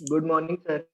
Good morning, sir.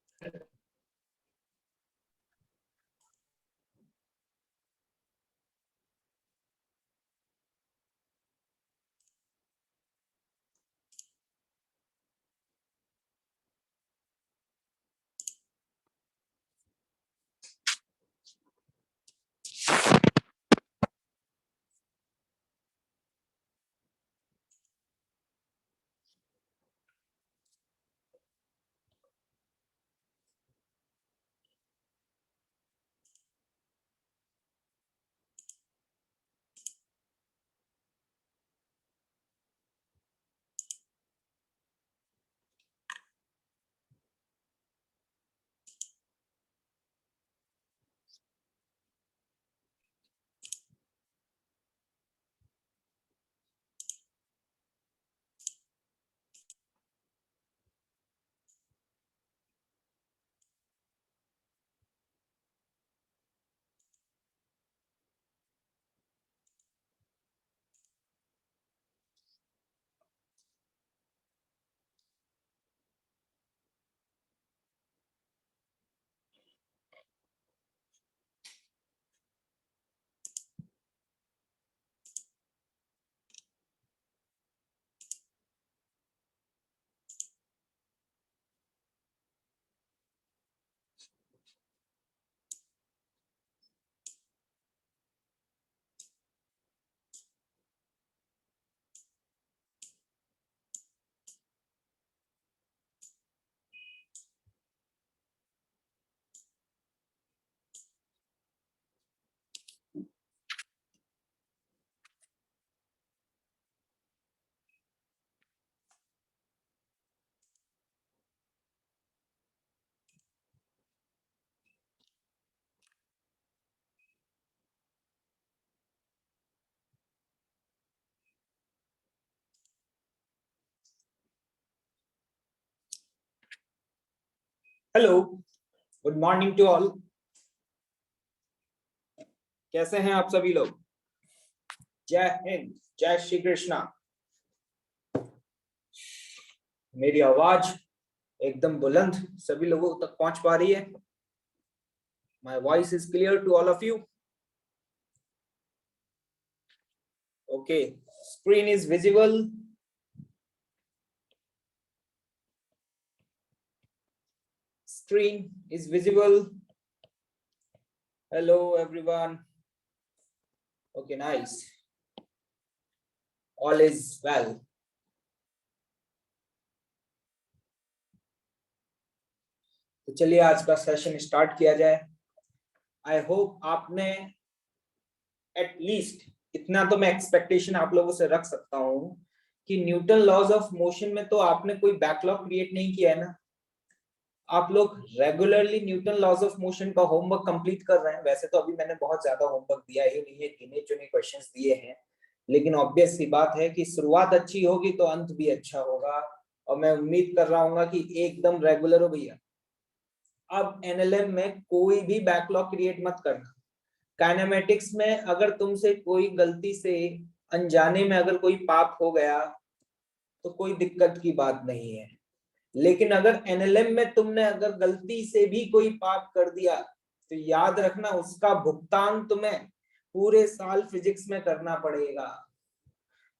Hello, good morning to all. कैसे हैं आप सभी लोग? जय हिंद, जय श्री कृष्णा। मेरी आवाज एकदम बुलंद सभी लोगों तक पहुंच पा रही है? My voice is clear to all of you? Okay, screen is visible. Screen is visible. Hello everyone. Okay, nice. All is well. तो चलिए आज का सेशन स्टार्ट किया जाए। आई होप आपने एटलीस्ट इतना तो मैं एक्सपेक्टेशन आप लोगों से रख सकता हूं कि न्यूटन लॉज ऑफ मोशन में तो आपने कोई बैकलॉग क्रिएट नहीं किया है ना। आप लोग regularly Newton laws of motion का होमवर्क कंप्लीट कर रहे हैं। वैसे तो अभी मैंने बहुत ज्यादा होमवर्क दिया ही नहीं है, गिने चुने क्वेश्चंस दिए हैं, लेकिन ऑब्वियस सी बात है कि शुरुआत अच्छी होगी तो अंत भी अच्छा होगा। और मैं उम्मीद कर रहा हूँ कि एकदम रेगुलर हो भैया। अब एनएलएम में कोई भी बैकलॉग क्रिएट मत करना। काइनेमेटिक्स में अगर तुमसे कोई गलती से अनजाने में अगर कोई पाप हो गया तो कोई दिक्कत की बात नहीं है, लेकिन अगर एनएलएम में तुमने अगर गलती से भी कोई पाप कर दिया तो याद रखना उसका भुगतान तुम्हें पूरे साल फिजिक्स में करना पड़ेगा।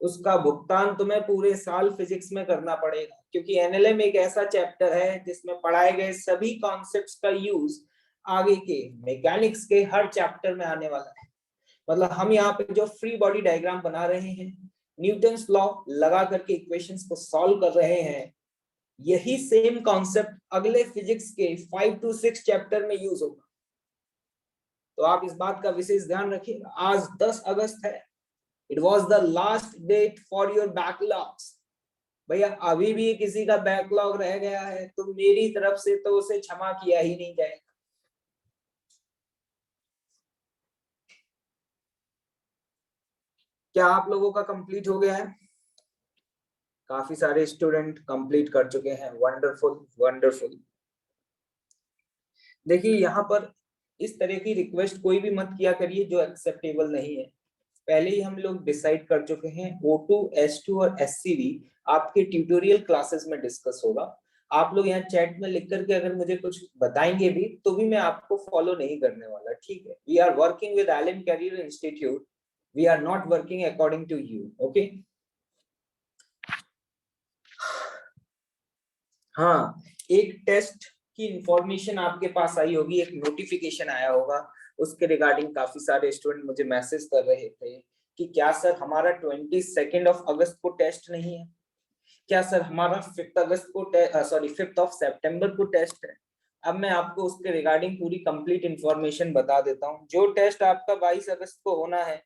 उसका भुगतान तुम्हें पूरे साल फिजिक्स में करना पड़ेगा, क्योंकि एनएलएम एक ऐसा चैप्टर है जिसमें पढ़ाए गए सभी कॉन्सेप्ट्स का यूज आगे के मैकेनिक्स के हर चैप्टर में आने वाला है। मतलब हम यहाँ पे जो फ्री बॉडी डायग्राम बना रहे हैं, न्यूटन्स लॉ लगा करके इक्वेशंस को सॉल्व कर रहे हैं, यही सेम कॉन्सेप्ट अगले फिजिक्स के 5 to 6 चैप्टर में यूज होगा। तो आप इस बात का विशेष ध्यान रखिएगा। आज 10 अगस्त है। It was the last date for your backlogs. भैया अभी भी किसी का बैकलॉग रह गया है तो मेरी तरफ से तो उसे क्षमा किया ही नहीं जाएगा। क्या आप लोगों का कंप्लीट हो गया है? काफी सारे स्टूडेंट कंप्लीट कर चुके हैं। Wonderful wonderful. देखिए यहाँ पर इस तरह की रिक्वेस्ट कोई भी मत किया करिए जो एक्सेप्टेबल नहीं है। पहले ही हम लोग डिसाइड कर चुके हैं O2, S2 और SCV आपके ट्यूटोरियल क्लासेस में डिस्कस होगा। आप लोग यहाँ चैट में लिख करके अगर मुझे कुछ बताएंगे भी तो भी मैं आपको फॉलो नहीं करने वाला, ठीक है? We are working with Allen career institute, we are not working according to you, okay? हाँ, एक टेस्ट की इंफॉर्मेशन आपके पास आई होगी, एक नोटिफिकेशन आया होगा, उसके रिगार्डिंग काफी सारे स्टूडेंट मुझे मैसेज कर रहे थे कि क्या सर हमारा 22 अगस्त को टेस्ट नहीं है, क्या सर हमारा 5 सितंबर को टेस्ट है। अब मैं आपको उसके रिगार्डिंग पूरी कंप्लीट इंफॉर्मेशन बता देता हूँ। जो टेस्ट आपका 22 अगस्त को होना है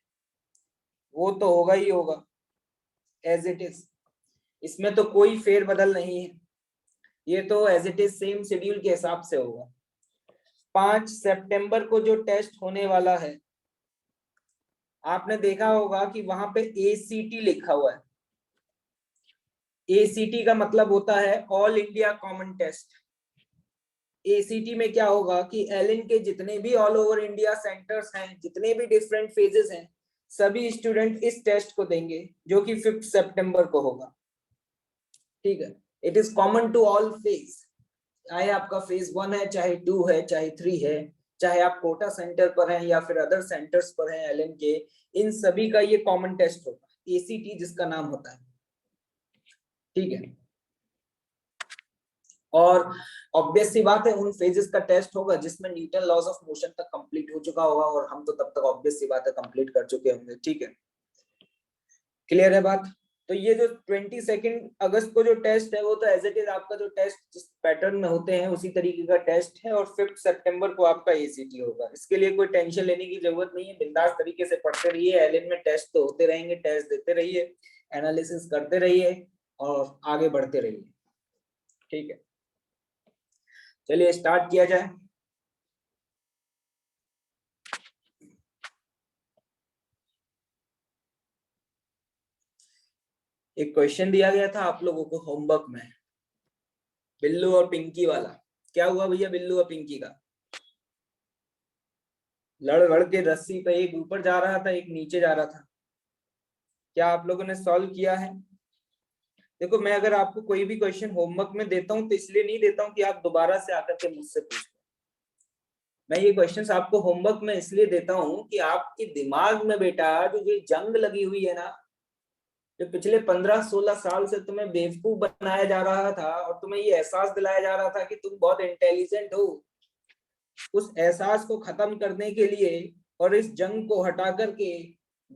वो तो होगा ही होगा एज इट इज, इसमें तो कोई फेरबदल नहीं है, ये तो as it is same schedule के हिसाब से होगा। 5 सितंबर को जो टेस्ट होने वाला है, आपने देखा होगा कि वहां पे ACT लिखा हुआ है। ACT का मतलब होता है all India common test. ACT में क्या होगा कि एलिन के जितने भी ऑल ओवर इंडिया सेंटर्स हैं, जितने भी डिफरेंट फेजेस हैं, सभी स्टूडेंट इस टेस्ट को देंगे जो कि 5 सितंबर को होगा, ठीक है? It is common to all phase, चाहे आपका फेज 1 है, चाहे 2 है, चाहे 3 है, चाहे आप कोटा सेंटर पर हैं या फिर अदर सेंटर्स पर हैं एलिन के, इन सभी का ये कॉमन टेस्ट होगा, ACT जिसका नाम होता है, ठीक है? और ऑब्वियस सी बात है उन फेजेस का टेस्ट होगा जिसमें न्यूटन लॉज ऑफ मोशन तक कंप्लीट हो चुका होगा, और हम तो तब तक ऑब्वियस सी बात है कंप्लीट कर चुके होंगे, ठीक है? क्लियर है बात? तो ये जो 22 अगस्त को जो टेस्ट है वो तो एज इट इज आपका जो टेस्ट जिस पैटर्न में होते हैं उसी तरीके का टेस्ट है, और 5 सितंबर को आपका ACT होगा। इसके लिए कोई टेंशन लेने की जरूरत नहीं है, बिंदास तरीके से पढ़ते रहिए, एलिन में टेस्ट तो होते रहेंगे, टेस्ट देते रहिए, एनालिसिस करते रहिए और आगे बढ़ते रहिए, ठीक है? चलिए स्टार्ट किया जाए। एक क्वेश्चन दिया गया था आप लोगों को होमवर्क में, बिल्लू और पिंकी वाला। क्या हुआ भैया बिल्लू और पिंकी का? लड़ लड़ के रस्सी पे एक ऊपर जा रहा था, एक नीचे जा रहा था। क्या आप लोगों ने सॉल्व किया है? देखो, मैं अगर आपको कोई भी क्वेश्चन होमवर्क में देता हूं तो इसलिए नहीं देता हूं कि आप दोबारा से आकर के मुझसे पूछो। मैं ये क्वेश्चंस आपको होमवर्क में इसलिए देता हूं कि आपके दिमाग में बेटा जो ये जंग लगी हुई है ना, जो पिछले 15-16 साल से तुम्हें बेवकूफ बनाया जा रहा था और तुम्हें ये एहसास दिलाया जा रहा था कि तुम बहुत इंटेलिजेंट हो, उस एहसास को खत्म करने के लिए और इस जंग को हटा करके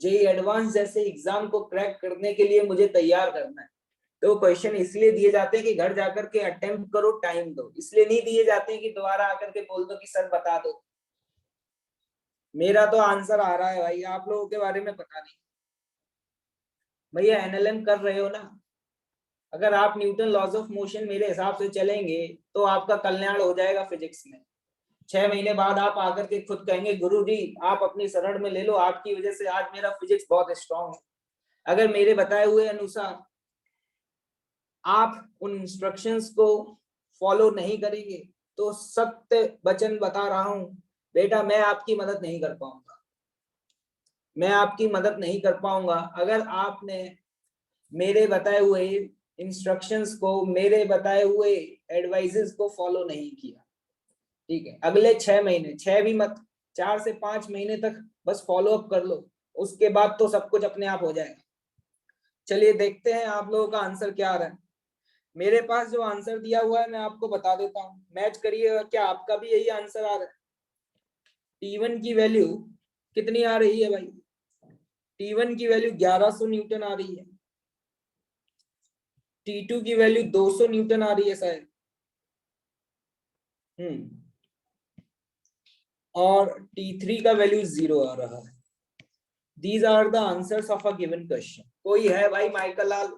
जेई एडवांस जैसे एग्जाम को क्रैक करने के लिए मुझे तैयार करना है। तो क्वेश्चन इसलिए दिए जाते हैं कि घर जाकर के अटेम्प्ट करो, टाइम दो, इसलिए नहीं दिए जाते हैं कि दोबारा आकर के बोल दो कि सर बता दो। मेरा तो आंसर आ रहा है भाई, आप लोगों के बारे में पता नहीं। भैया NLM कर रहे हो ना, अगर आप न्यूटन लॉज ऑफ मोशन मेरे हिसाब से चलेंगे तो आपका कल्याण हो जाएगा फिजिक्स में। 6 महीने बाद आप आकर के खुद कहेंगे गुरु जी आप अपनी शरण में ले लो, आपकी वजह से आज मेरा फिजिक्स बहुत स्ट्रांग है। अगर मेरे बताए हुए अनुसार आप उन इंस्ट्रक्शंस को फॉलो नहीं करेंगे तो सत्य वचन बता रहा हूं बेटा, मैं आपकी मदद नहीं कर पाऊंगा, मैं आपकी मदद नहीं कर पाऊंगा अगर आपने मेरे बताए हुए इंस्ट्रक्शंस को, मेरे बताए हुए एडवाइजेस को फॉलो नहीं किया, ठीक है? अगले 6 महीने, 6 भी मत, 4 से 5 महीने तक बस फॉलो अप कर लो, उसके बाद तो सब कुछ अपने आप हो जाएगा। चलिए देखते हैं आप लोगों का आंसर क्या आ रहा है। मेरे पास जो आंसर दिया हुआ है मैं आपको बता देता हूँ, मैच करिएगा, क्या आपका भी यही आंसर आ रहा है? T1 की वैल्यू कितनी आ रही है भाई? T1 की वैल्यू 1100 न्यूटन आ रही है, T2 की वैल्यू 200 न्यूटन आ रही है शायद, और T3 का वैल्यू 0 आ रहा है। These are the answers of a given question. कोई है भाई माइकल लाल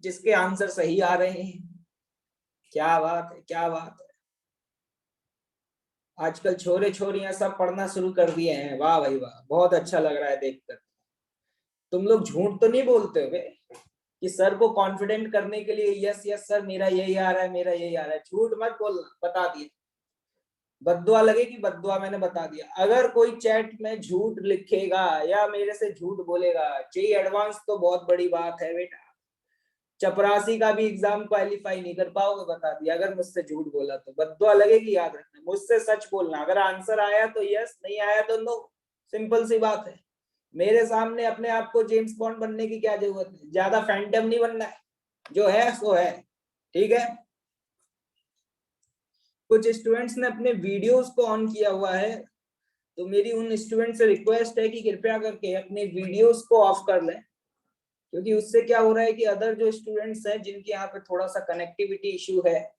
जिसके आंसर सही आ रहे हैं? क्या बात है, क्या बात है। आजकल छोरे छोरियां सब पढ़ना शुरू कर दिए हैं, वाह भाई वाह, बहुत अच्छा लग रहा है देखकर। तुम लोग झूठ तो नहीं बोलते हो कि सर को कॉन्फिडेंट करने के लिए यस यस सर मेरा यही आ रहा है, मेरा यही आ रहा है? झूठ मत बोलना, बता दिया। बद्दुआ लगेगी, बद्दुआ मैंने बता दिया। अगर कोई चैट में झूठ लिखेगा या मेरे से झूठ बोलेगा, जेई एडवांस तो बहुत बड़ी बात है बेटा, चपरासी का भी एग्जाम क्वालिफाई नहीं कर पाओगे, बता दिया। अगर मुझसे झूठ बोला तो बद्दुआ लगेगी, याद रखना। मुझसे सच बोलना, अगर आंसर आया तो यस, नहीं आया तो नो। सिंपल सी बात है। मेरे सामने अपने आप को जेम्स बॉन्ड बनने की क्या जरूरत है, ज्यादा फैंटम नहीं बनना है, जो है सो है, ठीक है। कुछ स्टूडेंट्स ने अपने वीडियोस को ऑन किया हुआ है, तो मेरी उन स्टूडेंट से रिक्वेस्ट है कि कृपया करके अपने वीडियोस को ऑफ कर लें, क्योंकि उससे क्या हो रहा है कि अदर जो स्टूडेंट्स हैं जिनके यहाँ पे थोड़ा सा कनेक्टिविटी इशू है,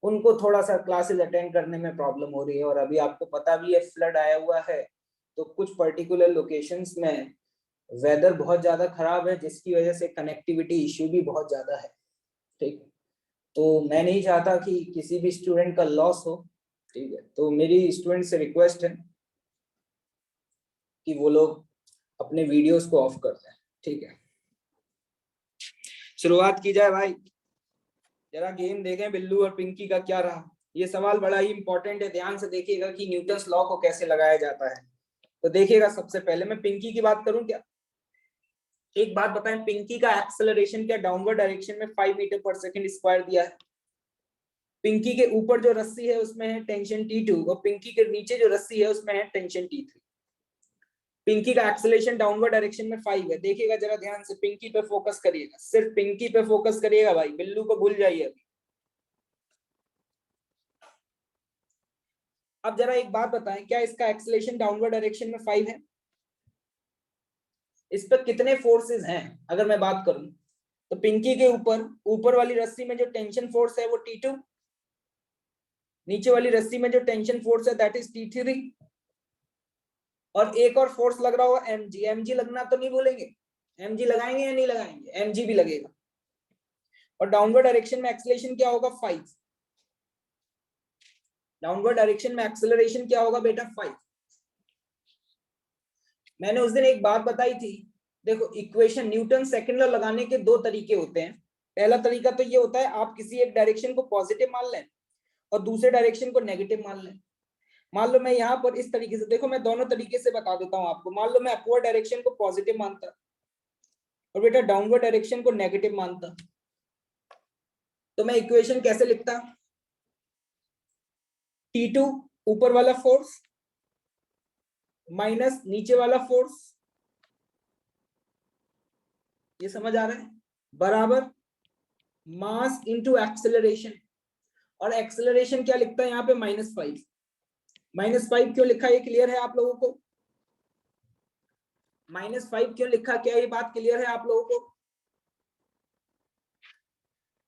उनको थोड़ा सा क्लासेस अटेंड करने में प्रॉब्लम हो रही है। और अभी आपको पता भी है फ्लड आया हुआ है, तो कुछ पर्टिकुलर लोकेशंस में वेदर बहुत ज्यादा खराब है, जिसकी वजह से कनेक्टिविटी इशू भी बहुत ज्यादा है, ठीक। तो मैं नहीं चाहता कि किसी भी स्टूडेंट का लॉस हो, ठीक है। तो मेरी स्टूडेंट से रिक्वेस्ट है कि वो लोग अपने वीडियोस को ऑफ कर दें, ठीक है। शुरुआत की जाए भाई। जरा गेम देखें बिल्लू और पिंकी का क्या रहा। ये सवाल बड़ा ही इंपॉर्टेंट है, ध्यान से देखिएगा कि न्यूटन्स लॉ को कैसे लगाया जाता है। तो देखिएगा, सबसे पहले मैं पिंकी की बात करूं क्या। एक बात बताएं, पिंकी का एक्सेलरेशन क्या डाउनवर्ड डायरेक्शन में 5 मीटर पर सेकंड स्क्वायर दिया है। पिंकी के ऊपर जो रस्सी है उसमें है टेंशन T2, और पिंकी के नीचे जो रस्सी है उसमें है टेंशन T3। पिंकी का एक्सेलरेशन डाउनवर्ड डायरेक्शन में 5 है। देखिएगा जरा ध्यान से, पिंकी पे फोकस करिएगा, सिर्फ पिंकी पे फोकस करिएगा भाई, बिल्लू को भूल जाइए अभी। अब जरा एक बात बताएं, क्या इसका एक्सेलरेशन डाउनवर्ड डायरेक्शन में 5 है? इस पर कितने फोर्सेस हैं अगर मैं बात करूं, तो पिंकी के ऊपर वाली रस्सी में जो टेंशन फोर्स है वो T2, नीचे वाली रस्सी में जो टेंशन फोर्स है दैट इज T3, और एक और फोर्स लग रहा होगा mg। mg लगना तो नहीं भूलेंगे, mg लगाएंगे या नहीं लगाएंगे, mg भी लगेगा। और डाउनवर्ड डायरेक्शन में एक्सेलरेशन क्या होगा, 5। डाउनवर्ड डायरेक्शन में एक्सेलरेशन क्या होगा बेटा, 5। मैंने उस दिन एक बात बताई थी, देखो इक्वेशन न्यूटन सेकंड लॉ लगाने के दो तरीके होते हैं। पहला तरीका तो ये होता है, आप किसी एक डायरेक्शन को पॉजिटिव मान लें और दूसरे डायरेक्शन को नेगेटिव मान लें। मान लो मैं यहाँ पर इस तरीके से, देखो मैं दोनों तरीके से बता देता हूँ आपको। मान लो मैं अपवर्ड डायरेक्शन को पॉजिटिव मानता और बेटा डाउनवर्ड डायरेक्शन को नेगेटिव मानता, तो मैं इक्वेशन कैसे लिखता, T2 ऊपर वाला फोर्स माइनस नीचे वाला फोर्स, ये समझ आ रहा है, बराबर मास इंटू एक्सेलरेशन। और एक्सेलरेशन क्या लिखता है यहाँ पे, -5। -5 क्यों लिखा, ये क्लियर है आप लोगों को? -5 क्यों लिखा, क्या ये बात क्लियर है आप लोगों को?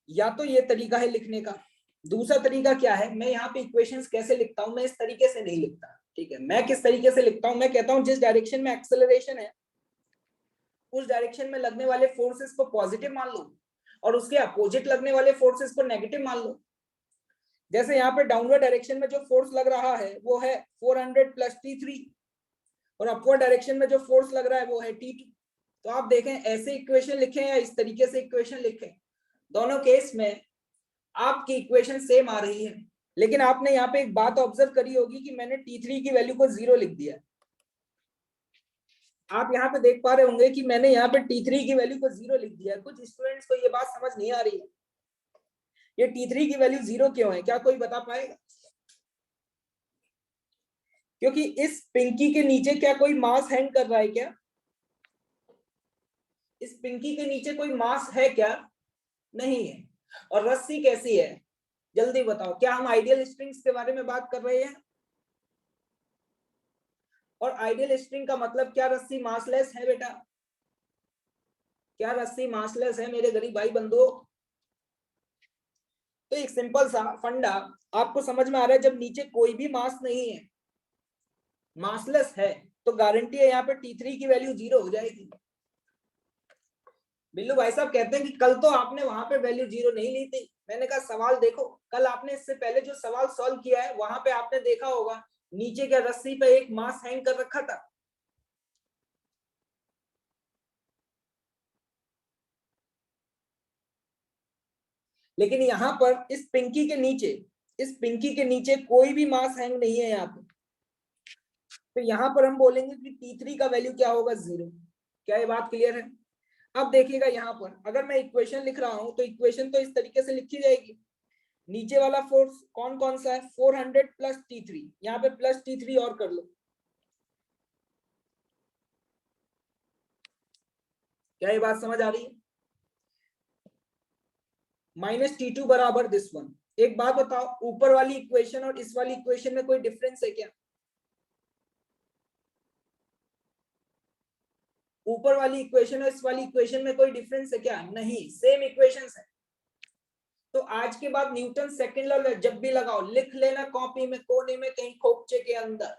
या तो ये तरीका है लिखने का, दूसरा तरीका क्या है, मैं यहाँ पे इक्वेशंस कैसे लिखता हूं, मैं इस तरीके से नहीं लिखता, ठीक है। मैं किस तरीके से लिखता हूं, मैं कहता हूं जिस डायरेक्शन में एक्सेलरेशन है उस डायरेक्शन में लगने वाले फोर्सेस को पॉजिटिव मान लो और उसके अपोजिट लगने वाले फोर्सेस को नेगेटिव मान लो। जैसे यहाँ पे डाउनवर्ड डायरेक्शन में जो फोर्स लग रहा है वो है 400 + T3, और अपवर्ड डायरेक्शन में जो फोर्स लग रहा है वो है T2। तो आप देखें ऐसे इक्वेशन लिखें या इस तरीके से इक्वेशन लिखें, दोनों केस में आपकी इक्वेशन सेम आ रही है। लेकिन आपने यहाँ पे एक बात ऑब्जर्व करी होगी कि मैंने T3 की वैल्यू को 0 लिख दिया। आप यहाँ पे देख पा रहे होंगे कि मैंने यहाँ पे T3 की वैल्यू को 0 लिख दिया। कुछ स्टूडेंट्स को ये बात समझ नहीं आ रही है, ये T3 की वैल्यू 0 क्यों है, क्या कोई बता पाएगा? क्योंकि इस पिंकी के नीचे क्या कोई मास हैंग कर रहा है क्या? इस पिंकी के नीचे कोई मास है क्या? नहीं है। और रस्सी कैसी है, जल्दी बताओ, क्या हम आइडियल स्ट्रिंग्स के बारे में बात कर रहे हैं? और आइडियल स्ट्रिंग का मतलब क्या रस्सी मासलेस है बेटा? क्या रस्सी मासलेस है मेरे गरीब भाई बंधुओं? तो एक सिंपल सा फंडा आपको समझ में आ रहा है, जब नीचे कोई भी मास नहीं है, मासलेस है, तो गारंटी है यहाँ पे T3 की वैल्यू 0 हो जाएगी। बिल्लू भाई साहब कहते हैं कि कल तो आपने वहां पे वैल्यू 0 नहीं ली थी। मैंने कहा सवाल देखो, कल आपने इससे पहले जो सवाल सॉल्व किया है वहां पे आपने देखा होगा नीचे क्या रस्सी पे एक मास हैंग कर रखा था। लेकिन यहाँ पर इस पिंकी के नीचे, इस पिंकी के नीचे कोई भी मास हैंग नहीं है यहाँ पे। तो यहाँ पर हम बोलेंगे कि T3 का वैल्यू क्या होगा, 0। क्या ये बात क्लियर है? अब देखिएगा यहाँ पर अगर मैं इक्वेशन लिख रहा हूं तो इक्वेशन तो इस तरीके से लिखी जाएगी, नीचे वाला फोर्स कौन कौन सा है 400 प्लस T3, यहाँ पे प्लस T3 और कर लो। क्या ये बात समझ आ रही है? माइनस T2 बराबर दिस वन। एक बात बताओ, ऊपर वाली इक्वेशन और इस वाली इक्वेशन में कोई डिफरेंस है क्या? ऊपर वाली इक्वेशन और इस वाली इक्वेशन में कोई डिफरेंस है क्या? नहीं, सेम इक्वेशंस है। तो आज के बाद न्यूटन सेकंड लॉ जब भी लगाओ लिख लेना कॉपी में कोने में कहीं खोपचे के अंदर,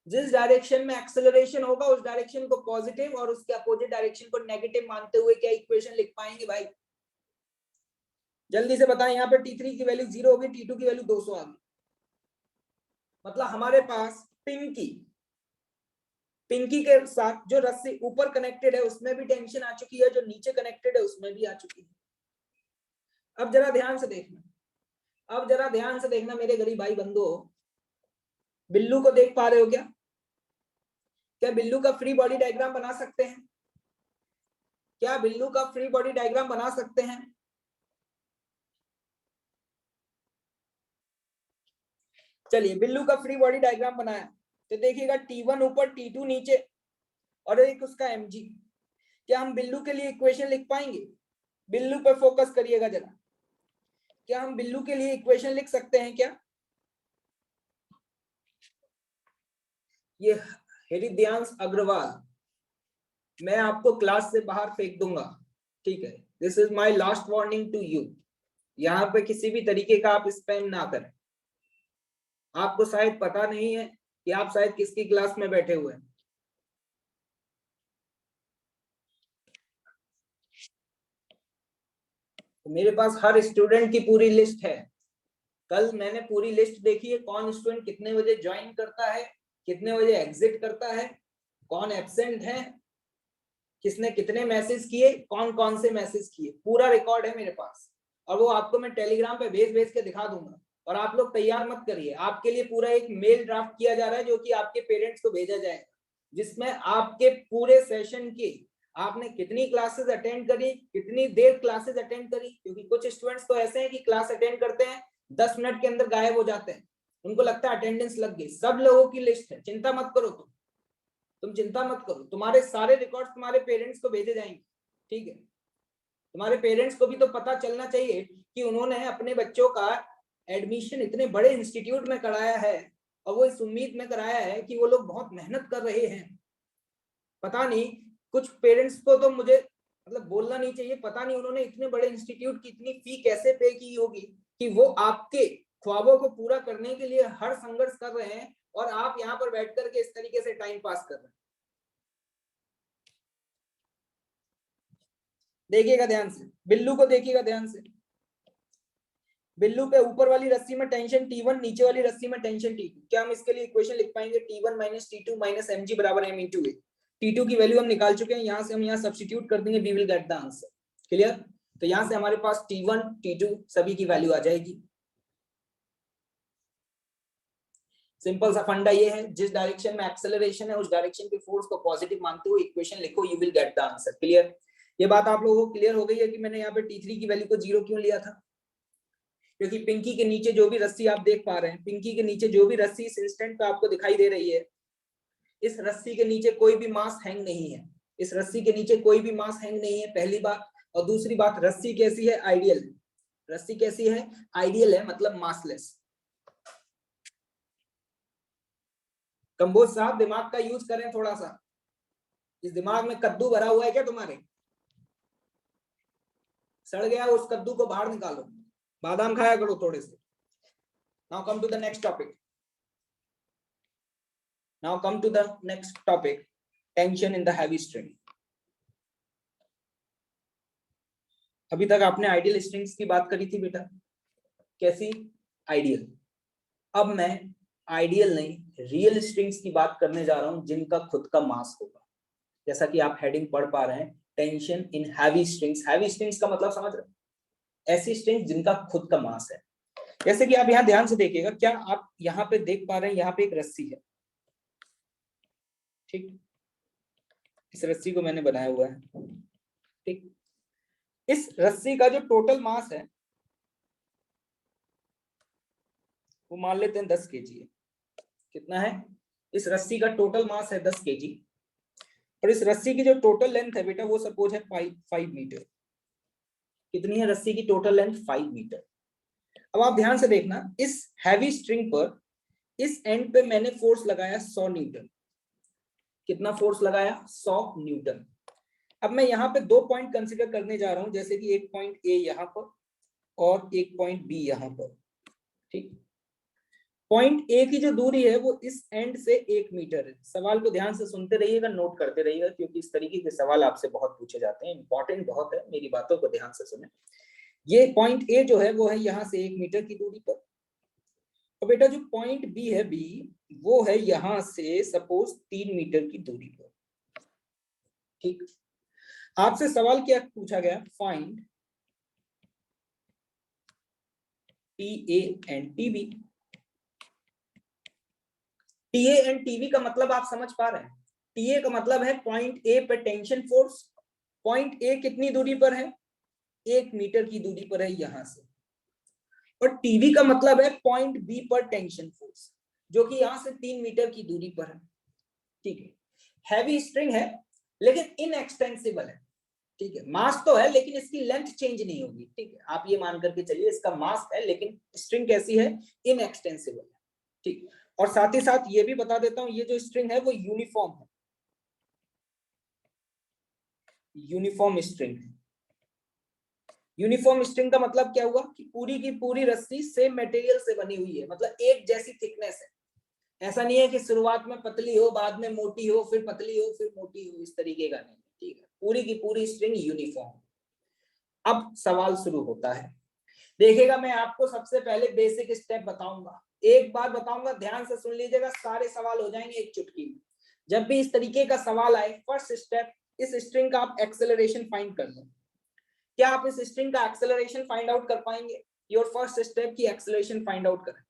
जिस डायरेक्शन में एक्सेलरेशन होगा उस डायरेक्शन को पॉजिटिव और उसके अपोजिट डायरेक्शन को नेगेटिव मानते हुए क्या इक्वेशन लिख पाएंगे भाई? जल्दी से बताएं। यहाँ पे T3 की वैल्यू 0 होगी, T2 की वैल्यू 200 आ गई। मतलब हमारे पास पिंकी के साथ जो रस्सी ऊपर कनेक्टेड है उसमें भी टेंशन आ चुकी है, जो नीचे कनेक्टेड है उसमें भी आ चुकी है। अब जरा ध्यान से देखना, अब जरा ध्यान से देखना मेरे गरीब भाई बंधु, बिल्लू को देख पा रहे हो क्या? क्या बिल्लू का फ्री बॉडी डायग्राम बना सकते हैं? क्या बिल्लू का फ्री बॉडी डायग्राम बना सकते हैं? चलिए बिल्लू का फ्री बॉडी डायग्राम बनाया तो देखिएगा T1 ऊपर T2 नीचे और एक उसका mg। क्या हम बिल्लू के लिए इक्वेशन लिख पाएंगे? बिल्लू पर फोकस करिएगा जरा, क्या हम बिल्लू के लिए इक्वेशन लिख सकते हैं क्या? ये हृदयांश अग्रवाल, मैं आपको क्लास से बाहर फेंक दूंगा, ठीक है? This is my last warning to you. यहाँ पे किसी भी तरीके का आप स्पैम ना करें। आपको शायद पता नहीं है कि आप शायद किसकी क्लास में बैठे हुए हैं। तो मेरे पास हर स्टूडेंट की पूरी लिस्ट है। कल मैंने पूरी लिस्ट देखी है, कौन स्टूडेंट कितने बजे ज्वाइन करता है, कितने बजे एग्जिट करता है, कौन एब्सेंट है, किसने कितने मैसेज किए, कौन कौन से मैसेज किए, पूरा रिकॉर्ड है मेरे पास। और वो आपको मैं टेलीग्राम पे भेज भेज के दिखा दूंगा। और आप लोग तैयार मत करिए, आपके लिए पूरा एक मेल ड्राफ्ट किया जा रहा है जो कि आपके पेरेंट्स को भेजा जाएगा, जिसमें आपके पूरे सेशन की आपने कितनी क्लासेस अटेंड करी, कितनी देर क्लासेस अटेंड करी। क्योंकि कुछ स्टूडेंट्स तो ऐसे हैं कि क्लास अटेंड करते हैं 10 मिनट के अंदर गायब हो जाते हैं, उनको लगता है अटेंडेंस लग गई। सब लोगों की लिस्ट है, चिंता मत करो, तुम चिंता मत करो, तुम्हारे सारे रिकॉर्ड्स तुम्हारे पेरेंट्स को भेजे जाएंगे, ठीक है? तुम्हारे पेरेंट्स को भी तो पता चलना चाहिए कि उन्होंने अपने बच्चों का एडमिशन इतने बड़े इंस्टीट्यूट में कराया है और वो इस उम्मीद में कराया है कि वो लोग बहुत मेहनत कर रहे हैं। पता नहीं, कुछ पेरेंट्स को तो मुझे मतलब बोलना नहीं चाहिए, पता नहीं उन्होंने इतने बड़े इंस्टीट्यूट की इतनी फी कैसे पे की होगी कि वो आपके ख्वाबों को पूरा करने के लिए हर संघर्ष कर रहे हैं और आप यहाँ पर बैठ करके इस तरीके से टाइम पास कर रहे हैं। देखिएगा ध्यान से, बिल्लू को देखिएगा ध्यान से। बिल्लू पे ऊपर वाली रस्सी में टेंशन T1, नीचे वाली रस्सी में टेंशन T2। क्या हम इसके लिए इक्वेशन लिख पाएंगे? T1 minus T2 minus mg बराबर m इंटू ए। T2 की वैल्यू हम निकाल चुके हैं, यहाँ से हम यहाँ सब्स्टिट्यूट कर देंगे, we will get the answer. Clear? तो यहाँ से हमारे पास T1 T2 सभी की वैल्यू आ जाएगी। सिंपल सा फंडा ये है, जिस डायरेक्शन में एक्सेलरेशन है उस डायरेक्शन के फोर्स को पॉजिटिव मानते हुए इक्वेशन लिखो, you will get the answer. Clear? ये बात आप लोगों को क्लियर हो गई है कि मैंने यहाँ पे T3 की वैल्यू को 0 क्यों लिया था? क्योंकि पिंकी के नीचे जो भी रस्सी आप देख पा रहे हैं, पिंकी के नीचे जो भी रस्सी इस इंस्टेंट पे आपको दिखाई दे रही है, इस रस्सी के नीचे कोई भी मास हैंग नहीं है। इस रस्सी के नीचे कोई भी मास हैंग नहीं है, पहली बात। और दूसरी बात, रस्सी कैसी है? आइडियल है। रस्सी कैसी है? आइडियल है, मतलब मासलेस। कंबोज साहब दिमाग का यूज करें थोड़ा सा। इस दिमाग में कद्दू भरा हुआ है क्या तुम्हारे? सड़ गया उस कद्दू को बाहर निकालो, बादाम खाया करो थोड़े से। Now come to the next topic. Now come to the next topic, tension in the heavy string. अभी तक आपने आइडियल स्ट्रिंग्स की बात करी थी बेटा, कैसी? आइडियल। अब मैं आइडियल नहीं रियल स्ट्रिंग्स की बात करने जा रहा हूं जिनका खुद का मास होगा। जैसा कि आप हेडिंग पढ़ पा रहे हैं, tension in heavy strings. Heavy strings का मतलब समझ रहे हैं? ऐसी स्ट्रिंग्स जिनका खुद का मास है। जैसे कि आप यहाँ ध्यान से देखिएगा, क्या आप यहाँ पे देख पा रहे हैं? यहाँ पे एक रस्सी है, ठीक? इस रस्सी को मैंने बनाया हुआ है, ठीक, इस रस्सी का जो टोटल मास है वो मान लेते हैं 10 केजी है। कितना है? इस रस्सी का टोटल मास है 10 केजी और इस रस्सी की जो टोटल लेंथ है बेटा वो सपोज है 5 मीटर। कितनी है रस्सी की टोटल लेंथ? 5 मीटर। अब आप ध्यान से देखना, इस हैवी स्ट्रिंग पर इस एंड पे मैंने फोर्स लगाया 100 न्यूटन। कितना फोर्स लगाया? 100 न्यूटन। अब मैं यहाँ पे 2 पॉइंट कंसिडर करने जा रहा हूं, जैसे कि एक पॉइंट ए यहाँ पर और एक पॉइंट बी यहाँ पर। ठीक, पॉइंट ए की जो दूरी है वो इस एंड से 1 मीटर है। सवाल को ध्यान से सुनते रहिएगा, नोट करते रहिएगा, क्योंकि इस तरीके के सवाल आपसे बहुत पूछे जाते हैं, इंपॉर्टेंट बहुत है, मेरी बातों को ध्यान से सुने। ये पॉइंट ए जो है वो है यहाँ से 1 मीटर की दूरी पर, और बेटा जो पॉइंट बी है, बी, वो है यहाँ से सपोज 3 मीटर की दूरी पर। ठीक, आपसे सवाल क्या पूछा गया? Find T A and T B. T A and T B का मतलब आप समझ पा रहे हैं? टी ए का मतलब है पॉइंट ए पर टेंशन फोर्स। पॉइंट ए कितनी दूरी पर है? 1 मीटर की दूरी पर है यहां से। और टीबी का मतलब है पॉइंट बी पर टेंशन फोर्स, जो कि यहां से 3 मीटर की दूरी पर है। ठीक है, हैवी स्ट्रिंग है लेकिन इनएक्सटेंसिबल है। ठीक है, मास तो है लेकिन इसकी लेंथ चेंज नहीं होगी। ठीक है, आप ये मान करके चलिए इसका मास है लेकिन स्ट्रिंग कैसी है? इनएक्सटेंसिबल है। ठीक, और साथ ही साथ ये भी बता देता हूं, ये जो स्ट्रिंग है वो यूनिफॉर्म है, यूनिफॉर्म स्ट्रिंग है। यूनिफॉर्म स्ट्रिंग का मतलब क्या हुआ कि पूरी की पूरी रस्सी सेम मटेरियल से बनी हुई है, मतलब एक जैसी थिकनेस है। ऐसा नहीं है कि शुरुआत में पतली हो, बाद में मोटी हो, फिर पतली हो, फिर मोटी हो, इस तरीके का नहीं। ठीक है, पूरी की पूरी स्ट्रिंग यूनिफॉर्म। अब सवाल शुरू होता है। देखिएगा, मैं आपको सबसे पहले बेसिक स्टेप बताऊंगा। एक बात बताऊंगा, ध्यान से सुन लीजिएगा, सारे सवाल हो जाएंगे एक चुटकी में। जब भी इस तरीके का सवाल आए, फर्स्ट स्टेप, इस स्ट्रिंग का आप एक्सेलरेशन फाइंड कर लो। क्या आप इस स्ट्रिंग का एक्सेलरेशन फाइंड आउट कर पाएंगे? योर फर्स्ट स्टेप की एक्सेलरेशन फाइंड आउट करें।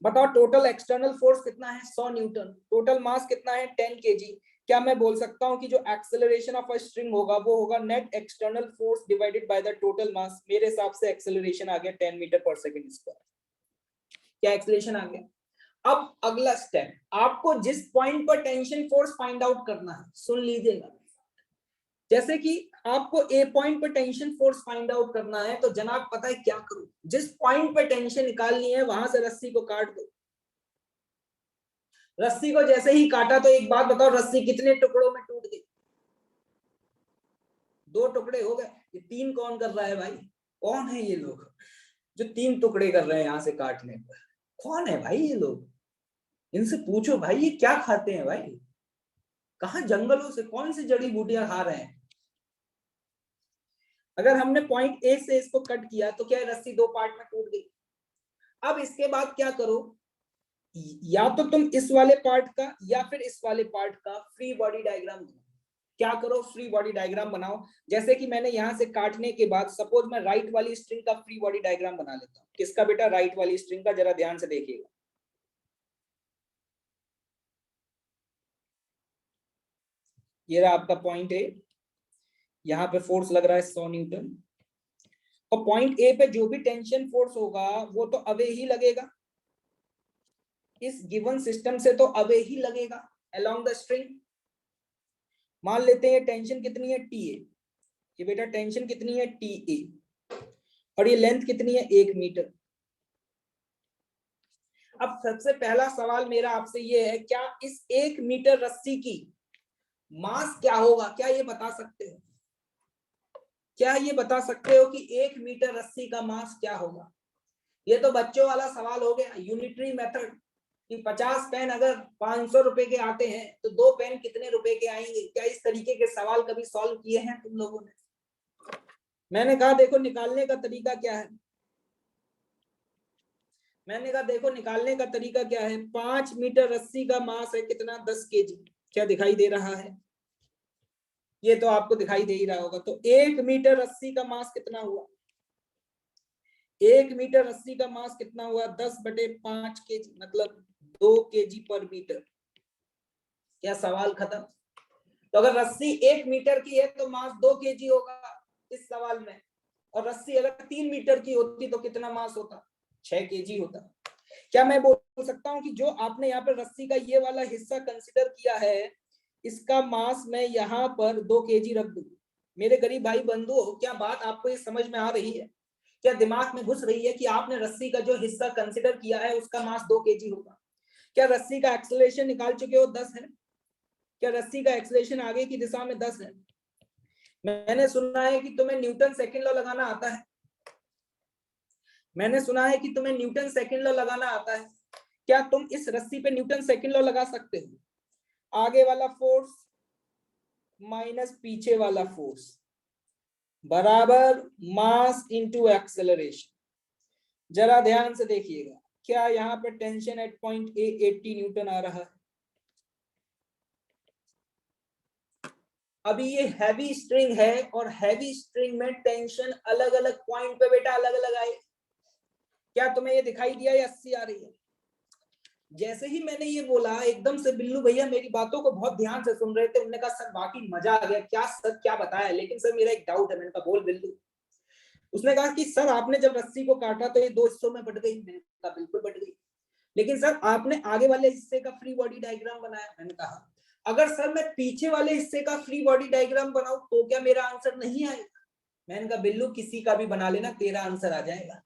बताओ, टोटल एक्सटर्नल फोर्स कितना है? 100 न्यूटन। टोटल मास कितना है? 10 केजी। क्या मैं बोल सकता हूं कि जो एक्सेलरेशन ऑफ अ स्ट्रिंग होगा वो होगा net external force divided by the total mass? मेरे हिसाब से एक्सेलरेशन आ गया 10 मीटर पर सेकंड स्क्वायर। क्या एक्सेलरेशन आ गया? अब अगला स्टेप, आपको जिस पॉइंट पर टेंशन फोर्स फाइंड आउट करना है, सुन लीजिएगा। जैसे कि आपको ए पॉइंट पर टेंशन फोर्स फाइंड आउट करना है, तो जनाब पता है क्या करो? जिस पॉइंट पर टेंशन निकालनी है वहां से रस्सी को काट दो। रस्सी को जैसे ही काटा तो एक बात बताओ, रस्सी कितने टुकड़ों में टूट गई? 2 टुकड़े हो गए। ये 3 कौन कर रहा है भाई? कौन है ये लोग जो 3 टुकड़े कर रहे हैं यहां से काटने पर? कौन है भाई ये लोग? इनसे पूछो भाई, ये क्या खाते हैं भाई? कहां जंगलों से कौन सी जड़ी बूटियां खा रहे हैं? अगर हमने पॉइंट ए से इसको कट किया तो क्या रस्सी 2 पार्ट में टूट गई। अब इसके बाद क्या करो, या तो तुम इस वाले पार्ट का या फिर इस वाले पार्ट का फ्री बॉडी डायग्राम बनाओ। क्या करो? फ्री बॉडी डायग्राम बनाओ। जैसे कि मैंने यहां से काटने के बाद सपोज मैं राइट वाली स्ट्रिंग का फ्री बॉडी डायग्राम बना लेता हूं। किसका बेटा? राइट वाली स्ट्रिंग का। जरा ध्यान से देखिएगा, ये रहा आपका पॉइंट ए। यहाँ पे फोर्स लग रहा है 100 न्यूटन, और पॉइंट ए पे जो भी टेंशन फोर्स होगा वो तो अवे ही लगेगा, इस गिवन सिस्टम से तो अवे ही लगेगा अलोंग द स्ट्रिंग। मान लेते हैं टेंशन कितनी है? T A. ये बेटा टेंशन कितनी है? T A. और ये लेंथ कितनी है? 1 मीटर। अब सबसे पहला सवाल मेरा आपसे ये है, क्या इस 1 मीटर रस्सी की मास क्या होगा? क्या ये बता सकते हो? क्या ये बता सकते हो कि 1 मीटर रस्सी का मास क्या होगा? ये तो बच्चों वाला सवाल हो गया, यूनिटरी मेथड, कि 50 पेन अगर 500 रुपए के आते हैं तो 2 पेन कितने रुपए के आएंगे? क्या इस तरीके के सवाल कभी सॉल्व किए हैं तुम लोगों ने? मैंने कहा देखो निकालने का तरीका क्या है। मैंने कहा देखो निकालने का तरीका क्या है। 5 मीटर रस्सी का मास है कितना? 10 केजी। क्या दिखाई दे रहा है? ये तो आपको दिखाई दे ही रहा होगा। तो 1 मीटर रस्सी का मास कितना हुआ? 1 मीटर रस्सी का मास कितना हुआ? 10/5 केजी, मतलब 2 केजी पर मीटर। क्या सवाल खत्म? तो अगर रस्सी 1 मीटर की है तो मास 2 केजी होगा इस सवाल में, और रस्सी अगर 3 मीटर की होती तो कितना मास होता? 6 केजी होता। क्या मैं बोल सकता हूं कि जो आपने यहाँ पर रस्सी का ये वाला हिस्सा कंसिडर किया है, इसका मास मैं यहाँ पर 2 केजी रख दूं? मेरे गरीब भाई बंधुओं, क्या बात आपको ये समझ में आ रही है? क्या दिमाग में घुस रही है कि आपने रस्सी का जो हिस्सा कंसिडर किया है उसका मास 2 केजी होगा? क्या रस्सी का एक्सेलरेशन निकाल चुके हो 10 है? क्या रस्सी का एक्सेलरेशन आगे की दिशा में 10 है? मैंने सुना है कि तुम्हें न्यूटन सेकंड लॉ लगाना आता है। मैंने सुना है कि तुम्हें न्यूटन सेकंड लॉ लगाना आता है। क्या तुम इस रस्सी पे न्यूटन सेकंड लॉ लगा सकते हो? आगे वाला फोर्स माइनस पीछे वाला फोर्स बराबर मास इंटू एक्सेलरेशन। जरा ध्यान से देखिएगा, क्या यहाँ पे tension at point A 80 newton आ रहा है? अभी ये हैवी स्ट्रिंग है और हैवी स्ट्रिंग में टेंशन अलग अलग पॉइंट पे बेटा अलग अलग आए। क्या तुम्हें ये दिखाई दिया ये 80 आ रही है? जैसे ही मैंने ये बोला, एकदम से बिल्लू भैया मेरी बातों को बहुत ध्यान से सुन रहे थे। उन्होंने कहा सर बाकी मजा आ गया, क्या सर क्या बताया, लेकिन सर मेरा एक डाउट है। मैंने कहा बोल बिल्लू। उसने कहा कि सर आपने जब रस्सी को काटा तो ये 2 हिस्सों में बट गई। मैंने कहा बिल्कुल बट गई, लेकिन सर आपने आगे वाले हिस्से का फ्री बॉडी डायग्राम बनाया। मैंने कहा अगर सर मैं पीछे वाले हिस्से का फ्री बॉडी डायग्राम बनाऊं तो क्या मेरा आंसर नहीं आएगा? मैंने कहा बिल्लू किसी का भी बना लेना, तेरा आंसर आ जाएगा।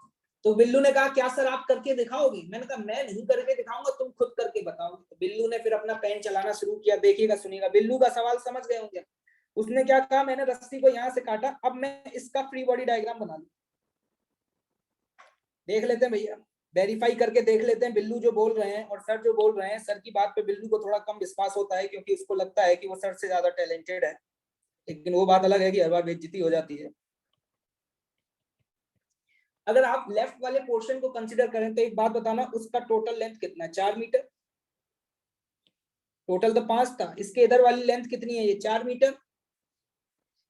तो बिल्लू ने कहा क्या सर आप करके दिखाओगे? मैंने कहा मैं नहीं करके दिखाऊंगा, तुम खुद करके बताओगे। तो बिल्लू ने फिर अपना पेन चलाना शुरू किया। देखिएगा सुनिएगा, बिल्लू का सवाल समझ गए होंगे। उसने क्या कहा, मैंने रस्सी को यहां से काटा, अब मैं इसका फ्री बॉडी डायग्राम बना लूं। देख लेते हैं भैया, वेरीफाई करके देख लेते हैं बिल्लू जो बोल रहे हैं और सर जो बोल रहे हैं। सर की बात पे बिल्लू को थोड़ा कम विश्वास होता है क्योंकि उसको लगता है कि वो सर से ज्यादा टैलेंटेड है, लेकिन वो बात अलग है कि हर बार बेइज्जती हो जाती है। अगर आप लेफ्ट वाले पोर्शन को कंसीडर करें तो एक बात बताना, उसका टोटल लेंथ कितना है? 4 मीटर। टोटल तो 5 था, इसके इधर वाली लेंथ कितनी है? ये 4 मीटर।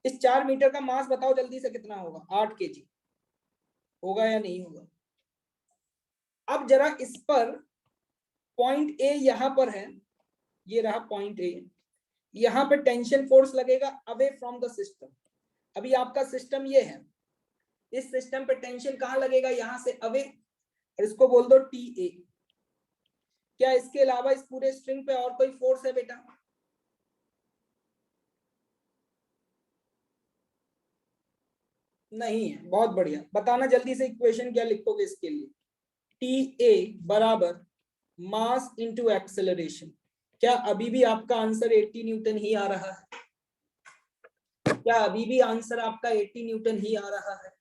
इस 4 मीटर का मास बताओ जल्दी से कितना होगा? 8 केजी होगा या नहीं होगा? अब जरा इस पर पॉइंट ए यहां पर है, ये रहा पॉइंट ए। यहां पे टेंशन फोर्स लगेगा अवे फ्रॉम द सिस्टम। अभी आपका सिस्टम ये है, इस सिस्टम पे टेंशन कहां लगेगा? यहां से अवे, और इसको बोल दो टी ए। क्या इसके अलावा इस पूरे स्ट्रिंग पे और कोई फोर्स है बेटा? नहीं है। बहुत बढ़िया, बताना जल्दी से इक्वेशन क्या लिखोगे इसके लिए? टी ए बराबर मास इंटू एक्सेलरेशन। क्या अभी भी आपका आंसर 80 न्यूटन ही आ रहा है? क्या अभी भी आंसर आपका 80 न्यूटन ही आ रहा है?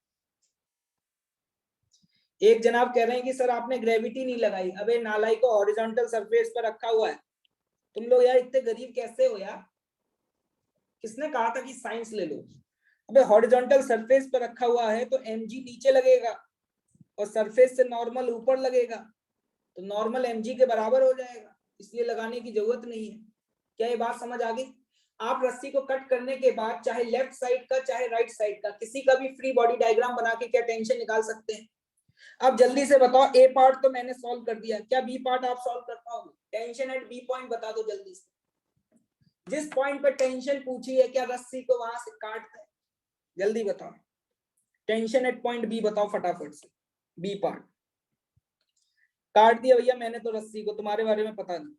एक जनाब कह रहे हैं कि सर आपने ग्रेविटी नहीं लगाई। अबे नालाई को हॉरिजॉन्टल सरफेस पर रखा हुआ है। तुम लोग यार इतने गरीब कैसे हो यार? किसने कहा था कि साइंस ले लो? अबे हॉरिजॉन्टल सरफेस पर रखा हुआ है तो mg नीचे लगेगा और सरफेस से नॉर्मल ऊपर लगेगा, तो नॉर्मल mg के बराबर हो जाएगा, इसलिए लगाने की जरूरत नहीं है। क्या ये बात समझ आ गई? आप रस्सी को कट करने के बाद चाहे लेफ्ट साइड का चाहे राइट साइड का किसी का भी फ्री बॉडी डायग्राम बना के क्या टेंशन निकाल सकते हैं? अब जल्दी से बताओ, ए पार्ट तो मैंने सॉल्व कर दिया, क्या बी पार्ट आप सॉल्व कर पाओगे? टेंशन एट बी पॉइंट बता दो जल्दी से। जिस पॉइंट पे टेंशन पूछी है क्या रस्सी को वहां से काट दें? जल्दी बताओ, टेंशन एट पॉइंट बी बताओ फटाफट से। बी पार्ट काट दिया भैया मैंने तो रस्सी को, तुम्हारे बारे में पता नहीं।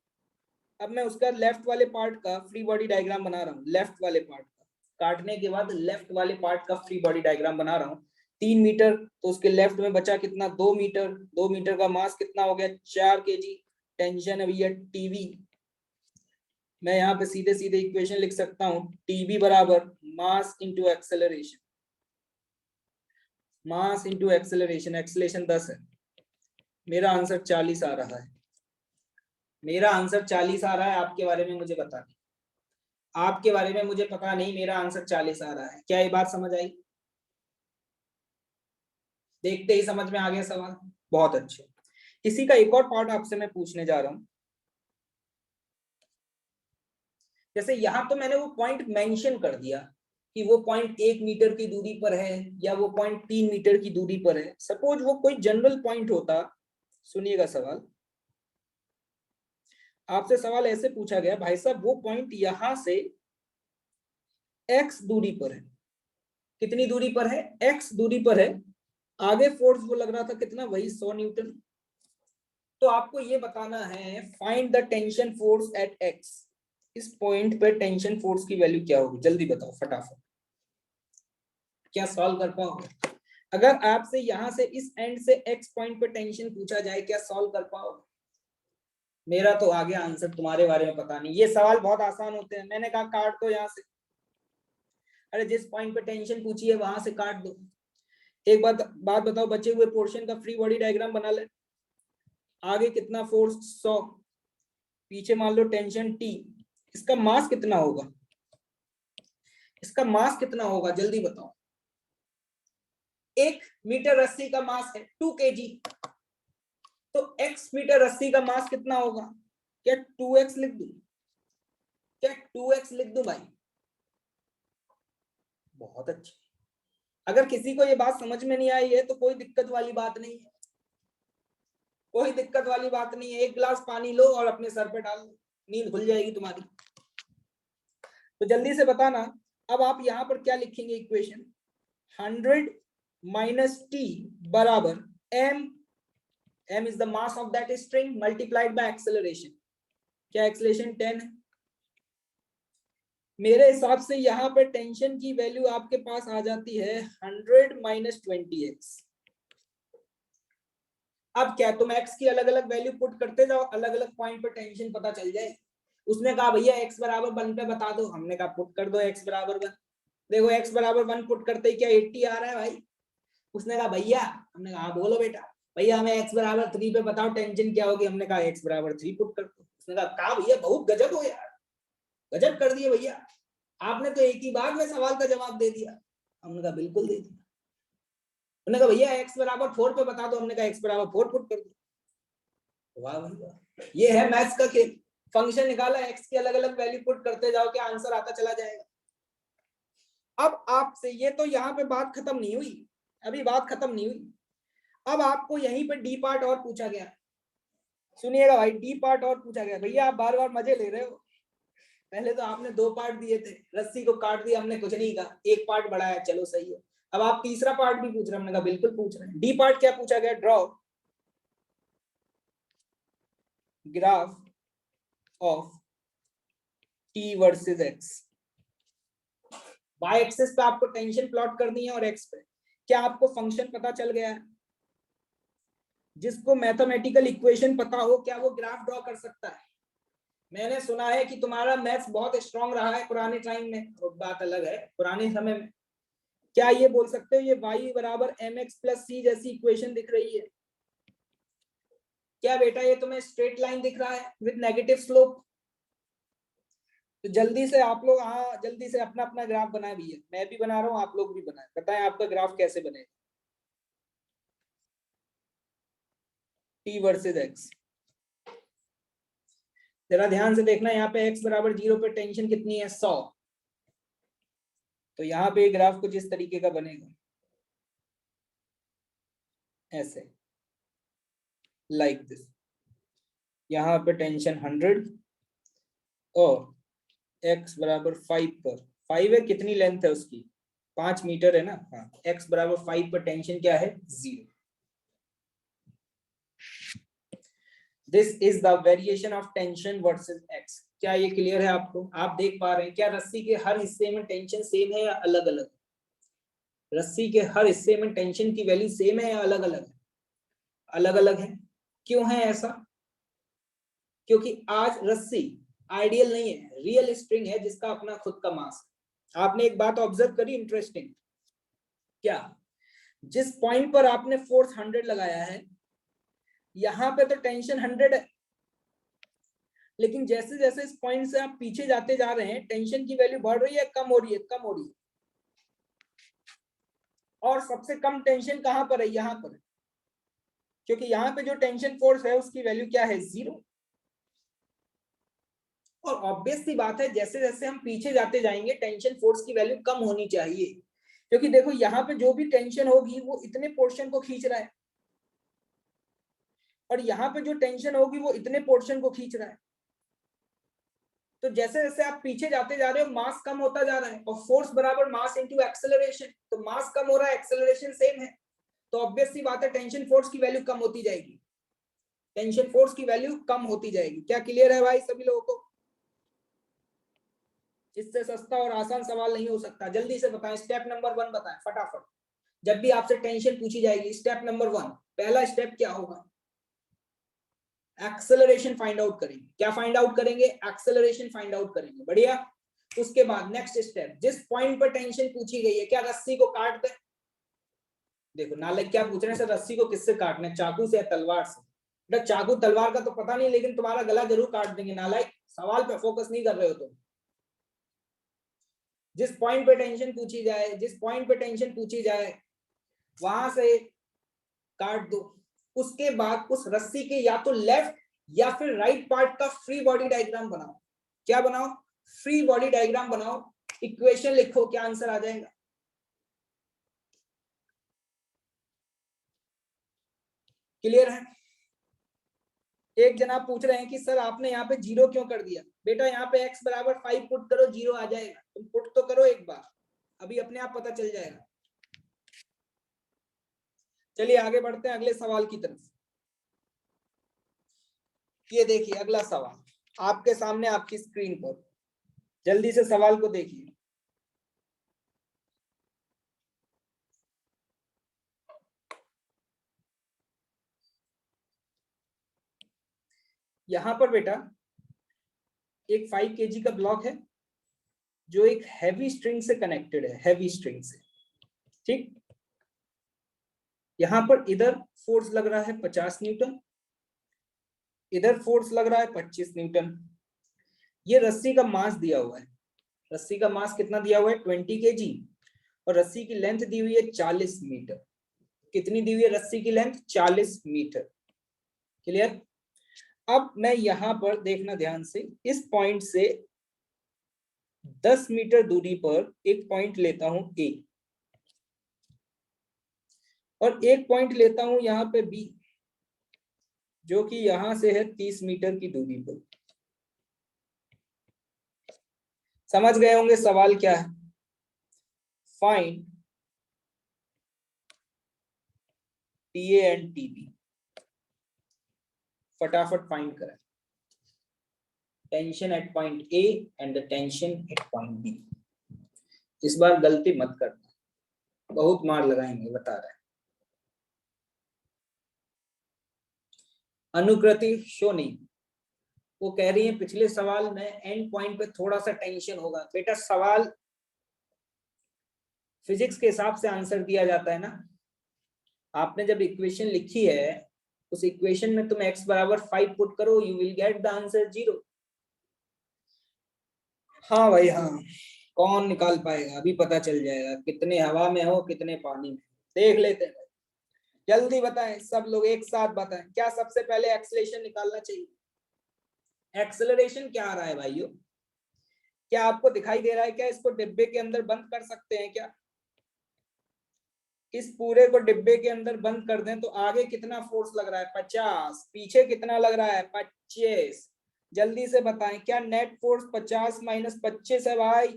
अब मैं उसका लेफ्ट वाले पार्ट का फ्री बॉडी डायग्राम बना रहा हूँ। लेफ्ट वाले पार्ट का काटने के बाद लेफ्ट वाले पार्ट का फ्री बॉडी डायग्राम बना रहा हूँ। 3 मीटर तो उसके लेफ्ट में बचा कितना? 2 मीटर। 2 मीटर का मास कितना हो गया? 4 केजी। टेंशन है भैया टीवी। मैं यहाँ पे सीधे सीधे इक्वेशन लिख सकता हूँ, टीबी बराबर mass into acceleration. Mass into acceleration, acceleration 10 है, मेरा आंसर 40 आ रहा है। मेरा आंसर 40 आ रहा है। आपके बारे में मुझे पता नहीं, आपके बारे में मुझे पता नहीं, मेरा आंसर 40 आ रहा है। क्या ये बात समझ आई? देखते ही समझ में आ गया सवाल? बहुत अच्छे। इसी का एक और पार्ट आपसे मैं पूछने जा रहा हूं। जैसे यहां तो मैंने वो पॉइंट मेंशन कर दिया कि वो पॉइंट 1 मीटर की दूरी पर है या वो पॉइंट 3 मीटर की दूरी पर है। सपोज वो कोई जनरल पॉइंट होता, सुनिएगा सवाल, आपसे सवाल ऐसे पूछा गया, भाई साहब वो पॉइंट यहां से x दूरी पर है। कितनी दूरी पर है? x दूरी पर है। आगे फोर्स वो लग रहा था कितना, वही 100 न्यूटन। तो आपको ये बताना है find the tension force at x। इस पॉइंट पे टेंशन फोर्स की वैल्यू क्या होगी, जल्दी बताओ फटाफट। क्या सॉल्व कर पाओगे? अगर आपसे यहां से इस एंड से x पॉइंट पे टेंशन पूछा जाए, क्या सॉल्व कर पाओगे? मेरा तो आगे आंसर, तुम्हारे बारे में पता नहीं। ये सवाल बहुत आसान होते हैं। मैंने कहा काट दो यहां से, अरे जिस पॉइंट पे टेंशन पूछी है वहां से काट दो। एक बात बताओ, बचे हुए पोर्शन का फ्री बॉडी डायग्राम बना ले। आगे कितना फोर्स 100, पीछे मान लो टेंशन T। इसका मास कितना होगा? इसका मास कितना होगा जल्दी बताओ। 1 मीटर रस्सी का मास है 2 kg। तो x मीटर रस्सी का मास कितना होगा? क्या 2x लिख दूं? क्या 2x लिख दूं भाई? बहुत अच्छी। अगर किसी को ये बात समझ में नहीं आई है तो कोई दिक्कत वाली बात नहीं है, कोई दिक्कत वाली बात नहीं है। एक गिलास पानी लो और अपने सर पे डाल लो, नींद खुल जाएगी तुम्हारी। तो जल्दी से बताना। अब आप यहां पर क्या लिखेंगे इक्वेशन? 100 माइनस टी बराबर m। m is the mass of that string multiplied by acceleration. क्या एक्सेलरेशन 10 है? मेरे हिसाब से यहाँ पर टेंशन की वैल्यू आपके पास आ जाती है 100 माइनस 20x। अब क्या तुम x की अलग अलग वैल्यू पुट करते जाओ, अलग अलग पॉइंट पर टेंशन पता चल जाए। उसने कहा भैया x बराबर 1 पे बता दो, हमने कहा पुट कर दो x बराबर 1। देखो x बराबर 1 पुट करते ही क्या 80 आ रहा है भाई। उसने कहा भैया, हमने कहा बोलो बेटा, भैया हमें x बराबर 3 पे बताओ टेंशन क्या होगी। हमने कहा x बराबर 3 पुट कर दो। उसने कहा भैया बहुत गजब हो यार, गजब कर दिए भैया, आपने तो एक ही बार में सवाल का जवाब दे दिया। हमने कहा बिल्कुल दे दिया। उन्होंने कहा भैया x बराबर 4 पे बता दो। हमने कहा x बराबर 4 पुट कर दो। वाह भैया, ये है मैथ्स का खेल। फंक्शन निकाला, x की अलग अलग वैल्यू पुट करते जाओ, क्या आंसर आता चला जाएगा। अब आपसे ये तो यहाँ पे बात खत्म नहीं हुई, अभी बात खत्म नहीं हुई। अब आपको यहीं पे डी पार्ट और पूछा गया। सुनिएगा भाई, डी पार्ट और पूछा गया। भैया आप बार बार मजे ले रहे हो। पहले तो आपने 2 पार्ट दिए थे, रस्सी को काट दिया, हमने कुछ नहीं कहा, एक पार्ट बढ़ाया, चलो सही है। अब आप तीसरा पार्ट भी पूछ रहे हैं, हमने कहा बिल्कुल पूछ रहे हैं। डी पार्ट क्या पूछा गया? Draw graph of T versus X. Y axis पे आपको टेंशन प्लॉट करनी है और एक्स पे। क्या आपको फंक्शन पता चल गया है? जिसको मैथमेटिकल इक्वेशन पता हो, क्या वो ग्राफ ड्रॉ कर सकता है? मैंने सुना है कि तुम्हारा मैथ्स बहुत स्ट्रांग रहा है पुराने टाइम में, और बात अलग है पुराने समय में। क्या ये बोल सकते हो ये y बराबर mx प्लस सी जैसी इक्वेशन दिख रही है? क्या बेटा ये तुम्हें स्ट्रेट लाइन दिख रहा है विद नेगेटिव स्लोप? तो जल्दी से आप लोग, हाँ जल्दी से अपना अपना ग्राफ बनाए भैया, मैं भी बना रहा हूँ, आप लोग भी बनाए, बताएं आपका ग्राफ कैसे बनेगा टी वर्सेस एक्स। जरा ध्यान से देखना, यहाँ पे x बराबर 0 पे टेंशन कितनी है? 100। तो यहाँ पे ग्राफ कुछ इस तरीके का बनेगा, ऐसे, लाइक दिस। यहाँ पे टेंशन 100 और x बराबर 5 पर, 5 है, कितनी लेंथ है उसकी? 5 मीटर है ना। हाँ, x बराबर 5 पर टेंशन क्या है? 0। This is the variation of tension versus x। क्या ये क्लियर है आपको? आप देख पा रहे हैं क्या रस्सी के हर हिस्से में टेंशन सेम है या अलग अलग? रस्सी के हर हिस्से में टेंशन की वैल्यू सेम है या अलग अलग है? अलग अलग है। क्यों है ऐसा? क्योंकि आज रस्सी आइडियल नहीं है, रियल स्ट्रिंग है जिसका अपना खुद का मास है। आपने एक बात ऑब्जर्व करी इंटरेस्टिंग, क्या जिस पॉइंट पर आपने फोर्स 100 लगाया है, यहां पे तो टेंशन 100 है, लेकिन जैसे जैसे इस पॉइंट से आप पीछे जाते जा रहे हैं, टेंशन की वैल्यू बढ़ रही है, कम हो रही है, कम हो रही है। और सबसे कम टेंशन कहां पर है? यहां पर, क्योंकि यहां पे जो टेंशन फोर्स है उसकी वैल्यू क्या है? 0। और ऑब्वियस सी बात है, जैसे जैसे हम पीछे जाते जाएंगे टेंशन फोर्स की वैल्यू कम होनी चाहिए, क्योंकि देखो यहाँ पे जो भी टेंशन होगी वो इतने पोर्शन को खींच रहा है, और यहाँ पे जो टेंशन होगी वो इतने पोर्शन को खींच रहा है। तो जैसे जैसे आप पीछे जाते जा रहे हो मास कम होता जा रहा है, और फोर्स बराबर मास इनटू एक्सेलरेशन, तो मास कम हो रहा है, एक्सेलरेशन सेम है, तो ऑब्वियस सी बात है टेंशन फोर्स की वैल्यू कम होती जाएगी, टेंशन फोर्स की वैल्यू कम होती जाएगी। क्या क्लियर है भाई सभी लोगों को? इससे सस्ता और आसान सवाल नहीं हो सकता। जल्दी से बताएं, स्टेप नंबर 1 बताएं फटाफट। जब भी आपसे टेंशन पूछी जाएगी, स्टेप नंबर 1, पहला स्टेप क्या होगा? एक्सेलरेशन फाइंड आउट करेंगे। क्या फाइंड आउट करेंगे? एक्सेलरेशन फाइंड आउट करेंगे। बढ़िया। उसके बाद नेक्स्ट स्टेप, जिस पॉइंट पर टेंशन पूछी गई है, क्या रस्सी को काट दे? देखो नालायक क्या पूछ रहे हैं सर, रस्सी को किससे काटना है, चाकू से या तलवार से? बेटा चाकू तलवार का तो पता नहीं, लेकिन तुम्हारा गला जरूर काट देंगे। नालायक, सवाल पे फोकस नहीं कर रहे हो तुम। जिस पॉइंट पे टेंशन पूछी जाए, जिस पॉइंट पे टेंशन पूछी जाए वहां से काट दो। उसके बाद उस रस्सी के या तो लेफ्ट या फिर राइट पार्ट का फ्री बॉडी डायग्राम बनाओ। क्या बनाओ? फ्री बॉडी डायग्राम बनाओ। इक्वेशन लिखो, क्या आंसर आ जाएगा? क्लियर है? एक जनाब पूछ रहे हैं कि सर आपने यहाँ पे 0 क्यों कर दिया? बेटा यहाँ पे x बराबर 5 पुट करो, 0 आ जाएगा। तुम पुट तो करो एक बार, अभी अपने आप पता चल जाएगा। चलिए आगे बढ़ते हैं अगले सवाल की तरफ। ये देखिए अगला सवाल आपके सामने आपकी स्क्रीन पर, जल्दी से सवाल को देखिए। यहां पर बेटा एक 5 kg का ब्लॉक है जो एक हैवी स्ट्रिंग से कनेक्टेड है, हैवी स्ट्रिंग से। ठीक, यहां पर इधर फोर्स लग रहा है 50 न्यूटन, इधर फोर्स लग रहा है 25 न्यूटन। ये रस्सी का मास दिया हुआ है, रस्सी का मास कितना दिया हुआ है? 20 kg, और रस्सी की लेंथ दी हुई है 40 मीटर। कितनी दी हुई है रस्सी की लेंथ? 40 मीटर। क्लियर? अब मैं यहां पर देखना ध्यान से, इस पॉइंट से 10 मीटर दूरी पर एक पॉइंट लेता हूं ए, और एक पॉइंट लेता हूं यहां पे बी, जो कि यहां से है 30 मीटर की दूरी पर। समझ गए होंगे सवाल क्या है? Find TA and TB. फटाफट फाइंड करें tension at point A and the tension at point B. इस बार गलती मत करना, बहुत मार लगाएंगे बता रहे हैं। अनुकृति शोनी वो कह रही है पिछले सवाल में एंड पॉइंट पे थोड़ा सा टेंशन होगा। बेटा सवाल फिजिक्स के हिसाब से आंसर दिया जाता है ना। आपने जब इक्वेशन लिखी है, उस इक्वेशन में तुम x बराबर 5 पुट करो, you will get the answer 0। हाँ भाई हाँ, कौन निकाल पाएगा? अभी पता चल जाएगा कितने हवा में हो कितने पानी में। देख लेते हैं। जल्दी बताएं सब लोग एक साथ बताएं, क्या सबसे पहले एक्सेलरेशन निकालना चाहिए? एक्सेलरेशन क्या आ रहा है भाइयों? क्या आपको दिखाई दे रहा है क्या? इसको डिब्बे के अंदर बंद कर सकते हैं क्या? इस पूरे को डिब्बे के अंदर बंद कर दें तो आगे कितना फोर्स लग रहा है? 50। पीछे कितना लग रहा है? 25। जल्दी से बताएं, क्या नेट फोर्स 50 माइनस 25 है भाई?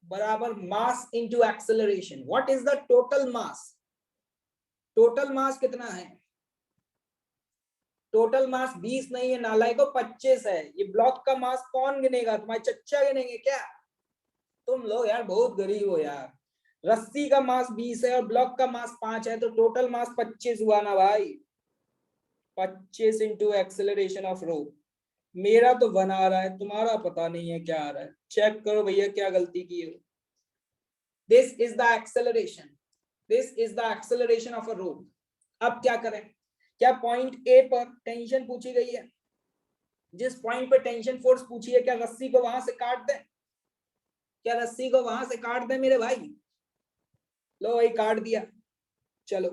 बराबर mass into acceleration. What is the total mass? Total mass कितना है? टोटल मास 20 नहीं है नालायको, 25 है। ये ब्लॉक का मास कौन गिनेगा? तुम्हारे चच्चा गिनेंगे क्या? तुम लोग यार बहुत गरीब हो यार। रस्सी का मास 20 है और ब्लॉक का मास 5 है, तो टोटल मास 25 हुआ ना भाई। 25 इंटू एक्सेलरेशन ऑफ रोप। मेरा तो 1 आ रहा है, तुम्हारा पता नहीं है क्या आ रहा है। चेक करो भैया क्या गलती की है। This is the acceleration, this is the acceleration of a rope. अब क्या करें? क्या पॉइंट ए पर टेंशन पूछी गई है, जिस पॉइंट पर टेंशन फोर्स पूछी है, क्या रस्सी को वहां से काट दें? क्या रस्सी को वहां से काट दें मेरे भाई? लो भाई काट दिया। चलो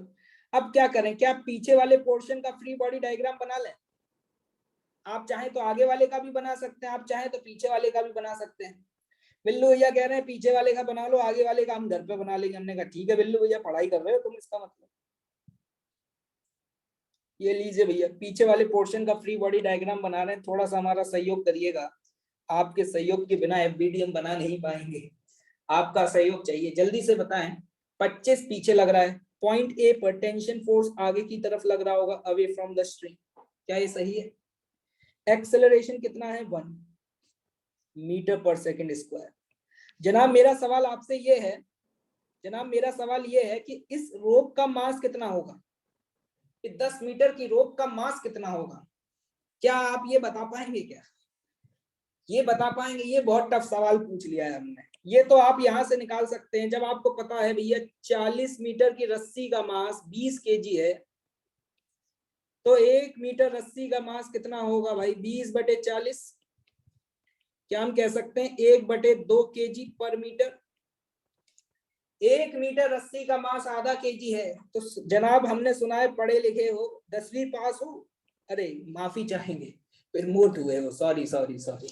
अब क्या करें? क्या पीछे वाले पोर्शन का फ्री बॉडी डायग्राम बना लें? आप चाहें तो आगे वाले का भी बना सकते हैं, आप चाहें तो पीछे वाले का भी बना सकते हैं। बिल्लू भैया कह रहे हैं पीछे वाले का बना लो, आगे वाले का हम घर पे बना लेंगे। हमने कहा ठीक है बिल्लू भैया, पढ़ाई कर रहे हो तुम, इसका मतलब। ये लीजिए भैया, पीछे वाले पोर्शन का फ्री बॉडी डायग्राम बना रहे हैं, थोड़ा सा हमारा सहयोग करिएगा। आपके सहयोग के बिना एफबीडी हम बना नहीं पाएंगे, आपका सहयोग चाहिए। जल्दी से बताएं, 25 पीछे लग रहा है, पॉइंट ए पर टेंशन फोर्स आगे की तरफ लग रहा होगा, अवे फ्रॉम द स्ट्रिंग। क्या ये सही है? एक्सेलरेशन कितना है? 1 मीटर पर सेकेंड स्क्वायर। जनाब मेरा सवाल आपसे ये है, जनाब मेरा सवाल ये है कि इस रोप का मास कितना होगा? 10 मीटर की रोप का मास कितना होगा? क्या आप ये बता पाएंगे? क्या ये बता पाएंगे? ये बहुत टफ सवाल पूछ लिया है हमने। ये तो आप यहां से निकाल सकते हैं, जब आपको पता है भैया 40 मीटर की रस्सी का मास 20 केजी है, तो 1 मीटर रस्सी का मास कितना होगा भाई? 20/40। क्या हम कह सकते हैं 1/2 केजी पर मीटर? 1 मीटर रस्सी का मास आधा केजी है। तो जनाब हमने सुना है, पढ़े लिखे हो, 10वीं पास हो, अरे माफी चाहेंगे, प्रमोट हुए हो, सॉरी सॉरी सॉरी,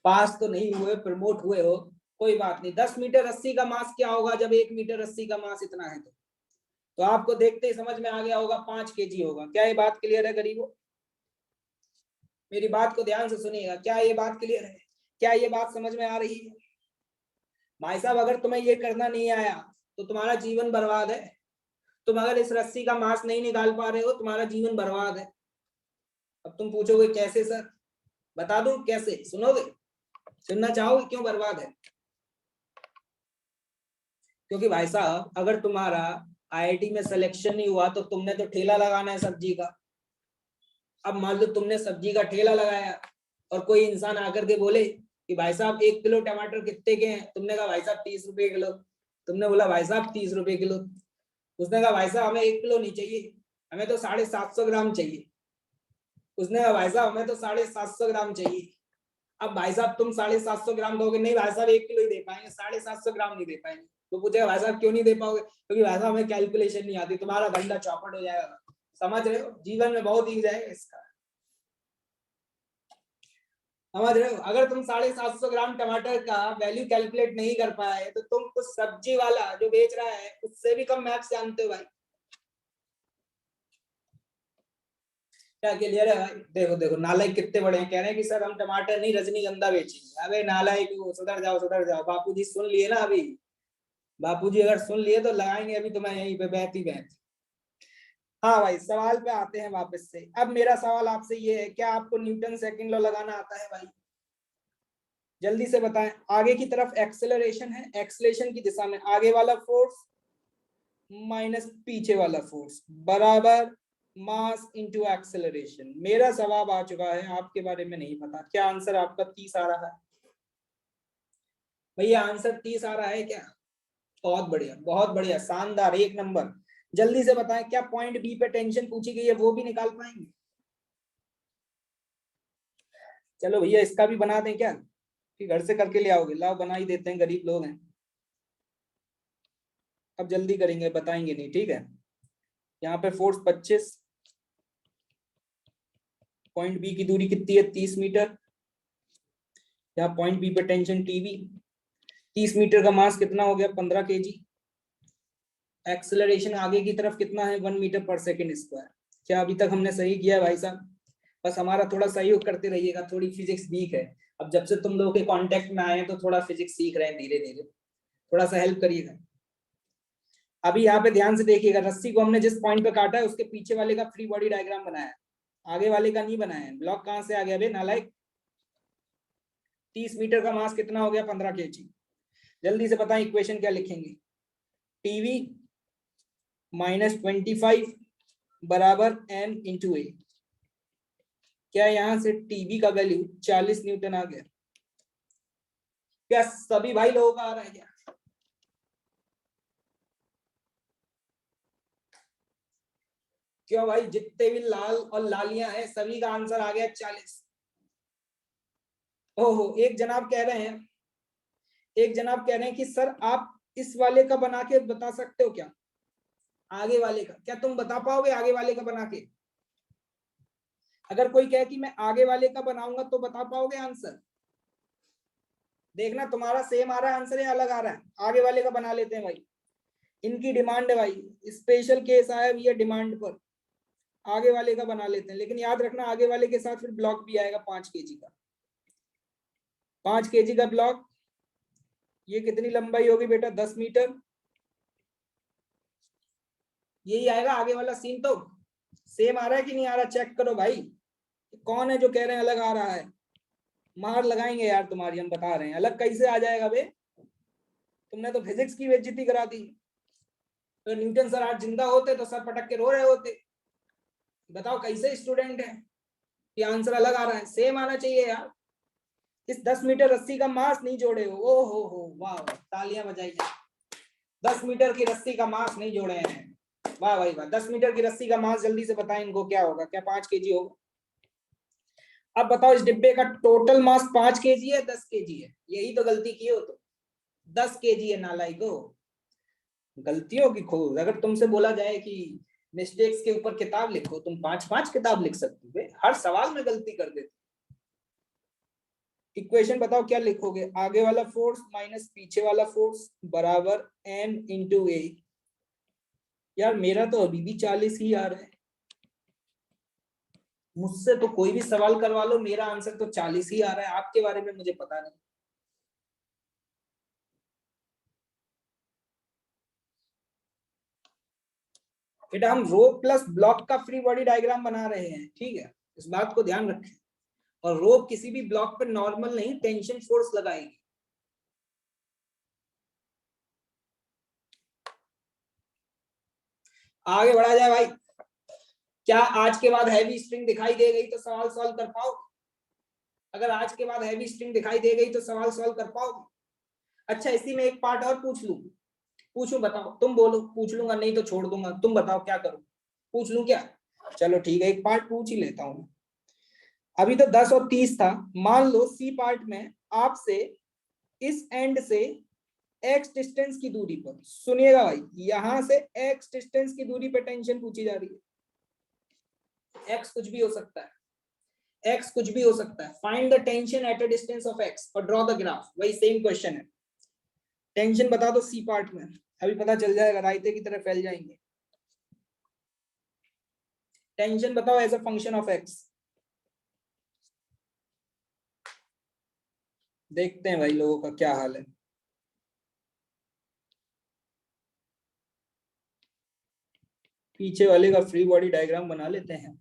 पास तो नहीं हुए, प्रमोट हुए हो, कोई बात नहीं। 10 मीटर रस्सी का मास क्या होगा जब 1 मीटर रस्सी का मास इतना है? तो आपको देखते ही समझ में आ गया होगा, 5 केजी होगा। क्या ये बात क्लियर है गरीबों? मेरी बात को ध्यान से सुनिएगा, क्या ये बात क्लियर है? क्या ये बात समझ में आ रही है? भाई साहब अगर तुम्हें ये करना नहीं आया तो तुम्हारा जीवन बर्बाद है। तुम अगर इस रस्सी का मास नहीं निकाल पा रहे हो, तुम्हारा जीवन बर्बाद है। अब तुम पूछोगे कैसे सर? बता दूं कैसे? सुनोगे? सुनना चाहोगे क्यों बर्बाद है? क्योंकि भाई साहब अगर तुम्हारा आईआईटी में सिलेक्शन नहीं हुआ तो तुमने तो ठेला लगाना है सब्जी का। अब मान लो तुमने सब्जी का ठेला लगाया और कोई इंसान आकर के बोले कि भाई साहब 1 किलो टमाटर कितने के हैं? तुमने कहा भाई साहब 30 रुपए किलो। तुमने बोला भाई साहब 30 रुपए किलो। उसने कहा भाई साहब हमें 1 किलो नहीं चाहिए, हमें तो 750 ग्राम चाहिए। उसने कहा भाई साहब हमें तो 750 ग्राम चाहिए। अब भाई साहब तुम 750 ग्राम दोगे? नहीं भाई साहब 1 किलो ही दे पाएंगे, 750 ग्राम नहीं दे पाएंगे। तो पूछेगा भाई साहब क्यों नहीं दे पाओगे? क्योंकि भाई साहब हमें कैलकुलेशन नहीं आती। तुम्हारा धंधा चौपट हो जाएगा। समझ रहे हो? जीवन में बहुत ईज है इसका, समझ रहे हो? अगर तुम 750 ग्राम टमाटर का वैल्यू कैलकुलेट नहीं कर पाए तो तुम उस सब्जी वाला जो बेच रहा है उससे भी कम मैथ्स जानते हो भाई। क्या क्लियर है भाई? देखो देखो नालायक कितने बड़े हैं, कह रहे हैं कि सर हम टमाटर नहीं रजनीगंधा बेचेंगे। अबे नालायक, सुधर जाओ सुधर जाओ। बापूजी सुन लिए ना अभी, बापूजी अगर सुन लिए तो लगाएंगे अभी तुम्हें यहीं पे बहती बहती। हाँ भाई सवाल पे आते हैं वापस से। अब मेरा सवाल आपसे ये है, क्या आपको न्यूटन सेकंड लॉ लगाना आता है भाई? जल्दी से बताएं। आगे की तरफ एक्सेलरेशन है, एक्सेलरेशन की दिशा में आगे वाला फोर्स माइनस पीछे वाला फोर्स बराबर मास इंटू एक्सेलरेशन। मेरा जवाब आ चुका है, आपके बारे में नहीं पता। क्या आंसर आपका 30 आ रहा है भैया? आंसर 30 आ रहा है क्या? बहुत बढ़िया, बहुत बढ़िया, शानदार, 1 नंबर। जल्दी से बताएं, क्या पॉइंट बी पे टेंशन पूछी गई है वो भी निकाल पाएंगे? चलो भैया इसका भी बना दें क्या, कि घर से करके ले आओगे? लाओ बना ही देते हैं, गरीब लोग हैं। अब जल्दी करेंगे, बताएंगे नहीं, ठीक है? यहाँ पे फोर्स 25, पॉइंट बी की दूरी कितनी है? 30 मीटर। यहाँ पॉइंट बी पे टेंशन टीवी, 30 मीटर का मास कितना हो गया? 15 केजी। एक्सेलरेशन आगे की तरफ कितना है? 1 मीटर पर सेकेंड स्क्वायर। क्या अभी तक हमने सही किया है भाई साहब? बस हमारा थोड़ा सहयोग करते रहिएगा, थोड़ी फिजिक्स वीक है। अब जब से तुम लोगों के कांटेक्ट में आए हैं तो थोड़ा फिजिक्स सीख रहे हैं धीरे धीरे, थोड़ा सा हेल्प करिएगा। अभी यहाँ पे ध्यान से देखिएगा, रस्सी को हमने जिस पॉइंट पे काटा है उसके पीछे वाले का फ्री बॉडी डायग्राम बनाया है, आगे वाले का नहीं बनाया है। ब्लॉक कहाँ से आ गया बे नालायक? 30 मीटर का मास कितना हो गया? 15 केजी। जल्दी से बताएं इक्वेशन क्या लिखेंगे? टीवी -25 बराबर m इंटू ए। क्या यहां से टीवी का वैल्यू 40 न्यूटन आ गया? क्या सभी भाई लोगों का आ रहा है क्या? क्यों भाई, जितने भी लाल और लालियां हैं सभी का आंसर आ गया 40। ओहो, एक जनाब कह रहे हैं, एक जनाब कह रहे हैं कि सर आप इस वाले का बना के बता सकते हो क्या? आगे वाले का क्या तुम बता पाओगे? आगे वाले का बना के अगर कोई कहे कि मैं आगे वाले का बनाऊंगा तो बता पाओगे आंसर? देखना तुम्हारा सेम आ रहा है आंसर या अलग आ रहा है। आगे वाले का बना लेते हैं भाई, इनकी डिमांड है भाई, स्पेशल केस आया है ये डिमांड पर। आगे वाले का बना लेते हैं, लेकिन याद रखना आगे वाले के साथ फिर ब्लॉक भी आएगा 5 kg का। 5 kg का ब्लॉक, ये कितनी लंबाई होगी बेटा? 10 मीटर। यही आएगा आगे वाला सीन। तो सेम आ रहा है कि नहीं आ रहा? चेक करो भाई, कौन है जो कह रहे हैं अलग आ रहा है? मार लगाएंगे यार तुम्हारी, हम बता रहे हैं। अलग कैसे आ जाएगा बे? तुमने तो फिजिक्स की बेइज्जती करा दी। तो न्यूटन सर आज जिंदा होते तो सर पटक के रो रहे होते। बताओ कैसे स्टूडेंट है कि आंसर अलग आ रहा है? सेम आना चाहिए यार। इस 10 मीटर रस्सी का मास नहीं जोड़े हो? ओ हो, वाह, तालियां बजाई जाए। 10 मीटर की रस्सी का मास नहीं जोड़े हैं, वाह भाई वाह। 10 मीटर की रस्सी का मास जल्दी से बताएं इनको, क्या होगा? क्या 5 kg होगा? अब बताओ, इस डिब्बे का टोटल मास 5 kg है 10 kg है? यही तो गलती की हो तो। 10 kg है नालायको। गलतियों की खोज। अगर तुमसे बोला जाए कि मिस्टेक्स के ऊपर किताब लिखो, तुम 5-5 किताब लिख सकती हो। हर सवाल में गलती कर देते। इक्वेशन बताओ क्या लिखोगे? आगे वाला फोर्स माइनस पीछे वाला फोर्स बराबर n इंटू ए। यार मेरा तो अभी भी 40 ही आ रहा है। मुझसे तो कोई भी सवाल करवा लो, मेरा आंसर तो 40 ही आ रहा है। आपके बारे में मुझे पता नहीं। बेटा हम रो प्लस ब्लॉक का फ्री बॉडी डायग्राम बना रहे हैं, ठीक है? इस बात को ध्यान रखें। और रो किसी भी ब्लॉक पर नॉर्मल नहीं, टेंशन फोर्स लगाएगी। आगे बढ़ा जाए भाई। क्या आज के बाद हैवी स्ट्रिंग दिखाई दे गई तो सवाल सॉल्व कर पाओ? अगर आज के बाद हैवी स्ट्रिंग दिखाई दे गई तो सवाल सॉल्व कर पाओगे? अच्छा, इसी में एक पार्ट और पूछ लूं? पूछूं? बताओ, तुम बोलो। पूछ लूंगा, नहीं तो छोड़ दूंगा। तुम बताओ क्या करूं? पूछ लूं क्या? चलो ठीक है, एक पार्ट पूछ ही लेता हूं। अभी तो 10 और 30 था। मान लो सी पार्ट में आपसे इस एंड से एक्स डिस्टेंस की दूरी पर, सुनिएगा भाई, यहां से एक्स डिस्टेंस की दूरी पर टेंशन पूछी जा रही है। एक्स कुछ भी हो सकता है, एक्स कुछ भी हो सकता है। Find the tension at a distance of x और ड्रॉ द ग्राफ। वही सेम क्वेश्चन है। टेंशन बता दो सी पार्ट में। अभी पता चल जाएगा, रायते की तरह फैल जाएंगे। टेंशन बताओ as a function of X. देखते हैं भाई लोगों का क्या हाल है। पीछे वाले का फ्री बॉडी डायग्राम बना लेते हैं।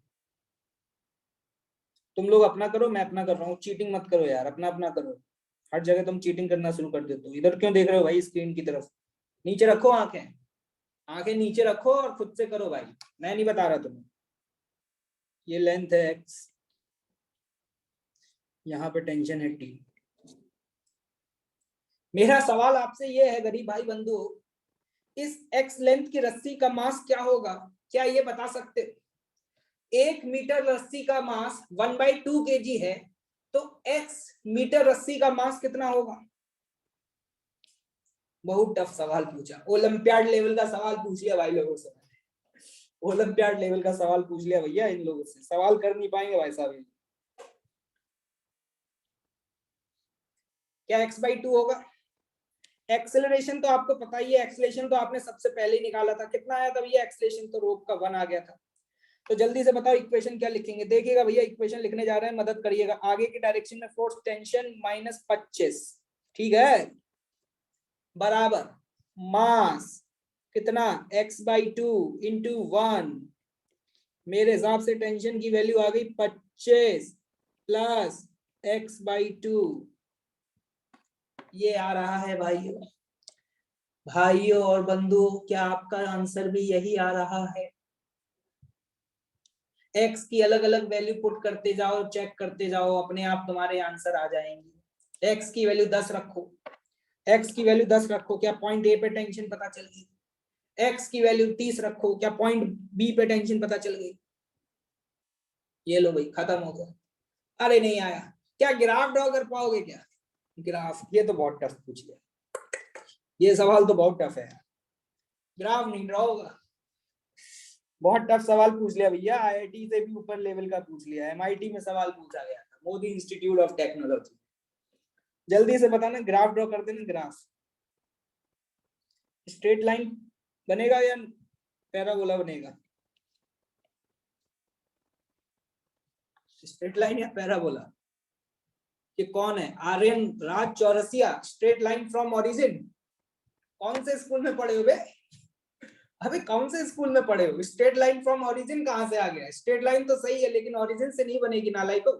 तुम लोग अपना करो, मैं अपना कर रहा हूँ। चीटिंग मत करो यार, अपना अपना करो। हर जगह तुम चीटिंग करना शुरू कर देते हो। इधर क्यों देख रहे हो भाई स्क्रीन की तरफ? नीचे रखो आंखें, आंखें नीचे रखो और खुद से करो भाई। मैं नहीं बता रहा तुम्हें। ये लेंथ है एक्स, यहाँ पे टेंशन है टी। मेरा सवाल आपसे ये है गरीब भाई बंधु, इस एक्स लेंथ की रस्सी का मास क्या होगा? क्या ये बता सकते? 1 मीटर रस्सी का मास 1/2 kg है, तो एक्स मीटर रस्सी का मास कितना होगा? बहुत टफ सवाल पूछा। ओलंपियाड लेवल का सवाल पूछ लिया भाई लोगों से। ओलंपियाड लेवल का सवाल पूछ लिया भैया इन लोगों से। सवाल कर नहीं पाएंगे भाई साहब। क्या x/2 होगा? एक्सेलरेशन तो आपको पता ही है। एक्सेलरेशन तो आपने सबसे पहले ही निकाला था। कितना आया था भैया एक्सेलरेशन? तो रोप का 1 आ गया था। तो जल्दी से बताओ इक्वेशन क्या लिखेंगे? देखिएगा भैया, इक्वेशन लिखने जा रहे हैं, मदद करिएगा। आगे की डायरेक्शन में फोर्स टेंशन माइनस 25, ठीक है, बराबर मास कितना? x/2 into 1। मेरे हिसाब से टेंशन की वैल्यू आ गई 25 प्लस x/2। ये आ रहा है भाइयों। भाइयों और बंधुओं, क्या आपका आंसर भी यही आ रहा है? एक्स की अलग अलग वैल्यू पुट करते जाओ, चेक करते जाओ, अपने आप तुम्हारे आंसर आ जाएंगे। एक्स की वैल्यू 10 रखो। एक्स की वैल्यू 10 रखो, क्या पॉइंट ए पे टेंशन पता चल गई? एक्स की वैल्यू 30 रखो, क्या पॉइंट बी पे टेंशन पता चल गई? ये लो भाई, खत्म हो गया। अरे नहीं आया, क्या ग्राफ ड्रॉ कर पाओगे क्या? ग्राफ, ये तो बहुत टफ पूछ लिया। ये सवाल तो बहुत टफ है। ग्राफ नहीं ड्रॉ होगा। बहुत टफ सवाल पूछ लिया भैया। आईआईटी से भी ऊपर लेवल का पूछ लिया। एमआईटी में सवाल पूछा गया था, मोदी इंस्टीट्यूट ऑफ टेक्नोलॉजी। जल्दी से बताना, ग्राफ ड्रॉ कर देना। ग्राफ स्ट्रेट लाइन बनेगा या पैराबोला बनेगा? स्ट्रेट लाइन या पैराबोला? ये कौन है? Aryan Raj Chaurasia, straight line from origin. कौन से स्कूल में पढ़े हो बे? अबे कौन से स्कूल में पढ़े हो? स्ट्रेट लाइन फ्रॉम ओरिजिन कहां से आ गया? स्ट्रेट लाइन तो सही है लेकिन ओरिजिन से नहीं बनेगी नालायको।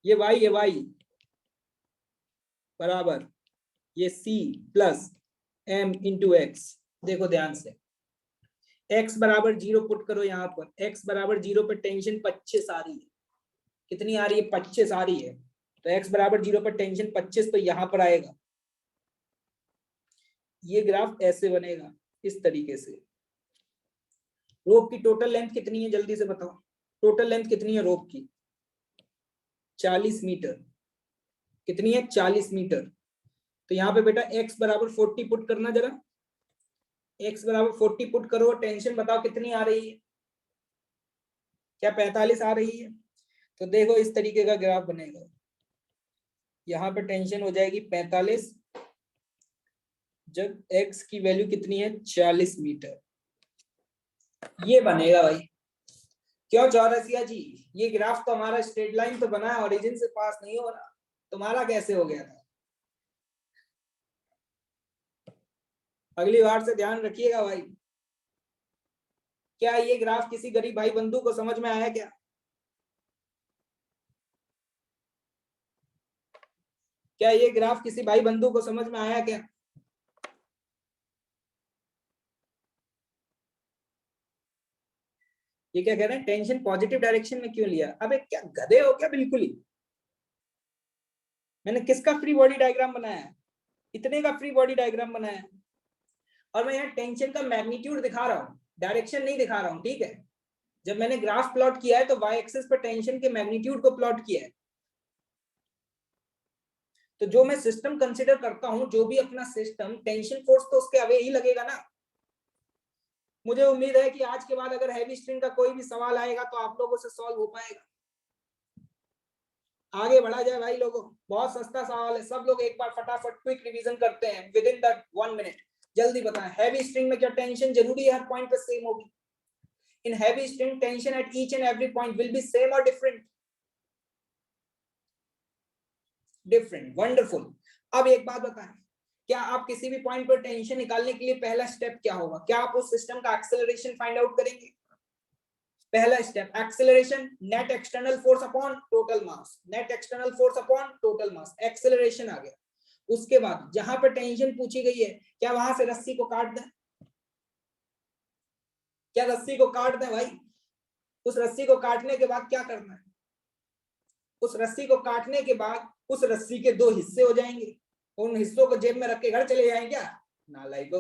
ये y बराबर ये c plus m into x. देखो ध्यान से, x बराबर 0 पुट करो यहाँ पर। x बराबर 0 पे टेंशन 25 आ रही है। कितनी आ रही है? 25 आ रही है। तो x बराबर 0 पर टेंशन 25 तो यहाँ पर आएगा। ये ग्राफ ऐसे बनेगा इस तरीके से। रोप की टोटल लेंथ कितनी है जल्दी से बताओ? टोटल लेंथ कितनी है रोप की? 40 मीटर। कितनी है? 40 मीटर। तो यहाँ पे बेटा x बराबर 40 पुट करना जरा। x बराबर 40 पुट करो, टेंशन बताओ कितनी आ रही है? क्या 45 आ रही है? तो देखो इस तरीके का ग्राफ बनेगा। यहाँ पे टेंशन हो जाएगी 45 जब x की वैल्यू कितनी है? 40 मीटर। ये बनेगा भाई। क्यों चौरसिया जी? ये ग्राफ तो हमारा स्ट्रेट लाइन तो बना है, ओरिजिन से पास नहीं हो रहा। तुम्हारा कैसे हो गया था? अगली बार से ध्यान रखिएगा भाई। क्या ये ग्राफ किसी गरीब भाई बंधु को समझ में आया क्या? क्या ये ग्राफ किसी भाई बंधु को समझ में आया क्या? ये क्या कह रहे हैं? टेंशन पॉजिटिव डायरेक्शन में क्यों लिया? अबे क्या गधे हो क्या? बिल्कुल ही। मैंने किसका फ्री बॉडी डायग्राम बनाया है? इतने का फ्री बॉडी डायग्राम बनाया है। और मैं यहाँ टेंशन का मैग्नीट्यूड दिखा रहा हूँ, डायरेक्शन नहीं दिखा रहा हूँ, ठीक है? जब मैंने ग्राफ प्लॉट किया है तो वाई एक्सिस पर टेंशन के मैग्नीट्यूड को प्लॉट किया है। तो जो मैं सिस्टम कंसीडर करता हूं, जो भी अपना सिस्टम, टेंशन फोर्स तो उसके अवे ही लगेगा ना। मुझे उम्मीद है कि आज के बाद अगर हैवी स्ट्रिंग का कोई भी सवाल आएगा तो आप लोगों से सॉल्व हो पाएगा। आगे बढ़ा जाए भाई लोगों। बहुत सस्ता सवाल है, सब लोग एक बार फटाफट क्विक रिवीजन करते हैं विद इन द 1 मिनट। जल्दी बताएं, हैवी स्ट्रिंग में क्या टेंशन जरूरी है हर पॉइंट पे सेम होगी? In heavy string tension at each and every point will be same और डिफरेंट? डिफरेंट। वंडरफुल। अब एक बात बताएं, क्या आप किसी भी पॉइंट पर टेंशन निकालने के लिए पहला स्टेप क्या होगा? क्या आप उस सिस्टम का एक्सेलरेशन फाइंड आउट करेंगे? पहला step acceleration, net external force upon total mass. Net external force upon total mass, acceleration आ गया। उसके बाद जहां पर टेंशन पूछी गई है, क्या वहां से रस्सी को काट दें? क्या रस्सी को काट दें भाई? उस रस्सी को काटने के बाद क्या करना है? उस रस्सी को काटने के बाद उस रस्सी के 2 हिस्से हो जाएंगे। उन हिस्सों को जेब में रख के घर चले जाएं क्या? नालायको।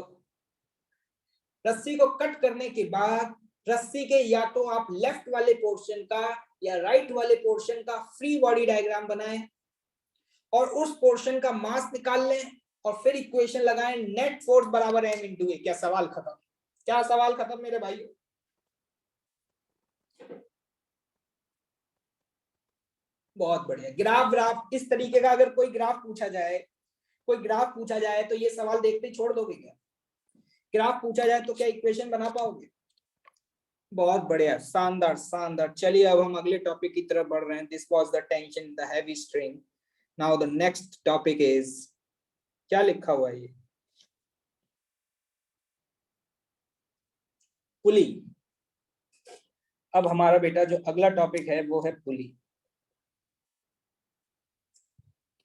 रस्सी को कट करने के बाद रस्सी के या तो आप लेफ्ट वाले पोर्शन का या राइट वाले पोर्शन का फ्री बॉडी डायग्राम बनाएं और उस पोर्शन का मास निकाल लें और फिर इक्वेशन लगाएं, नेट फोर्स बराबर m इंटू ए। क्या सवाल खत्म? क्या सवाल खत्म मेरे भाई? बहुत बढ़िया। ग्राफ इस तरीके का अगर कोई ग्राफ पूछा जाए, तो ये सवाल देखते ही छोड़ दोगे क्या? ग्राफ पूछा जाए तो क्या इक्वेशन बना पाओगे? बहुत बढ़िया, शानदार शानदार। चलिए अब हम अगले टॉपिक की तरफ बढ़ रहे हैं। This was the tension, the heavy string. Now the next topic is, क्या लिखा हुआ है ये? पुली। अब हमारा बेटा जो अगला टॉपिक है वो है पुली।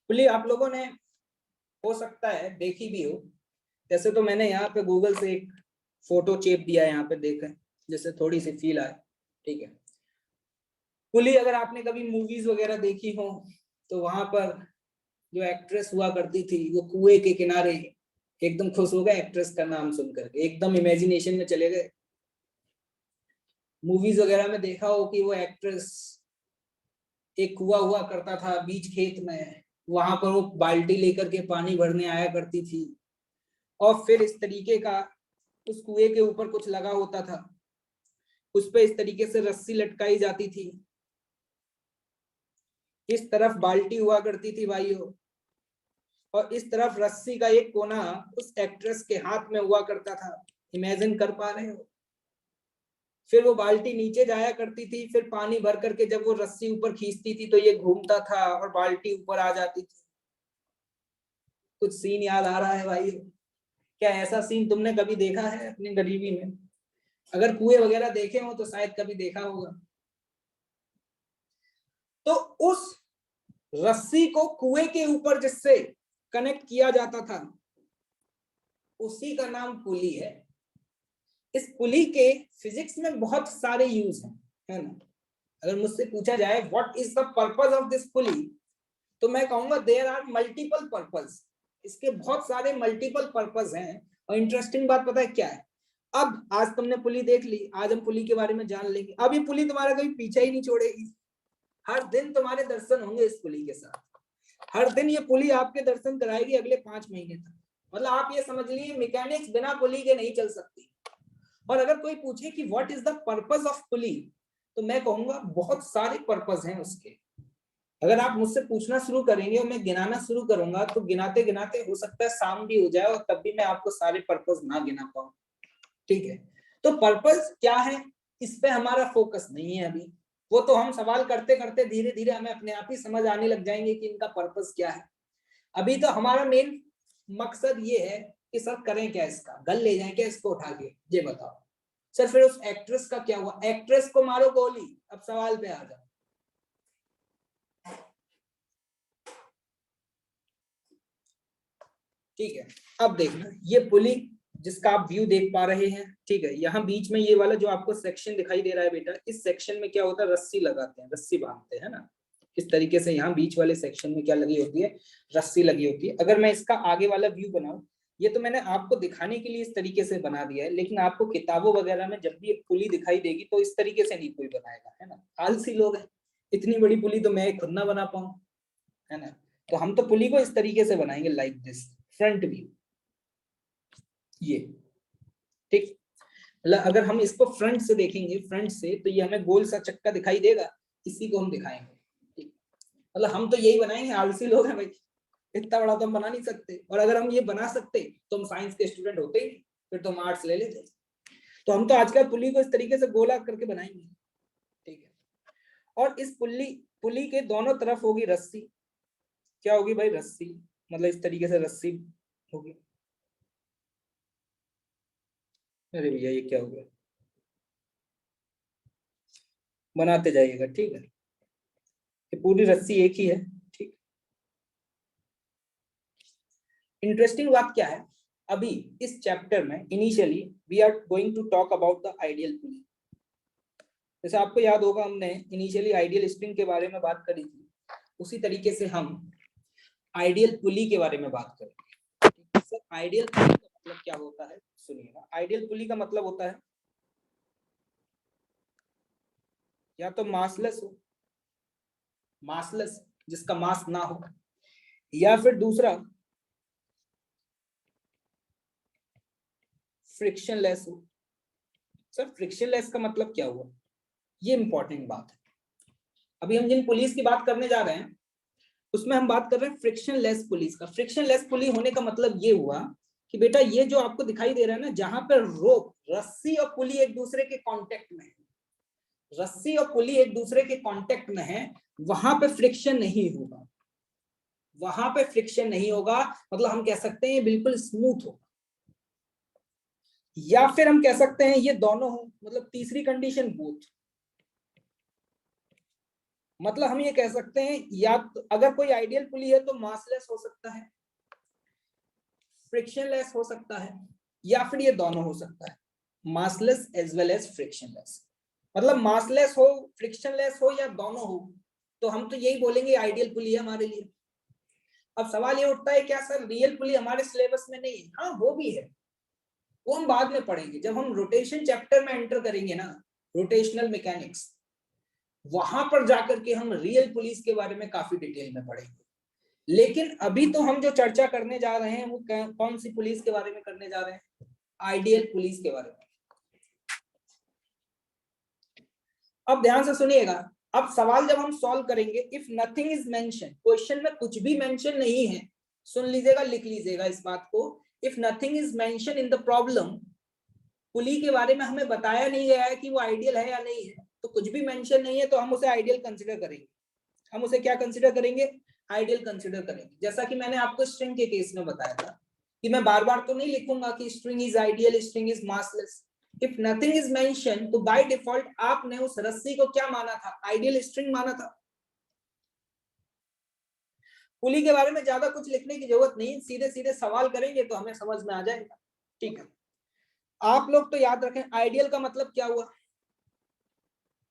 पुली आप लोगों ने हो सकता है देखी भी हो। जैसे तो मैंने यहाँ पे गूगल से एक फोटो चेप दिया है, यहाँ पे देखें जैसे थोड़ी सी फील आए, ठीक है? पुली अगर आपने कभी मूवीज वगैरह देखी हो तो वहां पर जो एक्ट्रेस हुआ करती थी वो कुएं के किनारे एकदम खुश हो गए एक्ट्रेस का नाम सुनकर, एकदम इमेजिनेशन में चले गए। मूवीज वगैरह में देखा हो कि वो एक्ट्रेस, एक कुआं हुआ करता था बीच खेत में, वहां पर वो बाल्टी लेकर के पानी भरने आया करती थी और फिर इस तरीके का उस कुएं के ऊपर कुछ लगा होता था, उस पे इस तरीके से रस्सी लटकाई जाती थी। इस तरफ बाल्टी हुआ करती थी भाइयों और इस तरफ रस्सी का एक कोना उस एक्ट्रेस के हाथ में हुआ करता था। इमेजिन कर पा रहे हो? फिर वो बाल्टी नीचे जाया करती थी, फिर पानी भर करके जब वो रस्सी ऊपर खींचती थी तो ये घूमता था और बाल्टी ऊपर आ जाती थी। कुछ सीन याद आ रहा है भाई? क्या ऐसा सीन तुमने कभी देखा है अपनी गरीबी में? अगर कुएं वगैरह देखे हो तो शायद कभी देखा होगा। तो उस रस्सी को कुएं के ऊपर जिससे कनेक्ट किया जाता था उसी का नाम पुली है। इस पुली के फिजिक्स में बहुत सारे यूज हैं, है ना? अगर मुझसे पूछा जाए what is the purpose of this pulley, तो मैं कहूंगा देयर आर मल्टीपल पर्पस। इसके बहुत सारे मल्टीपल पर्पस हैं। और इंटरेस्टिंग बात पता है क्या है? अब आज तुमने पुली देख ली, आज हम पुली के बारे में जान लेंगे। अब ये पुली तुम्हारा कभी पीछा ही नहीं छोड़ेगी, हर दिन तुम्हारे दर्शन होंगे इस पुली के साथ। हर दिन ये पुली आपके दर्शन कराएगी अगले 5 महीने तक। मतलब आप ये समझ लीजिए मैकेनिक्स बिना पुली के नहीं चल सकती। और अगर कोई पूछे कि what is the purpose of pulley, तो मैं कहूंगा बहुत सारे पर्पस हैं उसके। अगर आप मुझसे पूछना शुरू करेंगे और मैं गिनाना शुरू करूंगा तो गिनाते गिनाते हो सकता है शाम भी हो जाए और तब भी मैं आपको सारे पर्पस ना गिना पाऊं। ठीक है, तो पर्पस क्या है इस पे हमारा फोकस नहीं है अभी। वो तो हम सवाल करते करते धीरे धीरे हमें अपने आप ही समझ आने लग जाएंगे कि इनका पर्पस क्या है। अभी तो हमारा मेन मकसद ये है कि सर करें क्या, इसका गल ले जाएं क्या इसको उठा के, ये बताओ सर। फिर उस एक्ट्रेस का क्या हुआ? एक्ट्रेस को मारो गोली। अब सवाल पे आ जाओ। ठीक है, अब देखना ये पुली जिसका आप व्यू देख पा रहे हैं। ठीक है, यहाँ बीच में ये वाला जो आपको सेक्शन दिखाई दे रहा है बेटा, इस सेक्शन में क्या होता है, रस्सी लगाते हैं, रस्सी बांधते हैं ना। इस तरीके से यहाँ बीच वाले सेक्शन में क्या लगी होती है, रस्सी लगी होती है। अगर मैं इसका आगे वाला व्यू बनाऊं, ये तो मैंने आपको दिखाने के लिए इस तरीके से बना दिया है, लेकिन आपको किताबों वगैरह में जब भी एक पुली दिखाई देगी तो इस तरीके से नहीं कोई बनाएगा, है ना। आलसी लोग हैं, इतनी बड़ी पुली तो मैं खुद ना बना पाऊं, है ना। तो हम तो पुली को इस तरीके से बनाएंगे, लाइक दिस, फ्रंट व्यू ये। ठीक, मतलब अगर हम इसको फ्रंट से देखेंगे, फ्रंट से, तो ये हमें गोल सा चक्का दिखाई देगा, इसी को हम दिखाएंगे। ठीक, मतलब हम तो यही बनाएंगे, आलसी लोग हैं भाई, इतना बड़ा तो हम बना नहीं सकते। और अगर हम ये बना सकते तो हम साइंस के स्टूडेंट होते ही, फिर तो हम आर्ट्स ले लेते। तो हम तो आजकल पुली को इस तरीके से गोला करके बनाएंगे। ठीक है, और इस पुली के दोनों तरफ होगी रस्सी। क्या होगी भाई? रस्सी, मतलब इस तरीके से रस्सी होगी। अरे भैया ये क्या हो गया, बनाते जाइएगा। ठीक है, ये पूरी रस्सी एक ही है। ठीक, इंटरेस्टिंग बात क्या है, अभी इस चैप्टर में initially we are going to talk about the ideal pulley. जैसे आपको याद होगा हमने इनिशियली आइडियल स्प्रिंग के बारे में बात करी थी, उसी तरीके से हम आइडियल पुली के बारे में बात करेंगे। सर आइडियल पुली का मतलब क्या होता है? सुनिएगा, आइडियल पुली का मतलब होता है या तो मासलेस हो, मासलेस जिसका मास ना हो, या फिर दूसरा फ्रिक्शनलेस हो। सर फ्रिक्शनलेस का मतलब क्या हुआ, ये इंपॉर्टेंट बात है। अभी हम जिन पुलिस की बात करने जा रहे हैं उसमें हम बात कर रहे हैं फ्रिक्शनलेस पुलिस का। फ्रिक्शनलेस पुली होने का मतलब ये हुआ कि बेटा ये जो आपको दिखाई दे रहा है ना, जहां पर रोप, रस्सी और पुली एक दूसरे के कांटेक्ट में है, रस्सी और पुली एक दूसरे के कांटेक्ट में है, वहां पे फ्रिक्शन नहीं होगा। वहां पे फ्रिक्शन नहीं होगा, मतलब हम कह सकते हैं बिल्कुल स्मूथ होगा। या फिर हम कह सकते हैं ये दोनों हो, मतलब तीसरी कंडीशन बोथ। मतलब हम ये कह सकते हैं या तो अगर कोई आइडियल पुली है तो मासलेस हो सकता है, फ्रिक्शनलेस हो सकता है, या फिर ये दोनों हो सकता है, massless as well as frictionless. मतलब मासलेस हो, फ्रिक्शनलेस हो या दोनों हो, तो हम तो यही बोलेंगे आइडियल पुली है हमारे लिए। अब सवाल ये उठता है क्या सर रियल पुली हमारे सिलेबस में नहीं है? हाँ वो भी है, वो हम बाद में पढ़ेंगे जब हम रोटेशन चैप्टर में एंटर करेंगे ना, रोटेशनल मैकेनिक्स, वहां पर जाकर के हम रियल पुलिस के बारे में काफी डिटेल में पढ़ेंगे। लेकिन अभी तो हम जो चर्चा करने जा रहे हैं वो कौन सी पुलिस के बारे में करने जा रहे हैं? आइडियल पुलिस के बारे में। अब ध्यान से सुनिएगा, अब सवाल जब हम सॉल्व करेंगे, if nothing is mention, question में कुछ भी मेंशन नहीं है, सुन लीजिएगा, लिख लीजिएगा इस बात को, if nothing is mention in the problem, pulley के बारे में हमें बताया नहीं गया है कि वो आइडियल है या नहीं है, तो कुछ भी मेंशन नहीं है तो हम उसे आइडियल कंसिडर करेंगे। हम उसे क्या कंसिडर करेंगे? आइडियल कंसिडर करेंगे। जैसा कि मैंने आपको स्ट्रिंग के केस में बताया था कि मैं बार बार तो नहीं लिखूंगा कि string is ideal, string is massless. If nothing is mention तो बाय डिफॉल्ट आपने उस रस्सी को क्या माना था? आइडियल स्ट्रिंग माना था। पुली के बारे में ज्यादा कुछ लिखने की जरूरत नहीं, सीधे सीधे सवाल करेंगे तो हमें समझ में आ जाएगा। ठीक है, आप लोग तो याद रखें आइडियल का मतलब क्या हुआ?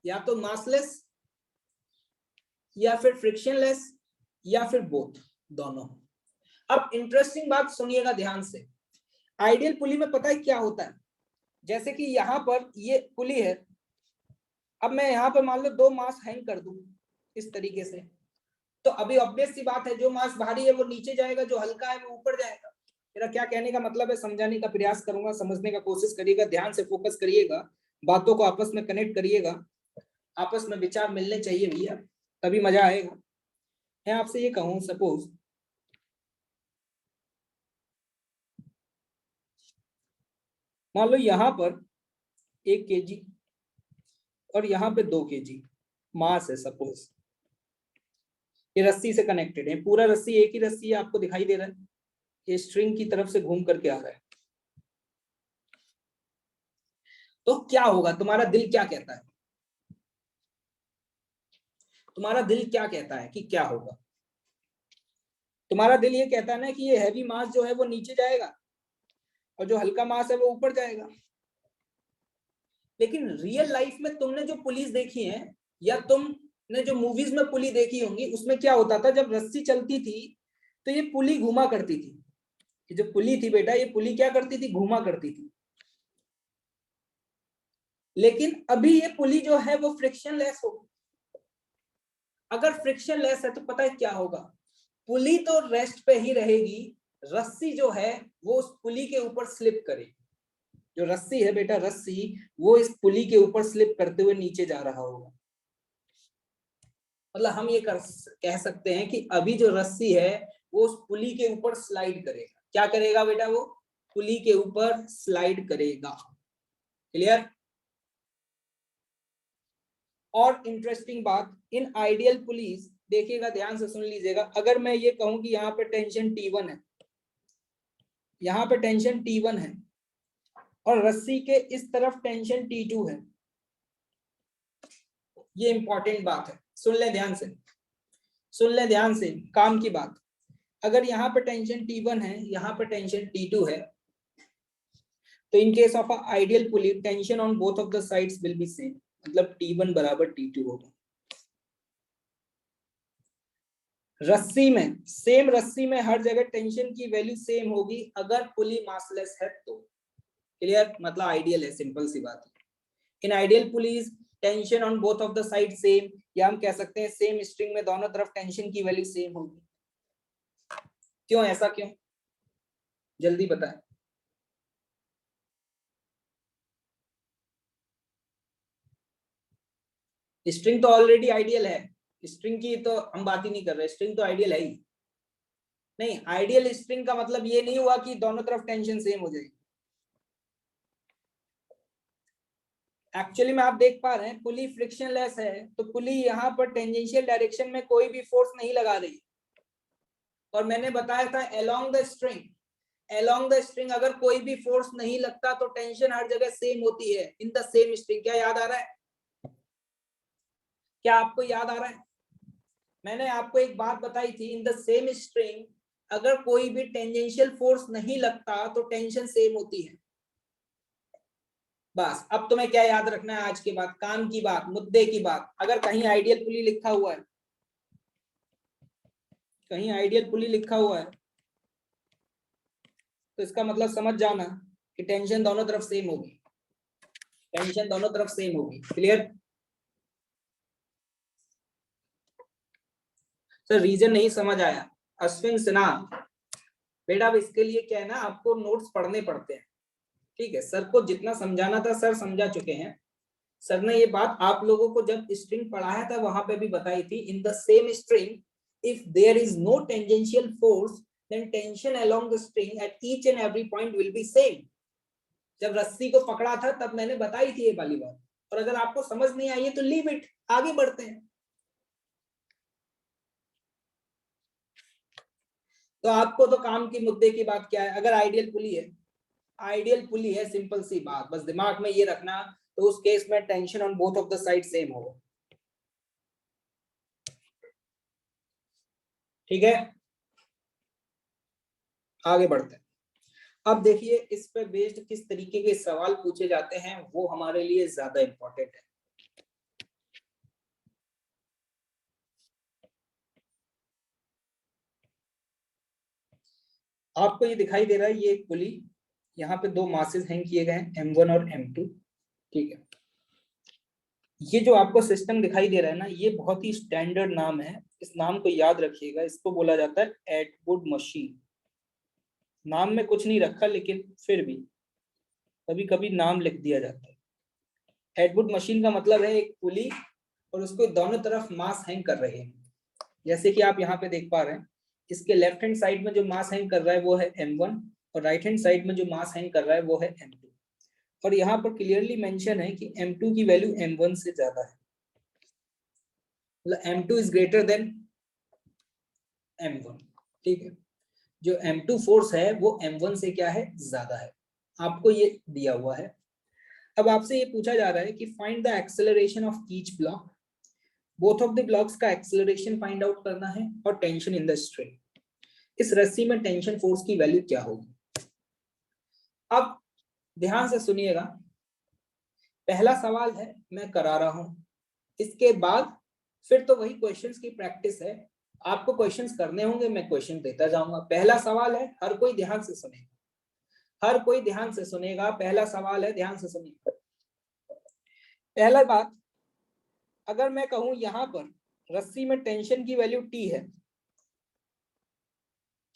या तो मासलेस या फिर फ्रिक्शनलेस या फिर बोथ, दोनों। अब इंटरेस्टिंग बात सुनिएगा ध्यान से। आइडियल पुली में पता है क्या होता है? जैसे कि यहां पर ये पुली है, अब मैं यहां पर मान लो 2 मास हैंग कर दूं इस तरीके से, तो अभी ऑब्वियस सी बात है जो मास भारी है वो नीचे जाएगा, जो हल्का है वो ऊपर जाएगा। मेरा क्या कहने का मतलब है, समझाने का प्रयास करूंगा, समझने का कोशिश करिएगा, ध्यान से फोकस करिएगा, बातों को आपस में कनेक्ट करिएगा, आपस में विचार मिलने चाहिए भैया, तभी मजा आएगा। मैं आपसे ये कहूं, सपोज मान लो यहां पर 1 kg और यहाँ पे 2 kg मास है, सपोज ये रस्सी से कनेक्टेड है, पूरा रस्सी एक ही रस्सी है, आपको दिखाई दे रहा है, ये स्ट्रिंग की तरफ से घूम करके आ रहा है। तो क्या होगा? तुम्हारा दिल क्या कहता है? तुम्हारा दिल क्या कहता है कि क्या होगा? तुम्हारा दिल ये कहता है ना कि ये हैवी मास जो है वो नीचे जाएगा और जो हल्का मास है वो ऊपर जाएगा। लेकिन रियल लाइफ में तुमने जो पुलिस देखी है या तुमने जो मूवीज में पुली देखी होंगी, उसमें क्या होता था, जब रस्सी चलती थी तो ये पुली घुमा करती थी। ये जो पुली थी बेटा, ये पुली क्या करती थी? घुमा करती थी। लेकिन अभी ये पुली जो है वो फ्रिक्शनलेस होगी। अगर फ्रिक्शनलेस है तो पता है क्या होगा? पुली तो रेस्ट पे ही रहेगी, रस्सी जो है वो उस पुली के ऊपर स्लिप करेगी। जो रस्सी है बेटा, रस्सी वो इस पुली के ऊपर स्लिप करते हुए नीचे जा रहा होगा। मतलब हम ये कह सकते हैं कि अभी जो रस्सी है वो उस पुली के ऊपर स्लाइड करेगा। क्या करेगा बेटा? वो पुली के ऊपर स्लाइड करेगा। क्लियर? और इंटरेस्टिंग बात, इन आइडियल पुलीज देखिएगा, ध्यान से सुन लीजिएगा, अगर मैं ये कहूं कि यहाँ पे टेंशन T1 है, यहाँ पे टेंशन T1 है और रस्सी के इस तरफ टेंशन T2 है, ये इंपॉर्टेंट बात है, सुन ले ध्यान से, सुन ले ध्यान से, काम की बात। अगर यहाँ पे टेंशन T1 है, यहाँ पे टेंशन T2 है, तो in case of ideal pulley tension on both of the sides will be same, मतलब T1 बराबर T2 होगा। रस्सी में, सेम रस्सी में हर जगह टेंशन की वैल्यू सेम होगी अगर पुली मासलेस है तो। क्लियर? मतलब आइडियल है, सिंपल सी बात है। In ideal pulleys tension on both of the side same, या हम कह सकते हैं सेम स्ट्रिंग में दोनों तरफ टेंशन की वैल्यू सेम होगी। क्यों? ऐसा क्यों? जल्दी बताएं। स्ट्रिंग तो ऑलरेडी आइडियल है, स्ट्रिंग की तो हम बात ही नहीं कर रहे, स्ट्रिंग तो आइडियल है ही नहीं। आइडियल स्ट्रिंग का मतलब ये नहीं हुआ कि दोनों तरफ टेंशन सेम हो जाएगी। एक्चुअली में आप देख पा रहे हैं पुली फ्रिक्शनलेस है, तो पुली यहाँ पर टेंजेंशियल डायरेक्शन में कोई भी फोर्स नहीं लगा रही। और मैंने बताया था along the string, along the string अगर कोई भी फोर्स नहीं लगता तो टेंशन हर जगह सेम होती है इन द सेम स्ट्रिंग। क्या याद आ रहा है? क्या आपको याद आ रहा है? मैंने आपको एक बात बताई थी, इन द सेम स्ट्रिंग अगर कोई भी टेंजेंशियल फोर्स नहीं लगता तो टेंशन सेम होती है। बस अब तुम्हें क्या याद रखना है आज के बाद? काम की बात, मुद्दे की बात। अगर कहीं आइडियल पुली लिखा हुआ है, कहीं आइडियल पुली लिखा हुआ है, तो इसका मतलब समझ जाना कि टेंशन दोनों तरफ सेम होगी, टेंशन दोनों तरफ सेम होगी। क्लियर? सर रीजन नहीं समझ आया। अश्विन सिन्हा बेटा, अब इसके लिए क्या है ना, आपको नोट्स पढ़ने पड़ते हैं। ठीक है, सर को जितना समझाना था सर समझा चुके हैं। सर ने ये बात आप लोगों को जब स्ट्रिंग पढ़ाया था वहां पे भी बताई थी। In the same string if there is no tangential force then tension along the string at each and every point will be same. जब रस्सी को पकड़ा था तब मैंने बताई थी ये वाली बात। और अगर आपको समझ नहीं आई है तो लीव इट, आगे बढ़ते हैं। तो आपको तो काम की मुद्दे की बात क्या है, अगर आइडियल पुली है, आइडियल पुली है, सिंपल सी बात, बस दिमाग में ये रखना, तो उस केस में tension on both of the side same होगा। ठीक है, आगे बढ़ते हैं। अब देखिए इस पे बेस्ड किस तरीके के सवाल पूछे जाते हैं वो हमारे लिए ज्यादा इंपॉर्टेंट है। आपको ये दिखाई दे रहा है, ये एक पुली, यहाँ पे दो मासेस हैंग किए गए हैं, M1 और M2। ठीक है, ये जो आपको सिस्टम दिखाई दे रहा है ना, ये बहुत ही स्टैंडर्ड नाम है, इस नाम को याद रखिएगा। इसको बोला जाता है एटवुड मशीन। नाम में कुछ नहीं रखा, लेकिन फिर भी कभी कभी नाम लिख दिया जाता है। एटवुड मशीन का मतलब है एक पुली और उसको दोनों तरफ मास हैंग कर रहे हैं। जैसे कि आप यहाँ पे देख पा रहे हैं, इसके लेफ्ट हैंड साइड में जो मास हैंग कर रहा है वो है M1, और राइट हैंड साइड में जो मास हैंग कर रहा है वो है M2। और यहाँ पर क्लियरली मेंशन है कि M2 की वैल्यू M1 से ज्यादा है, मतलब M2 is greater then M1। ठीक है, जो M2 फोर्स है वो M1 से क्या है, ज्यादा है, आपको ये दिया हुआ है। अब आपसे ये पूछा जा रहा है कि find the acceleration of each block, both of the blocks का एक्सेलरेशन फाइंड आउट करना है, और टेंशन इन द स्ट्रिंग, इस रस्सी में टेंशन फोर्स की वैल्यू क्या होगी। अब ध्यान से सुनिएगा, पहला सवाल है मैं करा रहा हूं, इसके बाद फिर तो वही क्वेश्चंस की प्रैक्टिस है, आपको क्वेश्चंस करने होंगे, मैं क्वेश्चन देता जाऊंगा। पहला सवाल है, हर कोई ध्यान से सुनेगा, हर कोई ध्यान से सुनेगा, पहला सवाल है, ध्यान से सुनिएगा। पहला बात, अगर मैं कहूं यहां पर रस्सी में टेंशन की वैल्यू T है,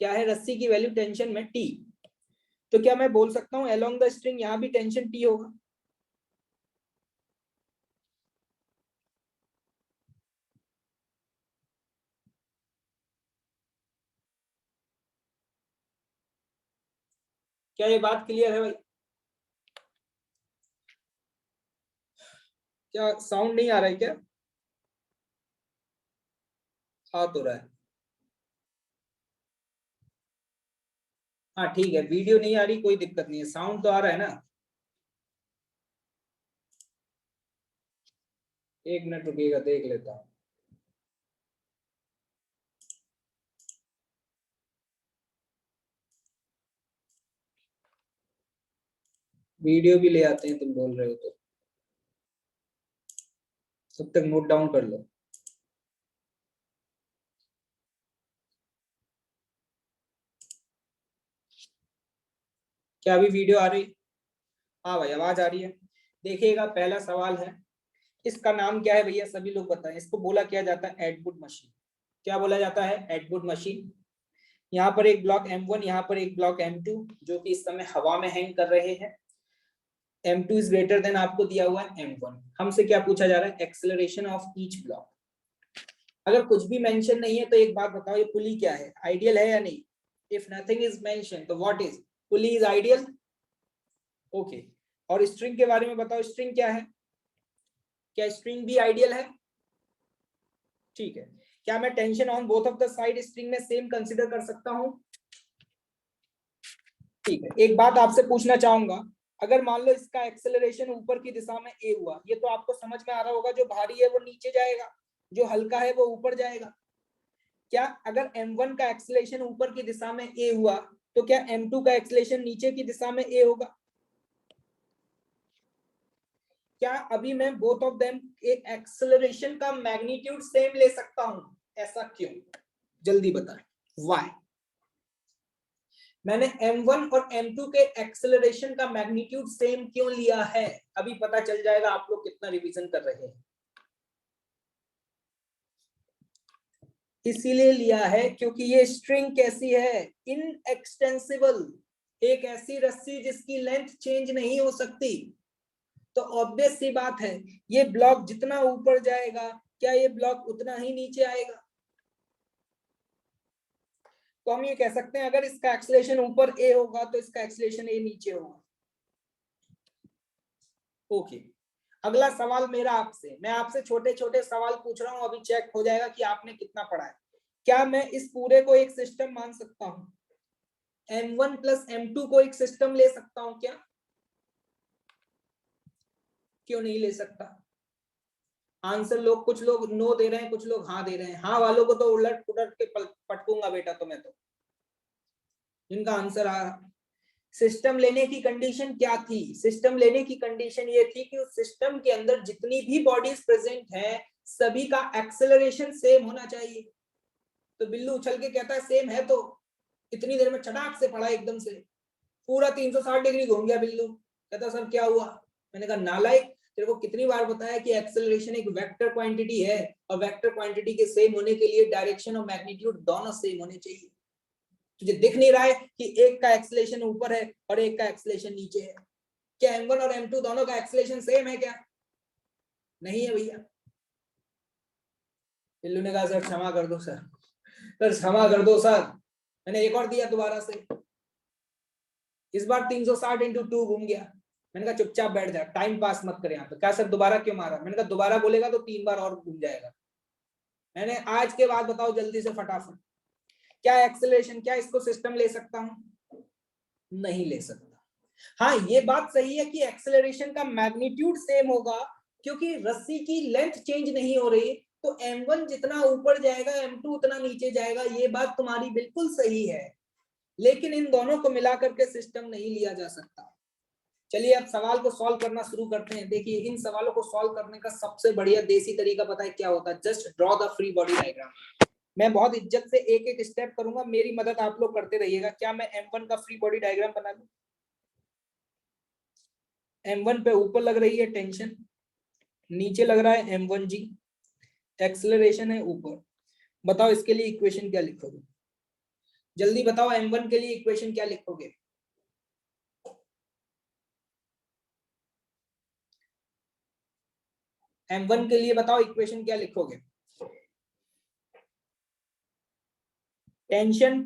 क्या है, रस्सी की वैल्यू टेंशन में T, तो क्या मैं बोल सकता हूं अलोंग द स्ट्रिंग यहां भी टेंशन T होगा? क्या ये बात क्लियर है भाई? क्या साउंड नहीं आ रहा है क्या? आ तो रहा है। हाँ ठीक है, वीडियो नहीं आ रही कोई दिक्कत नहीं है, साउंड तो आ रहा है ना। एक मिनट रुकिएगा, देख लेता हूँ। वीडियो भी ले आते हैं, तुम बोल रहे हो तो तब तक नोट डाउन कर लो। क्या अभी वीडियो आ रही? हाँ भाई आवाज आ रही है। देखिएगा पहला सवाल है, इसका नाम क्या है भैया, सभी लोग बताएं, इसको बोला क्या जाता है, एटवुड मशीन। क्या बोला जाता है, एटवुड मशीन। यहाँ पर एक ब्लॉक M1, यहाँ पर एक ब्लॉक M2, जो कि इस समय हवा में हैंग कर रहे हैं। M2 इज ग्रेटर देन आपको दिया हुआ है M1। हमसे क्या पूछा जा रहा है, एक्सेलरेशन ऑफ ईच ब्लॉक। अगर कुछ भी मेंशन नहीं है तो एक बात बताओ, ये पुली क्या है, आइडियल है या नहीं? इफ नथिंग इज मेंशन तो what is, pulley is ideal. Okay, और स्ट्रिंग के बारे में बताओ, स्ट्रिंग क्या है, क्या स्ट्रिंग भी आइडियल है? ठीक है, क्या मैं tension on both of the side string में सेम कंसीडर कर सकता हूं? ठीक है, एक बात आपसे पूछना चाहूंगा, अगर मान लो इसका एक्सेलरेशन ऊपर की दिशा में ए हुआ, ये तो आपको समझ में आ रहा होगा, जो भारी है वो नीचे जाएगा, जो हल्का है वो ऊपर जाएगा। क्या अगर M1 का एक्सेलरेशन ऊपर की दिशा में ए हुआ, तो क्या M2 का एक्सेलरेशन नीचे की दिशा में ए होगा? क्या अभी मैं बोथ ऑफ देम एक एक्सेलरेशन का मैग्नीट्यूड सेम ले सकता हूं? ऐसा क्यों, जल्दी बताएं, व्हाई? मैंने M1 और M2 के एक्सेलरेशन का मैग्नीट्यूड सेम क्यों लिया है, अभी पता चल जाएगा आप लोग कितना रिवीजन कर रहे हैं। इसीलिए लिया है क्योंकि ये स्ट्रिंग कैसी है, इनएक्सटेंसिबल, एक ऐसी रस्सी जिसकी लेंथ चेंज नहीं हो सकती। तो ऑब्वियस सी बात है, ये ब्लॉक जितना ऊपर जाएगा, क्या ये ब्लॉक उतना ही नीचे आएगा? तो हम ये कह सकते हैं, अगर इसका एक्सेलरेशन ऊपर ए होगा तो इसका एक्सेलरेशन ए नीचे होगा। ओके, अगला सवाल मेरा आपसे, मैं आपसे छोटे छोटे सवाल पूछ रहा हूं, अभी चेक हो जाएगा कि आपने कितना पढ़ा है। क्या मैं इस पूरे को एक सिस्टम मान सकता हूं? M1 प्लस M2 को एक सिस्टम ले सकता हूं क्या? क्यों नहीं ले सकता? आंसर लोग, कुछ लोग नो दे रहे हैं, कुछ लोग हाँ दे रहे हैं। हाँ वालों को तो उलट पुलट के पटकूंगा बेटा तुम्हें तो, जिनका आंसर आ रहा। सिस्टम लेने की कंडीशन क्या थी? सिस्टम लेने की कंडीशन ये थी कि उस सिस्टम के अंदर जितनी भी बॉडीज प्रेजेंट है सभी का एक्सेलरेशन सेम होना चाहिए। तो बिल्लू उछल के कहता है सेम है, तो इतनी देर में चटाक से पड़ा एकदम से, पूरा 360 डिग्री घूम गया बिल्लू। कहता सर क्या हुआ? मैंने कहा नालायक, तेरे को कितनी बार बताया कि एक्सेलरेशन एक वेक्टर क्वांटिटी है, और वेक्टर क्वांटिटी के सेम होने के लिए डायरेक्शन और मैग्नीट्यूड दोनों सेम होने चाहिए। तुझे दिख नहीं रहा है कि एक का एक्सेलरेशन ऊपर है और एक का एक्सेलरेशन नीचे है? क्या M1 और M2 दोनों का एक्सेलरेशन सेम है क्या? नहीं है भैया। बिल्लू ने कहा सर क्षमा कर दो सर, सर क्षमा कर दो सर। मैंने एक और दिया दोबारा से, इस बार 360 इंटू 2 घूम गया। मैंने कहा चुपचाप बैठ जा, टाइम पास मत कर यहाँ पे। क्या सर दोबारा क्यों मारा? मैंने कहा दोबारा बोलेगा तो 3 बार और घूम जाएगा। मैंने आज के बाद बताओ जल्दी से फटाफट, क्या एक्सेलरेशन, क्या इसको सिस्टम ले सकता हूं? नहीं ले सकता। हाँ ये बात सही है कि एक्सेलरेशन का मैग्नीट्यूड सेम होगा, क्योंकि रस्सी की लेंथ चेंज नहीं हो रही, तो M1 जितना ऊपर जाएगा M2 उतना नीचे जाएगा, ये बात तुम्हारी बिल्कुल सही है। लेकिन इन दोनों को मिलाकर के सिस्टम नहीं लिया जा सकता। चलिए अब सवाल को सॉल्व करना शुरू करते हैं। देखिए इन सवालों को सॉल्व करने का सबसे बढ़िया देसी तरीका पता है क्या होता है? Just draw the free body diagram. मैं बहुत इज्जत से एक एक स्टेप करूंगा, मेरी मदद आप लोग करते रहिएगा। क्या मैं M1 का फ्री बॉडी डायग्राम बना लूं? M1 पे ऊपर लग रही है टेंशन, नीचे लग रहा है M1G, एक्सेलरेशन है ऊपर। बताओ इसके लिए इक्वेशन क्या लिखोगे? जल्दी बताओ, M1 के लिए इक्वेशन क्या लिखोगे? M1 के लिए बताओ इक्वेशन क्या लिखोगे? Tension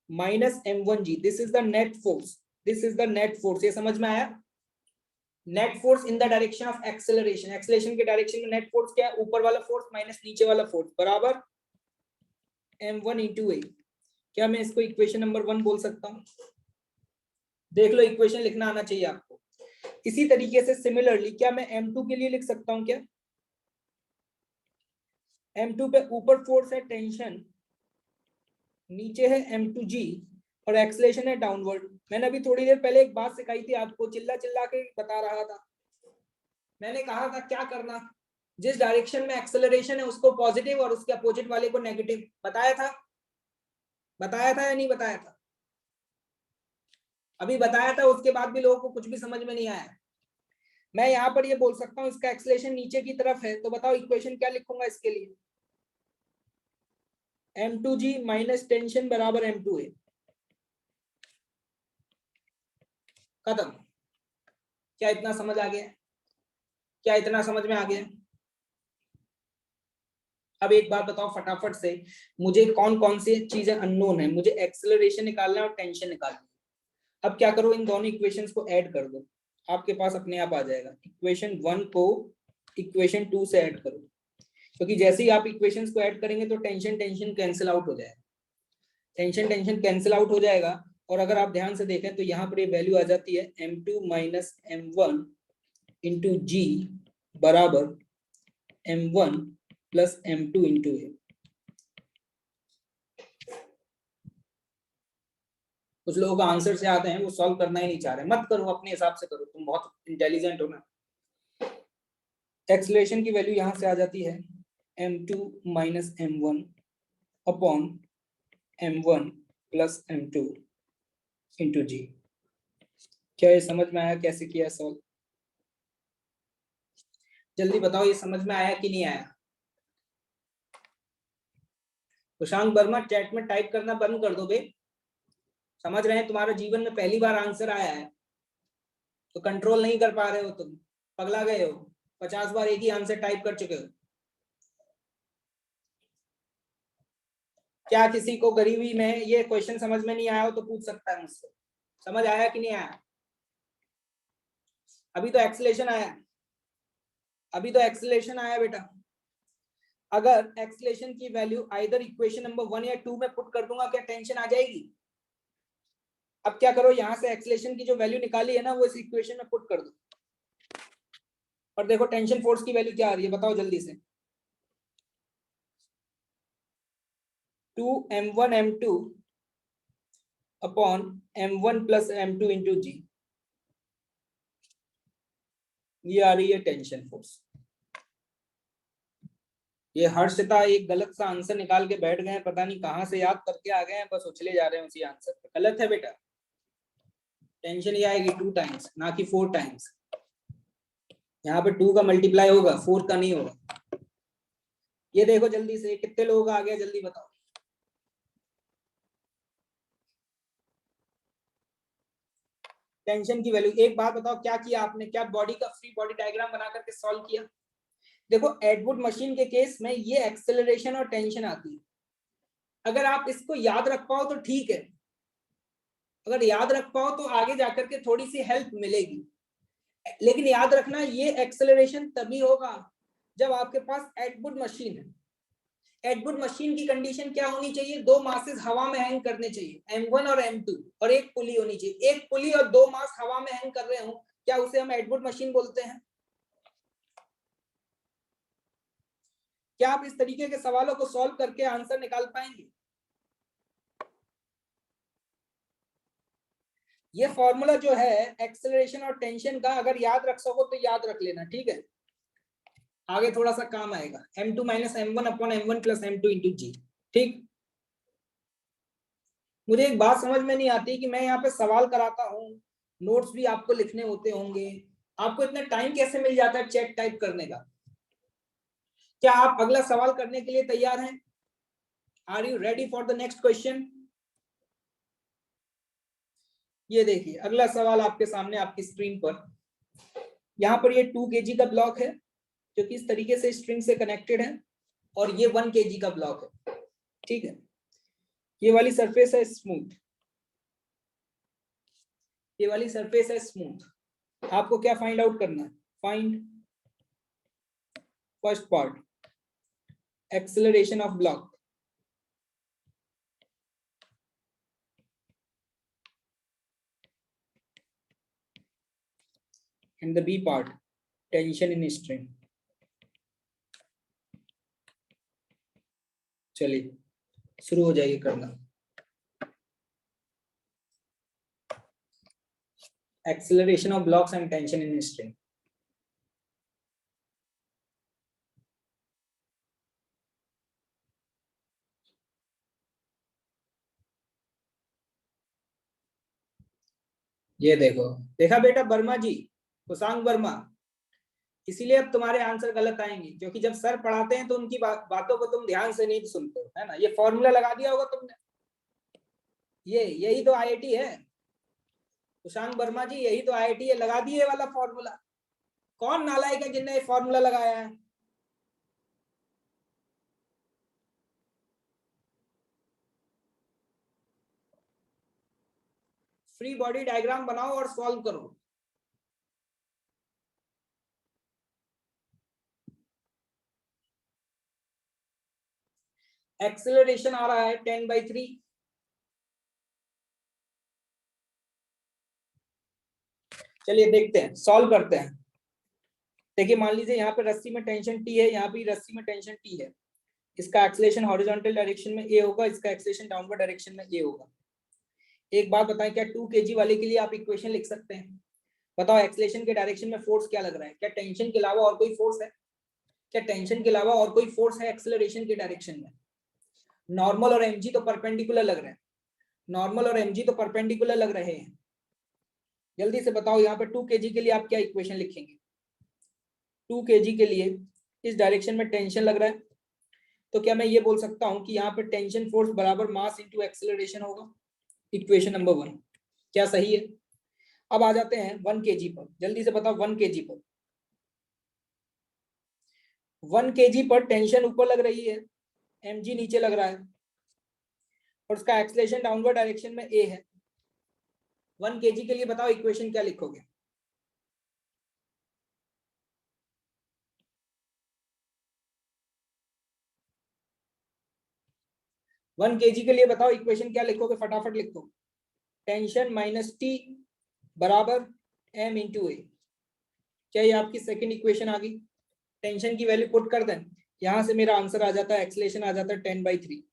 minus M1G, this is the net force, this is the net force. ये समझ में आया? Net force in the direction of acceleration, acceleration के डायरेक्शन में नेट फोर्स क्या है? ऊपर वाला फोर्स माइनस नीचे वाला फोर्स बराबर M1 इंटू ए। क्या मैं इसको इक्वेशन नंबर 1 बोल सकता हूं? देख लो इक्वेशन लिखना आना चाहिए आपको। इसी तरीके से सिमिलरली क्या मैं M2 के लिए लिख सकता हूं? क्या M2 पे ऊपर फोर्स है टेंशन, नीचे है M2G और एक्सेलरेशन है डाउनवर्ड। मैंने अभी थोड़ी देर पहले एक बात सिखाई थी आपको, चिल्ला चिल्ला के बता रहा था। मैंने कहा था क्या करना, जिस डायरेक्शन में एक्सेलरेशन है उसको पॉजिटिव और उसके अपोजिट वाले को नेगेटिव। बताया था? बताया था या नहीं बताया था? अभी बताया था, उसके बाद भी लोगों को कुछ भी समझ में नहीं आया। मैं यहाँ पर ये बोल सकता हूँ इसका एक्सेलरेशन नीचे की तरफ है, तो बताओ इक्वेशन क्या लिखूंगा इसके लिए? M2G माइनस टेंशन बराबर M2A। खत्म। क्या इतना समझ आ गया? क्या इतना समझ में आ गया? अब एक बात बताओ फटाफट से, मुझे कौन कौन सी चीजें अननोन है? मुझे एक्सेलरेशन निकालना है और टेंशन निकालना है। अब क्या करो, इन दोनों इक्वेशंस को ऐड कर दो, आपके पास अपने आप आ जाएगा। इक्वेशन 1 को इक्वेशन 2 से ऐड करो, क्योंकि जैसे ही आप इक्वेशंस को ऐड करेंगे तो टेंशन टेंशन कैंसिल आउट हो जाएगा, टेंशन टेंशन कैंसिल आउट हो जाएगा। और अगर आप ध्यान से देखें तो यहाँ पर ये वैल्यू आ जाती है M2 माइनस M1 इंटू जी बराबर M1 प्लस M2 इंटू ए। कुछ लोगों का आंसर से आते हैं वो सॉल्व करना ही नहीं चाह रहे। मत करो, अपने हिसाब से करो, तुम बहुत इंटेलिजेंट हो ना। एक्सेलरेशन की वैल्यू यहां से आ जाती है M2 minus M1 upon M1 plus M2 into g. क्या ये समझ में आया कैसे किया सॉल्व? जल्दी बताओ ये समझ में आया कि नहीं आया? कुशांक वर्मा चैट में टाइप करना बंद कर दो बे। समझ रहे हैं तुम्हारे जीवन में पहली बार आंसर आया है तो कंट्रोल नहीं कर पा रहे हो, तुम पगला गए हो। 50 बार एक ही आंसर टाइप कर चुके हो। क्या किसी को गरीबी में ये क्वेश्चन समझ में नहीं आया हो तो पूछ सकता है मुझसे। समझ आया कि नहीं आया? अभी तो एक्सेलरेशन आया, अभी तो एक्सेलरेशन आया बेटा। अगर एक्सेलरेशन की वैल्यू आइदर इक्वेशन नंबर 1 या 2 में पुट कर दूंगा, क्या टेंशन आ जाएगी? अब क्या करो, यहां से एक्सेलरेशन की जो वैल्यू निकाली है ना, वो इस इक्वेशन में पुट कर दो, और देखो टेंशन फोर्स की वैल्यू क्या आ रही है, बताओ जल्दी से। 2m1 m2 upon m1 plus m2 into जी, ये आ रही है टेंशन फोर्स। ये हर्षिता एक गलत सा आंसर निकाल के बैठ गए हैं, पता नहीं कहां से याद करके आ गए हैं, बस उछले जा रहे हैं उसी आंसर पे। गलत है बेटा, टेंशन ये आएगी 2 टाइम्स, ना कि 4 टाइम्स। यहाँ पे 2 का मल्टीप्लाई होगा, 4 का नहीं होगा। ये देखो जल्दी से, कितने लोग आ गए जल्दी बताओ। टेंशन की वैल्यू, एक बात बताओ, क्या किया आपने, क्या बॉडी का फ्री बॉडी डायग्राम बना करके सॉल्व किया? देखो एडवुड मशीन के केस में ये एक्सेलरेशन और टेंशन आती है। अगर आप इसको याद रख पाओ तो ठीक है, अगर याद रख पाओ तो आगे जाकर के थोड़ी सी हेल्प मिलेगी। लेकिन याद रखना, ये एक्सेलरेशन तभी होगा जब आपके पास एडवुड मशीन है। एडवुड मशीन की कंडीशन क्या होनी चाहिए? 2 मासेस हवा में हैंग करने चाहिए, m1 और m2, और एक पुली होनी चाहिए। एक पुली और 2 मास हवा में हैंग कर रहे हो, क्या उसे हम एडवुड मशीन बोलते हैं? क्या आप इस तरीके के सवालों को सॉल्व करके आंसर निकाल पाएंगे? ये फॉर्मूला जो है एक्सेलरेशन और टेंशन का, अगर याद रख सको तो याद रख लेना, ठीक है? आगे थोड़ा सा काम आएगा। m2 minus m1 upon m1 plus m2 into g, ठीक। मुझे एक बात समझ में नहीं आती कि मैं यहाँ पे सवाल कराता हूँ, नोट्स भी आपको लिखने होते होंगे, आपको इतना टाइम कैसे मिल जाता है चैट टाइप करने का? क्या आप अगला सवाल करने के लिए तैयार हैं? Are you ready for the next question? ये देखिए अगला सवाल आपके सामने आपकी स्क्रीन पर। यहाँ पर ये 2 kg का ब्लॉक है जो कि इस तरीके से स्ट्रिंग से कनेक्टेड है, और ये 1 kg का ब्लॉक है, ठीक है। ये वाली सरफेस है स्मूथ, ये वाली सरफेस है स्मूथ। आपको क्या फाइंड आउट करना है? Find first part, acceleration of block, and the B part, tension in string। चलिए शुरू हो जाइए करना। Acceleration of blocks and tension in string. ये देखो, देखा बेटा वर्मा जी, कुशांग वर्मा, इसीलिए अब तुम्हारे आंसर गलत आएंगे, क्योंकि जब सर पढ़ाते हैं तो उनकी बातों को तुम ध्यान से नहीं सुनते हो, है ना? ये फॉर्मूला लगा दिया होगा तुमने, ये यही तो आईआईटी है कुशांग वर्मा जी, यही तो आईआईटी है, लगा दिए वाला फॉर्मूला। कौन नालायक है जिनने ये फॉर्मूला लगाया है? फ्री बॉडी डायग्राम बनाओ और सॉल्व करो। एक्सेलरेशन आ रहा है 10/3। चलिए देखते हैं, सॉल्व करते हैं। देखिए मान लीजिए यहाँ पे रस्सी में टेंशन टी है, यहाँ भी रस्सी में टेंशन टी है। इसका एक्सेलरेशन हॉरिजॉन्टल डायरेक्शन में ए होगा, इसका एक्सेलरेशन डाउनवर्ड डायरेक्शन में ए होगा। एक बात बताएं, क्या 2 kg वाले के लिए आप इक्वेशन लिख सकते हैं? बताओ एक्सेलरेशन के डायरेक्शन में फोर्स क्या लग रहा है? क्या टेंशन के अलावा और कोई फोर्स है? क्या टेंशन के अलावा और कोई फोर्स है एक्सेलरेशन के डायरेक्शन में? नॉर्मल और mg तो परपेंडिकुलर लग रहे हैं, नॉर्मल और mg तो परपेंडिकुलर लग रहे हैं। जल्दी से बताओ यहाँ पे 2 kg के लिए आप क्या इक्वेशन लिखेंगे? 2 kg के लिए इस डायरेक्शन में टेंशन लग रहा है, तो क्या मैं ये बोल सकता हूँ कि यहाँ पे टेंशन फोर्स बराबर मास इंटू एक्सेलरेशन होगा? इक्वेशन नंबर 1 क्या सही है? अब आ जाते हैं 1 kg पर, जल्दी से बताओ 1 kg पर। 1 kg पर टेंशन ऊपर लग रही है, mg नीचे लग रहा है, और उसका एक्सेलरेशन डाउनवर्ड डायरेक्शन में a है। 1 kg के लिए बताओ इक्वेशन क्या लिखोगे? 1 kg के लिए बताओ इक्वेशन क्या लिखोगे, फटाफट लिखो। टेंशन माइनस टी बराबर m इंटू ए। क्या ये आपकी सेकेंड इक्वेशन आ गई? टेंशन की वैल्यू पुट कर दें, यहां से मेरा आंसर आ जाता है, एक्सेलरेशन आ जाता है 10/3,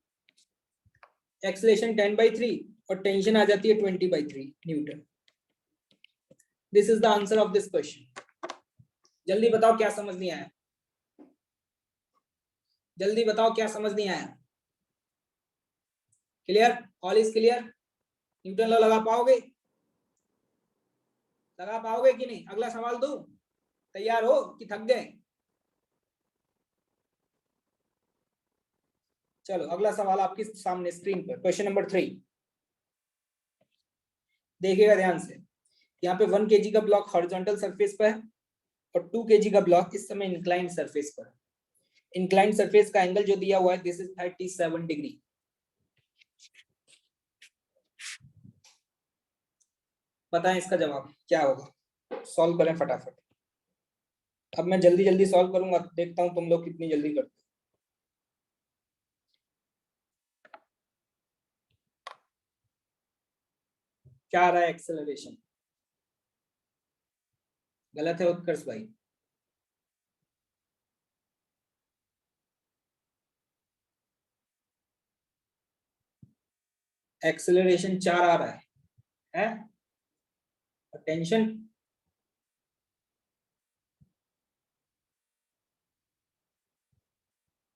एक्सेलरेशन 10/3 और टेंशन आ जाती है 20/3 Newton. This is the answer of this question. जल्दी बताओ क्या समझ नहीं आया, जल्दी बताओ क्या समझ नहीं आया। Clear? All is clear? Newton law लगा पाओगे? लगा पाओगे कि नहीं? अगला सवाल दो, तैयार हो कि थक गए? चलो अगला सवाल आपके सामने स्क्रीन पर, क्वेश्चन नंबर 3। देखिएगा ध्यान से, यहाँ पे 1 kg का ब्लॉक हॉरिजॉन्टल सरफेस पर है और 2 kg का ब्लॉक इस समय इंक्लाइंड सरफेस पर। इंक्लाइंड सरफेस का एंगल जो दिया हुआ है दिस इज 37 डिग्री। बताएं इसका जवाब क्या होगा, सॉल्व करें फटाफट। अब मैं जल्दी जल्दी सॉल्व करूंगा, देखता हूं तुम लोग कितनी जल्दी करते हो। क्या आ रहा है एक्सेलरेशन? गलत है उत्कर्ष भाई। एक्सेलरेशन 4 आ रहा है? टेंशन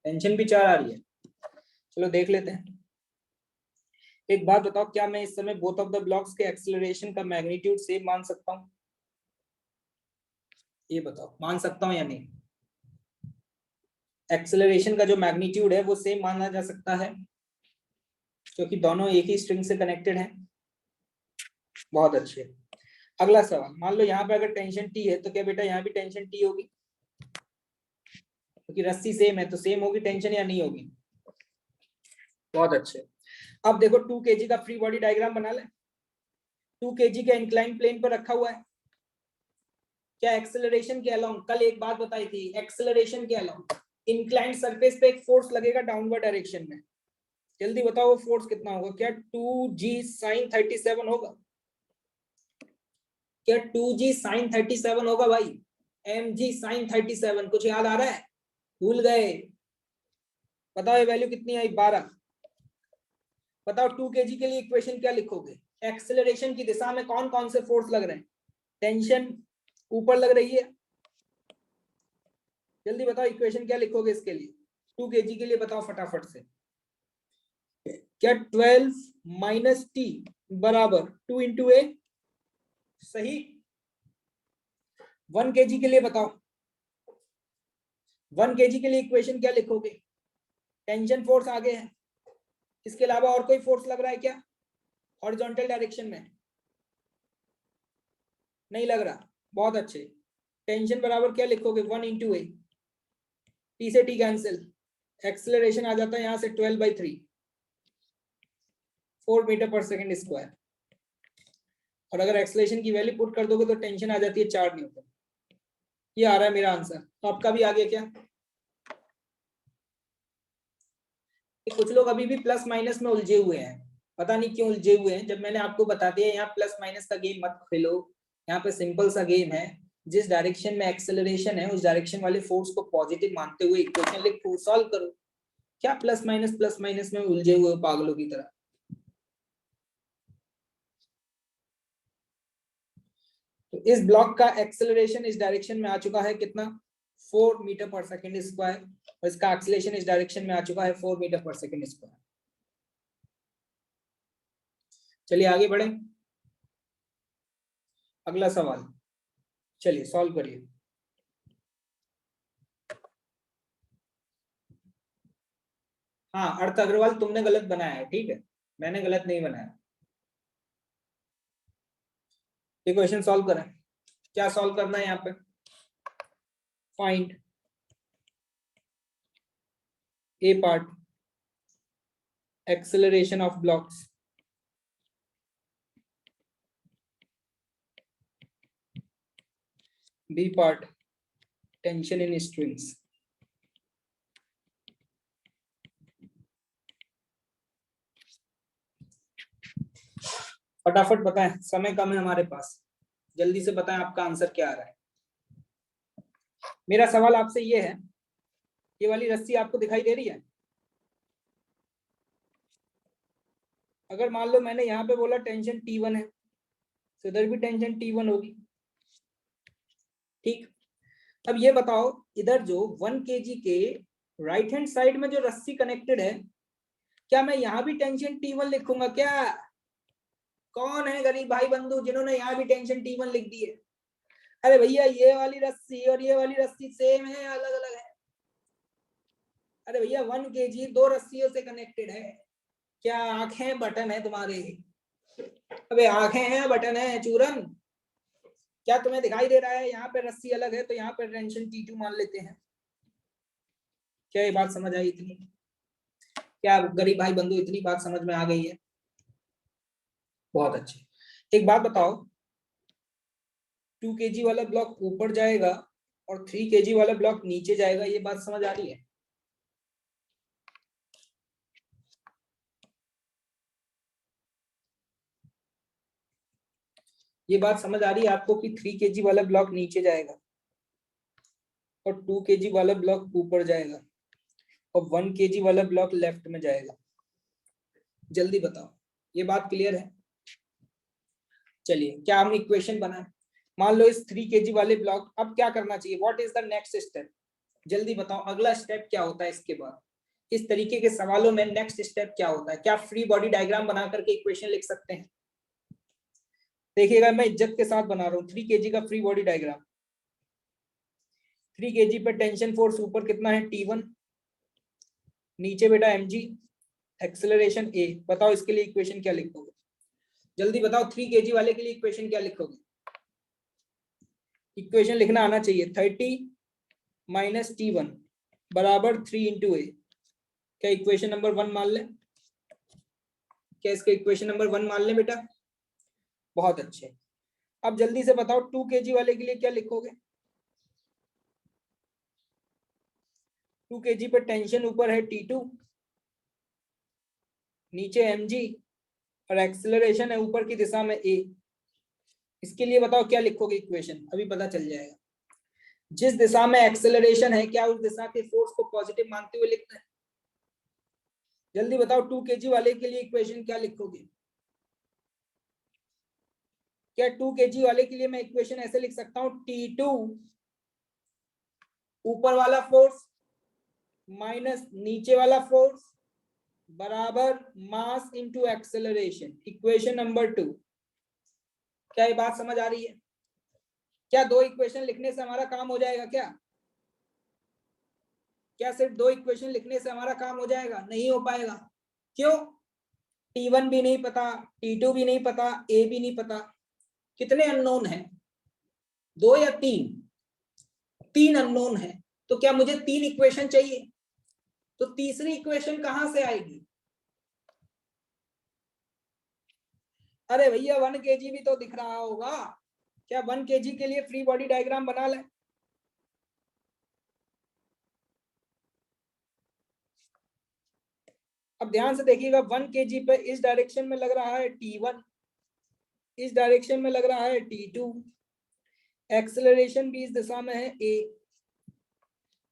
टेंशन भी 4 आ रही है। चलो देख लेते हैं। एक बात बताओ, क्या मैं इस समय बोथ ऑफ द ब्लॉक्स के एक्सेलरेशन का मैग्नीट्यूड सेम मान सकता हूं? ये बताओ, मान सकता हूं या नहीं? एक्सेलरेशन का जो मैग्नीट्यूड है वो सेम माना जा सकता है क्योंकि दोनों एक ही स्ट्रिंग से कनेक्टेड हैं। बहुत अच्छे। अगला सवाल, मान लो यहाँ पे अगर टेंशन टी है तो क्या बेटा यहाँ भी टेंशन टी होगी? क्योंकि रस्सी सेम है तो सेम होगी टेंशन या नहीं होगी? बहुत अच्छे। अब देखो 2 kg का फ्री बॉडी डायग्राम बना ले। 2 kg का इंक्लाइन प्लेन पर रखा हुआ है। क्या एक्सेलरेशन के अलोंग, कल एक बात बताई थी, एक्सेलरेशन के अलोंग इंक्लाइंड सरफेस पे एक फोर्स लगेगा डाउनवर्ड डायरेक्शन में। जल्दी बताओ वो फोर्स कितना होगा? क्या 2g sin 37 होगा? क्या 2g sin 37 होगा भाई? mg sin 37 कुछ याद आ रहा है? भूल गए? बताओ ये वैल्यू कितनी आई? 12। बताओ 2 kg के लिए इक्वेशन क्या लिखोगे? एक्सेलरेशन की दिशा में कौन कौन से फोर्स लग रहे हैं? टेंशन ऊपर लग रही है। जल्दी बताओ इक्वेशन क्या लिखोगे इसके लिए? 2 kg के लिए बताओ फटाफट से। क्या 12 माइनस टी बराबर 2 इंटू ए? सही। 1 kg के लिए बताओ, 1 kg के लिए इक्वेशन क्या लिखोगे? टेंशन फोर्स आगे है, इसके अलावा और कोई फोर्स लग रहा है क्या हॉरिजॉन्टल डायरेक्शन में? नहीं लग रहा। बहुत अच्छे। टेंशन बराबर क्या लिखोगे? 1 इंटू ए। टी से टी कैंसिल, एक्सेलरेशन आ जाता है यहां से 12/3, 4 मीटर पर सेकेंड स्क्वायर। और अगर एक्सेलरेशन की वैल्यू पुट कर दोगे तो टेंशन आ जाती है 4 न्यूटन। ये आ रहा है मेरा आंसर। तो आपका भी आ गया क्या? कुछ लोग अभी भी प्लस माइनस में उलझे हुए हैं, पता नहीं क्यों उलझे हुए हैं। जब मैंने आपको बता दिया यहाँ प्लस माइनस का गेम मत खेलो, यहाँ पे सिंपल सा गेम है। जिस डायरेक्शन में एक्सेलरेशन है उस डायरेक्शन वाले फोर्स को पॉजिटिव मानते हुए इक्वेशन लिखो, सॉल्व करो। क्या प्लस माइनस में उलझे हुए पागलों की तरह? तो इस ब्लॉक का एक्सेलरेशन इस डायरेक्शन में आ चुका है कितना? 4 मीटर पर सेकेंड स्क्वायर। और इसका एक्सेलरेशन इस डायरेक्शन में आ चुका है 4 मीटर पर सेकेंड स्क्वायर। चलिए आगे बढ़े। अगला सवाल, चलिए सॉल्व करिए। हाँ अर्थ अग्रवाल तुमने गलत बनाया है, ठीक है, मैंने गलत नहीं बनाया। ये क्वेश्चन सॉल्व करें। क्या सॉल्व करना है यहाँ पे? Find A part acceleration of blocks, B part tension in strings. फटाफट बताएं, समय कम है हमारे पास, जल्दी से बताएं आपका आंसर क्या आ रहा है। मेरा सवाल आपसे ये है, ये वाली रस्सी आपको दिखाई दे रही है? अगर मान लो मैंने यहाँ पे बोला टेंशन T1 है, तो इधर भी टेंशन T1 होगी, ठीक। अब ये बताओ, इधर जो 1 kg के राइट हैंड साइड में जो रस्सी कनेक्टेड है, क्या मैं यहाँ भी टेंशन T1 लिखूंगा क्या? कौन है गरीब भाई बंधु जिन्होंने यहाँ भी टेंशन T1 लिख दी है? अरे भैया ये वाली रस्सी और ये वाली रस्सी सेम है, अलग अलग है? अरे भैया 1 kg 2 रस्सियों से कनेक्टेड है। क्या आंखें बटन है तुम्हारे? अबे आंखें हैं बटन है चूरन? क्या तुम्हें दिखाई दे रहा है यहाँ पे रस्सी अलग है तो यहाँ पे टेंशन T2 मान लेते हैं? क्या ये बात समझ आई इतनी? क्या गरीब भाई बंधु इतनी बात समझ में आ गई है? बहुत अच्छे। एक बात बताओ, 2 kg वाला ब्लॉक ऊपर जाएगा और 3 kg वाला ब्लॉक नीचे जाएगा, ये बात समझ आ रही है? ये बात समझ आ रही है आपको कि 3 kg वाला ब्लॉक नीचे जाएगा और 2 kg वाला ब्लॉक ऊपर जाएगा और 1 kg वाला ब्लॉक लेफ्ट में जाएगा? जल्दी बताओ, ये बात क्लियर है? चलिए, क्या हमने इक्वेशन बनाए? मान लो इस 3 kg वाले ब्लॉक, अब क्या करना चाहिए? What is the next step? जल्दी बताओ, अगला स्टेप क्या होता है इसके बाद? इस तरीके के सवालों में नेक्स्ट स्टेप क्या होता है? क्या फ्री बॉडी डायग्राम बना करके इक्वेशन लिख सकते हैं? देखिएगा, मैं इज्जत के साथ बना रहा हूँ 3 kg का फ्री बॉडी डायग्राम। 3 kg पे टेंशन फोर्स ऊपर कितना है? T1, नीचे बेटा mg, एक्सेलरेशन a। बताओ इसके लिए इक्वेशन क्या लिखोगे? जल्दी बताओ, 3 kg वाले के लिए इक्वेशन क्या लिखोगे? इक्वेशन लिखना आना चाहिए। 30 माइनस T1 बराबर 3 इंटू ए। क्या इक्वेशन नंबर 1 मान लें? क्या इसका इक्वेशन नंबर 1 मान लें बेटा? बहुत अच्छे। अब जल्दी से बताओ 2 kg वाले के लिए क्या लिखोगे? 2 kg पे टेंशन ऊपर है T2, नीचे mg और एक्सेलरेशन है ऊपर की दिशा में a। इसके लिए बताओ क्या लिखोगे इक्वेशन? अभी पता चल जाएगा। जिस दिशा में एक्सेलरेशन है, क्या उस दिशा के फोर्स को पॉजिटिव मानते हुए लिखना है? जल्दी बताओ 2 kg वाले के लिए इक्वेशन क्या लिखोगे? क्या 2 kg वाले के लिए मैं इक्वेशन ऐसे लिख सकता हूं, T2 ऊपर वाला फोर्स माइनस नीचे वाला फोर्स बराबर mass into acceleration. Equation number 2। क्या ये बात समझ आ रही है? क्या 2 इक्वेशन लिखने से हमारा काम हो जाएगा क्या? क्या सिर्फ 2 इक्वेशन लिखने से हमारा काम हो जाएगा? नहीं हो पाएगा। क्यों? T1 भी नहीं पता, T2 भी नहीं पता, A भी नहीं पता। कितने अननोन है? 2 या 3? 3 अननोन है। तो क्या मुझे 3 इक्वेशन चाहिए? तो तीसरी इक्वेशन कहां से आएगी? अरे भैया 1 kg भी तो दिख रहा होगा। क्या 1 kg के लिए फ्री बॉडी डायग्राम बना लें? अब ध्यान से देखिएगा, 1 kg पे इस डायरेक्शन में लग रहा है T1, इस डायरेक्शन में लग रहा है T2, एक्सेलरेशन भी इस दिशा में है A।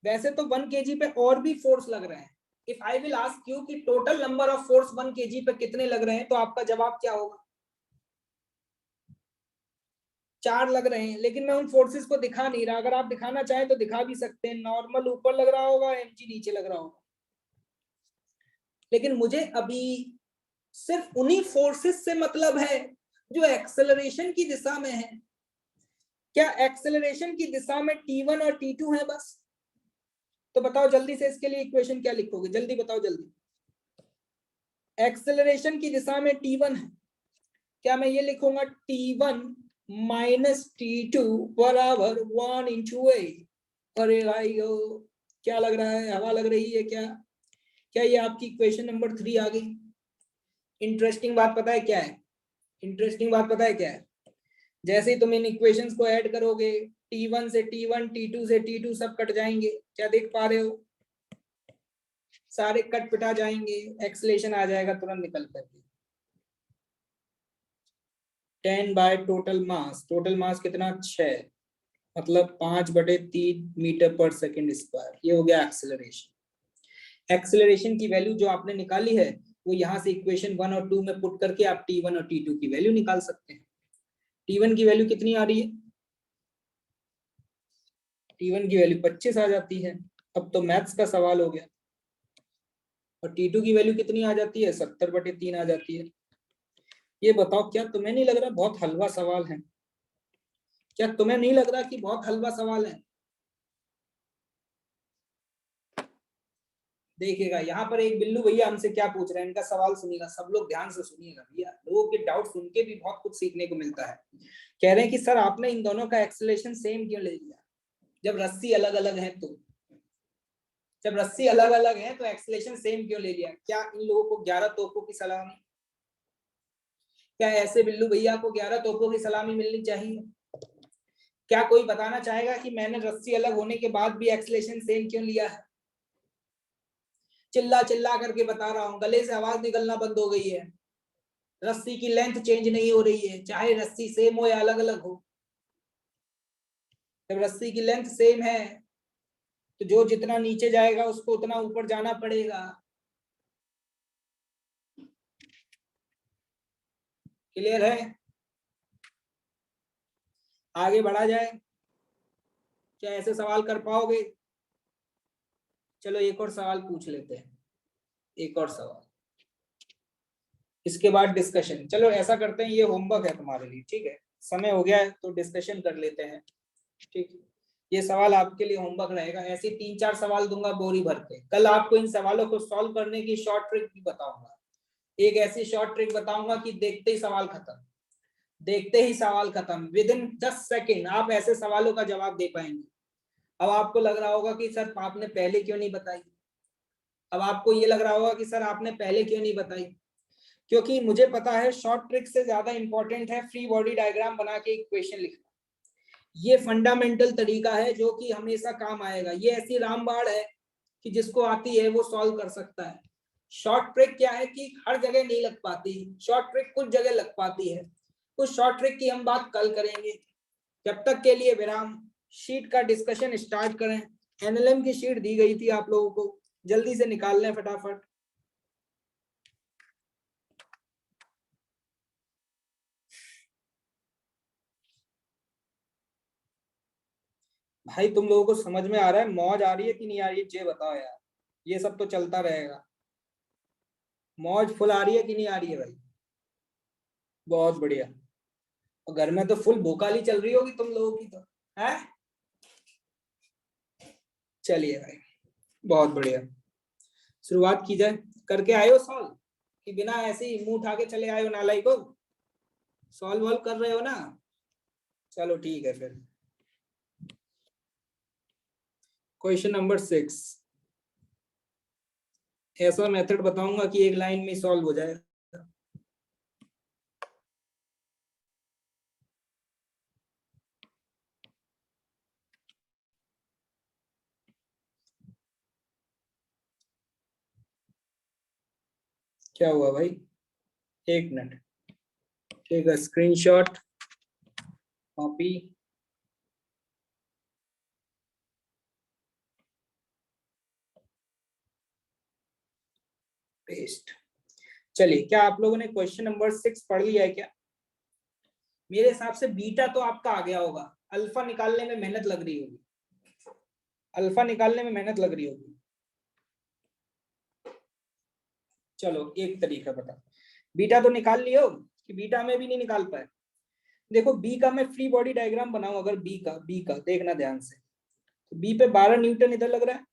वैसे तो 1 kg पे और भी फोर्स लग रहे हैं। If I will ask you कि total number of force 1 kg पे कितने लग रहे हैं, तो आपका जवाब क्या होगा? 4 लग रहे हैं। लेकिन मैं उन फोर्सेस को दिखा नहीं रहा, अगर आप दिखाना चाहें तो दिखा भी सकते हैं। नॉर्मल ऊपर लग रहा होगा, mg नीचे लग रहा होगा। लेकिन मुझे अभी सिर्फ उन्हीं फोर्सेस से मतलब है जो एक्सेलरेशन की दिशा में है। क्या एक्सेलरेशन की दिशा में T1 और T2 है बस? तो बताओ जल्दी से इसके लिए इक्वेशन क्या लिखोगे? जल्दी बताओ जल्दी। एक्सेलरेशन की दिशा में T1 है, क्या मैं ये लिखूंगा T1 माइनस T2 बराबर 1 इंटू ए? अरे भाई क्या लग रहा है, हवा लग रही है क्या? क्या ये आपकी इक्वेशन नंबर 3 आ गई? इंटरेस्टिंग बात पता है क्या है? इंटरेस्टिंग बात पता है क्या है? जैसे ही तुम इन इक्वेशंस को ऐड करोगे, T1 से T1, T2 से T2 सब कट जाएंगे। क्या देख पा रहे हो? सारे कट पिटा जाएंगे, एक्सेलरेशन आ जाएगा तुरंत निकल करके। 10 बाय टोटल मास कितना 6, मतलब 5/3 मीटर पर सेकेंड स्क्वायर। ये हो गया एक्सेलरेशन। एक्सेलरेशन की वैल्यू जो आपने निकाली है वो यहाँ से इक्वेशन 1 और 2 में पुट करके आप T1 और T2 की वैल्यू निकाल सकते हैं। T1 की वैल्यू कितनी आ रही है? T1 की वैल्यू 25 आ जाती है। अब तो मैथ्स का सवाल हो गया। और T2 की वैल्यू कितनी आ जाती है? 70/3 आ जाती है। ये बताओ, क्या तुम्हें नहीं लग रहा बहुत हलवा सवाल है? क्या तुम्हें नहीं लग रहा कि बहुत हलवा सवाल है? देखिएगा यहाँ पर एक बिल्लू भैया हमसे क्या पूछ रहे हैं, इनका सवाल सुनिएगा, सब लोग ध्यान से सुनिएगा भैया, लोगों के डाउट सुन के भी बहुत कुछ सीखने को मिलता है। कह रहे हैं कि सर आपने इन दोनों का एक्सेलरेशन सेम क्यों ले लिया, जब रस्सी अलग अलग है तो? जब रस्सी अलग अलग है तो एक्सेलरेशन सेम क्यों ले लिया? क्या इन लोगों को 11 तोपों की सलामी? क्या ऐसे बिल्लू भैया को 11 तोपों की सलामी मिलनी चाहिए? क्या कोई बताना चाहेगा कि मैंने रस्सी अलग होने के बाद भी एक्सेलरेशन सेम क्यों लिया है? चिल्ला चिल्ला करके बता रहा हूं, गले से आवाज निकलना बंद हो गई है। रस्सी की लेंथ चेंज नहीं हो रही है, चाहे रस्सी सेम हो या अलग अलग हो। जब रस्सी की लेंथ सेम है तो जो जितना नीचे जाएगा उसको उतना ऊपर जाना पड़ेगा। क्लियर है? आगे बढ़ा जाए, क्या ऐसे सवाल कर पाओगे? चलो एक और सवाल पूछ लेते हैं, एक और सवाल, इसके बाद डिस्कशन। चलो ऐसा करते हैं, ये होमवर्क है तुम्हारे लिए, ठीक है? समय हो गया है तो डिस्कशन कर लेते हैं, ठीक है? ये सवाल आपके लिए होमवर्क रहेगा। ऐसे 3-4 सवाल दूंगा बोरी भर के। कल आपको इन सवालों को सॉल्व करने की शॉर्ट ट्रिक भी बताऊंगा। एक ऐसी शॉर्ट ट्रिक बताऊंगा कि देखते ही सवाल खत्म, देखते ही सवाल खत्म, विद इन 10 सेकेंड आप ऐसे सवालों का जवाब दे पाएंगे। अब आपको लग रहा होगा कि सर आपने पहले क्यों नहीं बताई? अब आपको ये लग रहा होगा कि सर आपने पहले क्यों नहीं बताई? क्योंकि मुझे पता है शॉर्ट ट्रिक से ज्यादा इंपॉर्टेंट है फ्री बॉडी डायग्राम बना के इक्वेशन लिखना। ये फंडामेंटल तरीका है जो कि हमेशा काम आएगा। ये ऐसी रामबाण है कि जिसको आती है वो सॉल्व कर सकता है। शॉर्ट ट्रिक क्या है कि हर जगह नहीं लग पाती, शॉर्ट ट्रिक कुछ जगह लग पाती है। उस शॉर्ट ट्रिक की हम बात कल करेंगे। जब तक के लिए विराम, शीट का डिस्कशन स्टार्ट करें। एनएलएम की शीट दी गई थी आप लोगों को, जल्दी से निकाल लें फटाफट। भाई तुम लोगों को समझ में आ रहा है, मौज आ रही है कि नहीं आ रही है, ये बताओ यार। ये सब तो चलता रहेगा। मौज फुल आ रही है कि नहीं आ रही है भाई? बहुत बढ़िया। और घर में तो फुल भूखाली चल रही होगी तुम लोगों की तो, है? चलिए भाई, बहुत बढ़िया। शुरुआत की जाए। करके आए हो सॉल्व कि बिना ऐसे ही मुंह उठा के चले आए हो नालाई को? सॉल्व वॉल्व कर रहे हो ना? चलो ठीक है फिर। Question number 6। ऐसा मेथड बताऊंगा कि एक लाइन में सॉल्व हो जाए। क्या हुआ भाई? एक मिनट, ठीक है, स्क्रीनशॉट, कॉपी, पेस्ट। चलिए, क्या आप लोगों ने क्वेश्चन नंबर 6 पढ़ लिया है क्या? मेरे हिसाब से बीटा तो आपका आ गया होगा, अल्फा निकालने में मेहनत लग रही होगी, अल्फा निकालने में मेहनत लग रही होगी। चलो एक तरीका बता, बीटा तो निकाल लियो कि बीटा में भी नहीं निकाल पाए? देखो बी का मैं फ्री बॉडी डायग्राम बनाऊं, अगर बी का देखना ध्यान से, तो बी पे 12 न्यूटन इधर लग रहा है,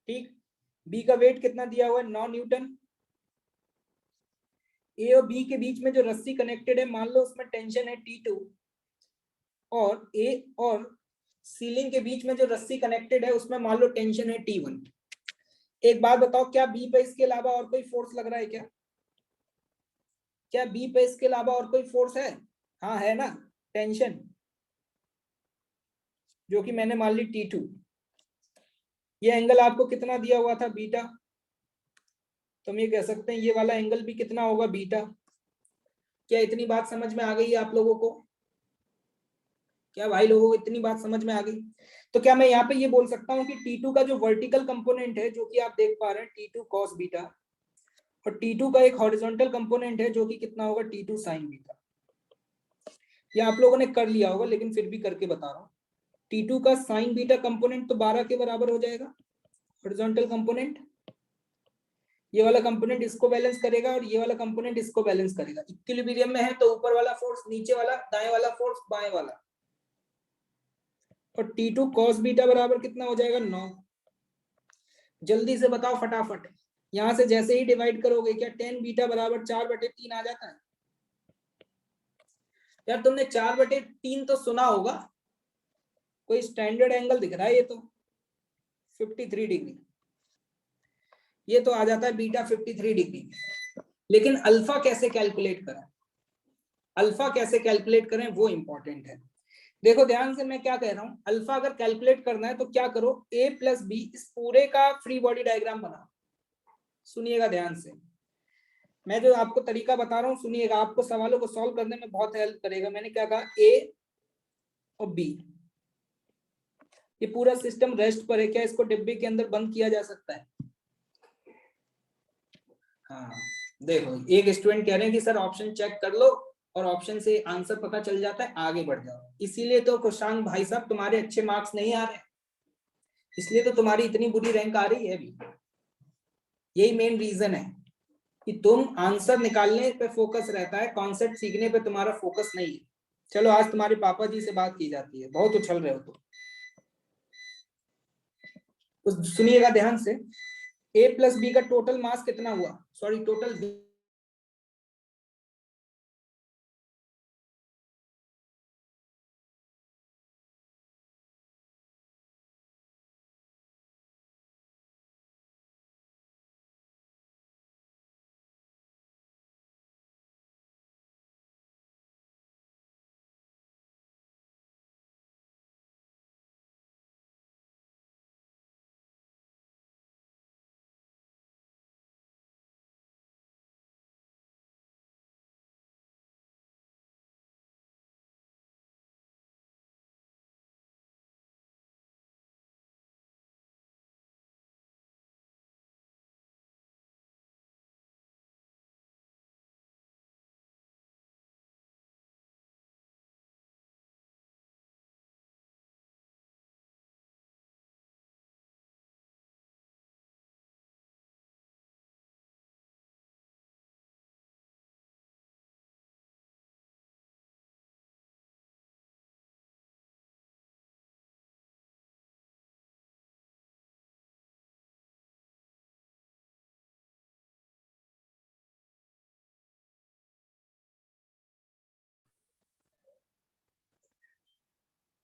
ठीक? बी का वेट कितना दिया हुआ है? 9 न्यूटन। ए और बी के बीच में जो रस्सी कनेक्टेड है, मान लो उसमें टेंशन है T2, और ए और सीलिंग के बीच में जो रस्सी कनेक्टेड है उसमें मान लो टेंशन है T1। एक बात बताओ, क्या बी पे इसके अलावा और कोई फोर्स लग रहा है क्या? क्या बी पे इसके अलावा और कोई फोर्स है? हाँ है ना, टेंशन, जो कि मैंने मान ली T2। ये एंगल आपको कितना दिया हुआ था? बीटा। तो हम ये कह सकते हैं ये वाला एंगल भी कितना होगा? बीटा। क्या इतनी बात समझ में आ गई है आप लोगों को? क्या भाई लोगों को इतनी बात समझ में आ गई? तो क्या मैं यहाँ पे ये बोल सकता हूँ कि T2 का जो वर्टिकल कंपोनेंट है, जो कि आप देख पा रहे हैं T2 cos बीटा, और T2 का एक हॉरिजॉन्टल कंपोनेंट है जो कि कितना होगा, T2 sin बीटा। ये आप लोगों ने कर लिया होगा, लेकिन फिर भी करके बता रहा हूँ। T2 का sin बीटा कंपोनेंट तो 12 के बराबर हो जाएगा, हॉरिजॉन्टल कंपोनेंट। ये वाला कंपोनेंट इसको बैलेंस करेगा और ये वाला कंपोनेंट इसको बैलेंस करेगा। इक्विलिब्रियम में है तो ऊपर वाला फोर्स नीचे वाला, दाएं वाला फोर्स बाएं वाला। और T2 cos बीटा बराबर कितना हो जाएगा, 9। जल्दी से बताओ फटाफट, यहां से जैसे ही डिवाइड करोगे क्या tan बीटा बराबर 4/3 आ जाता है? यार तुमने 4/3 तो सुना होगा, कोई स्टैंडर्ड एंगल दिख रहा है, ये तो 53 डिग्री, ये तो आ जाता है बीटा 53 डिग्री। लेकिन अल्फा कैसे कैलकुलेट करें, अल्फा कैसे कैलकुलेट करें वो इंपॉर्टेंट है। देखो ध्यान से मैं क्या कह रहा हूं, अल्फा अगर कैलकुलेट करना है तो क्या करो, a प्लस बी इस पूरे का फ्री बॉडी डायग्राम बनाओ। सुनिएगा ध्यान से, मैं जो आपको तरीका बता रहा हूं सुनिएगा, आपको सवालों को सॉल्व करने में बहुत हेल्प करेगा। मैंने क्या कहा, a और b, ये पूरा सिस्टम रेस्ट पर है, क्या इसको डिब्बे के अंदर बंद किया जा सकता है? हाँ देखो, एक स्टूडेंट कह रहे हैं कि सर ऑप्शन चेक कर लो और ऑप्शन से आंसर पता चल जाता है, आगे बढ़ जाओ। इसीलिए तो कुशांग भाई साहब तुम्हारे अच्छे मार्क्स नहीं आ रहे, इसलिए तो तुम्हारी इतनी बुरी रैंक आ रही है अभी। यही मेन रीजन है कि तुम आंसर निकालने पे फोकस रहता है, कॉन्सेप्ट सीखने पे तुम्हारा फोकस नहीं है। चलो आज तुम्हारे पापा जी से बात की जाती है, बहुत उछल रहे हो तो सुनिएगा ध्यान से। a प्लस बी का टोटल मास कितना हुआ, सॉरी टोटल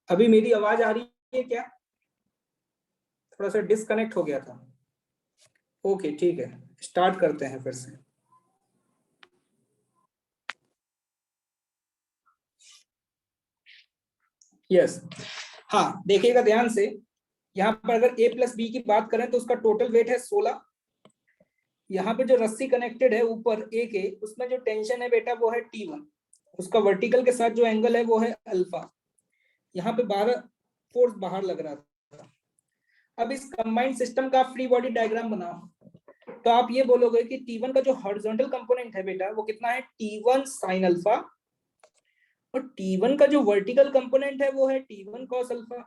अभी मेरी आवाज आ रही है क्या? थोड़ा सा डिस्कनेक्ट हो गया था। ओके ठीक है, स्टार्ट करते हैं फिर से। यस, हाँ देखिएगा ध्यान से, यहाँ पर अगर a प्लस बी की बात करें तो उसका टोटल वेट है 16। यहाँ पे जो रस्सी कनेक्टेड है ऊपर a के, उसमें जो टेंशन है बेटा वो है T1, उसका वर्टिकल के साथ जो एंगल है वो है अल्फा। यहाँ पे 12 फोर्स बाहर लग रहा था। अब इस कंबाइंड सिस्टम का फ्री बॉडी डायग्राम बनाओ, तो आप ये बोलोगे कि T1 का जो हॉरिजॉन्टल कंपोनेंट है बेटा वो कितना है, T1 sin अल्फा, और T1 का जो वर्टिकल कंपोनेंट है वो है T1 cos अल्फा।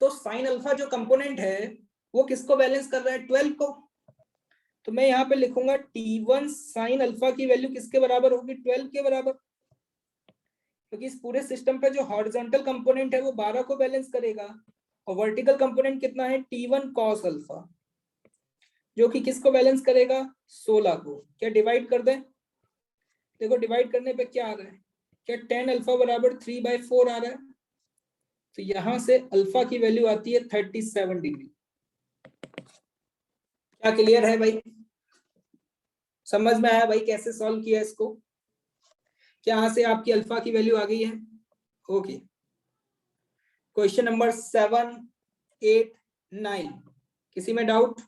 तो sin अल्फा जो कंपोनेंट है वो किसको बैलेंस कर रहा है, 12 को। तो मैं यहाँ पे लिखूंगा T1 sin अल्फा की वैल्यू किसके बराबर होगी, 12 के बराबर, क्योंकि इस पूरे सिस्टम पे जो हॉरिजॉन्टल कंपोनेंट है वो 12 को बैलेंस करेगा, और वर्टिकल कंपोनेंट कितना है, T1 cos अल्फा, जो कि किसको बैलेंस करेगा, 16 को। क्या डिवाइड कर दें, देखो डिवाइड करने पे क्या आ रहा है, क्या tan अल्फा बराबर 3/4 आ रहा है, तो यहां से अल्फा की वैल्यू आती है 37 डिग्री। क्या क्लियर है भाई, समझ में आया भाई कैसे सॉल्व किया इसको? क्या यहां से आपकी अल्फा की वैल्यू आ गई है? ओके, क्वेश्चन नंबर 7, 8, 9, किसी में डाउट?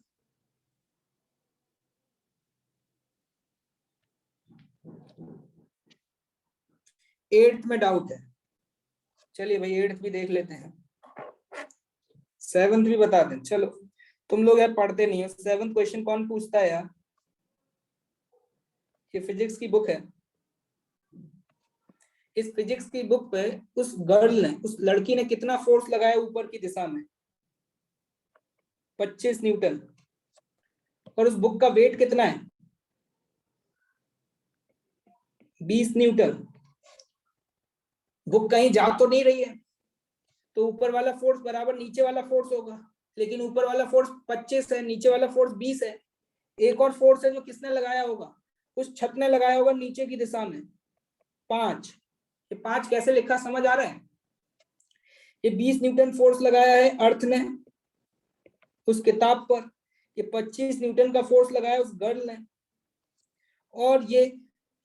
एट्थ में डाउट है, चलिए भाई एट्थ भी देख लेते हैं, सेवंथ भी बता दें। चलो तुम लोग यार पढ़ते नहीं हो, सेवंथ क्वेश्चन कौन पूछता है यार? ये फिजिक्स की बुक है, इस फिजिक्स की बुक पे उस गर्ल ने, उस लड़की ने कितना फोर्स लगाया ऊपर की दिशा में? 25 न्यूटन। और उस बुक का वेट कितना है? 20 न्यूटन। बुक कहीं जा तो नहीं रही है, तो ऊपर वाला फोर्स बराबर नीचे वाला फोर्स होगा, लेकिन ऊपर वाला फोर्स 25 है, नीचे वाला फोर्स 20 है। एक और फोर्स है जो किसने लगाया होगा? उस छत ने लगाया होगा नीचे की दिशा में, 5। ये 5 कैसे लिखा समझ आ रहा है? ये 20 न्यूटन फोर्स लगाया है अर्थ ने उस किताब पर, ये 25 न्यूटन का फोर्स लगाया उस गर्ल ने, और ये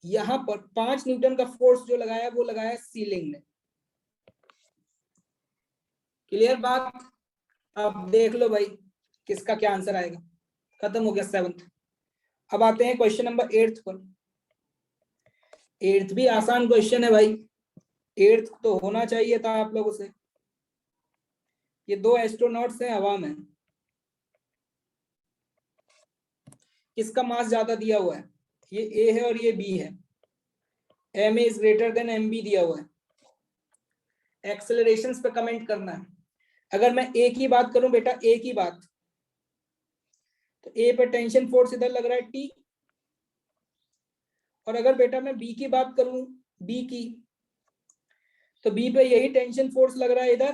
यहां पर 5 न्यूटन का फोर्स जो लगाया वो लगाया सीलिंग ने। क्लियर बात? अब देख लो भाई किसका क्या आंसर आएगा। खत्म हो गया सेवंथ। अब आते हैं क्वेश्चन नंबर 8 पर। 8 भी आसान क्वेश्चन है भाई, 8 तो होना चाहिए था आप लोगों से। ये 2 एस्ट्रोनॉट्स हैं हवा में, किसका मास ज्यादा दिया हुआ है? ये ए है और ये बी है। M A is greater than M B दिया हुआ है। एक्सेलरेशंस पे कमेंट करना है। अगर मैं ए की बात करूं बेटा, ए की बात, तो ए पे टेंशन फोर्स इधर लग रहा है टी, और अगर बेटा मैं बी की बात करूं, बी की, तो बी पे यही टेंशन फोर्स लग रहा है इधर।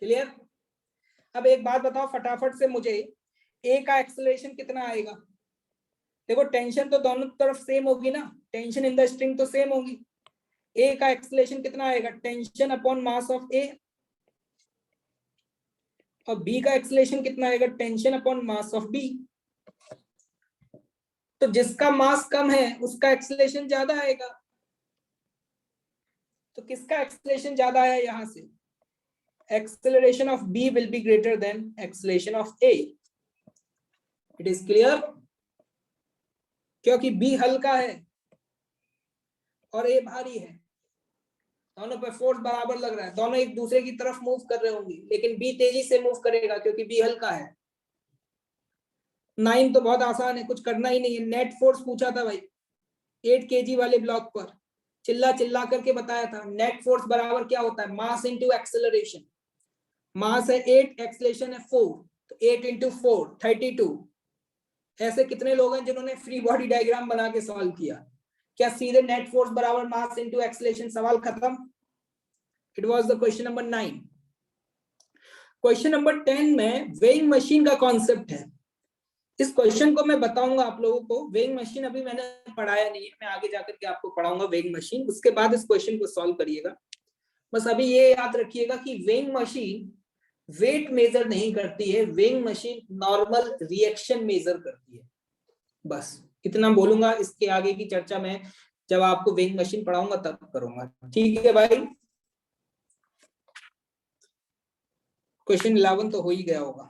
क्लियर? अब एक बात बताओ फटाफट से मुझे, ए का एक्सेलरेशन कितना आएगा? देखो टेंशन तो दोनों तरफ सेम होगी ना, टेंशन इन द स्ट्रिंग तो सेम होगी। ए का एक्सेलरेशन कितना आएगा? Tension upon mass of A. और बी का एक्सेलरेशन कितना आएगा? Tension upon mass of B. तो जिसका मास कम है उसका एक्सेलरेशन ज्यादा आएगा। तो किसका एक्सेलरेशन ज्यादा है यहां से? Acceleration of B will be greater than acceleration of A. It is clear? क्योंकि बी हल्का है और ए भारी है, दोनों पे फोर्स बराबर लग रहा है, दोनों एक दूसरे की तरफ मूव कर रहे होंगे, लेकिन बी तेजी से मूव करेगा क्योंकि बी हल्का है। 9 तो बहुत आसान है, कुछ करना ही नहीं है। नेट फोर्स पूछा था भाई 8 kg वाले ब्लॉक पर, चिल्ला चिल्ला करके बताया था। नेट फोर्स बराबर क्या होता है? Mass into acceleration. मास है 8, एक्सेलरेशन है 4, तो 8 इंटू 4 32। ऐसे कितने लोग हैं जिन्होंने फ्री बॉडी डायग्राम बना के सॉल्व किया? क्या सीधे नेट फोर्स बराबर मास इंटू एक्सेलरेशन, सवाल खत्म। It was the question number 9। Question number 10 में वेइंग मशीन का कॉन्सेप्ट है। इस क्वेश्चन को मैं बताऊंगा आप लोगों को। वेइंग मशीन अभी मैंने पढ़ाया नहीं है, मैं आगे जाकर के आपको पढ़ाऊंगा वेइंग मशीन, उसके बाद इस क्वेश्चन को सॉल्व करिएगा। बस अभी ये याद रखिएगा कि वेइंग मशीन वेट मेजर नहीं करती है, weighing machine normal reaction measure करती है। बस इतना बोलूंगा, इसके आगे की चर्चा मैं जब आपको वेइंग मशीन पढ़ाऊंगा तब करूंगा। ठीक है भाई? क्वेश्चन 11 तो हो ही गया होगा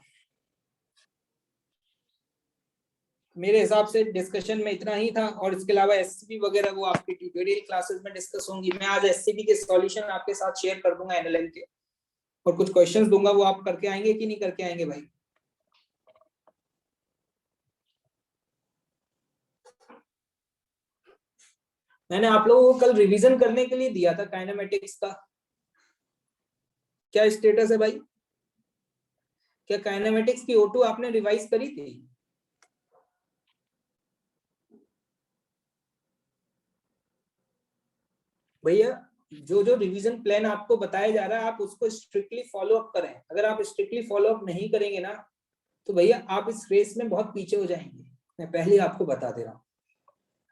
मेरे हिसाब से। डिस्कशन में इतना ही था, और इसके अलावा एससीबी वगैरह वो आपके ट्यूटोरियल क्लासेस में डिस्कस होंगी। मैं आज एससीबी के सॉल्यूशन आपके साथ शेयर कर दूंगा एनएलएम के, और कुछ क्वेश्चंस दूंगा, वो आप करके आएंगे कि नहीं करके आएंगे भाई? मैंने आप लोगों को कल रिवीजन करने के लिए दिया था काइनेमेटिक्स का, क्या स्टेटस है भाई? क्या काइनेमेटिक्स की O2 आपने रिवाइज करी थी? भैया जो जो रिवीजन प्लान आपको बताया जा रहा है आप उसको स्ट्रिक्टली फॉलो अप करें। अगर आप स्ट्रिक्टली फॉलो अप नहीं करेंगे ना, तो भैया आप इस रेस में बहुत पीछे हो जाएंगे। मैं पहले आपको बता दे रहा हूँ।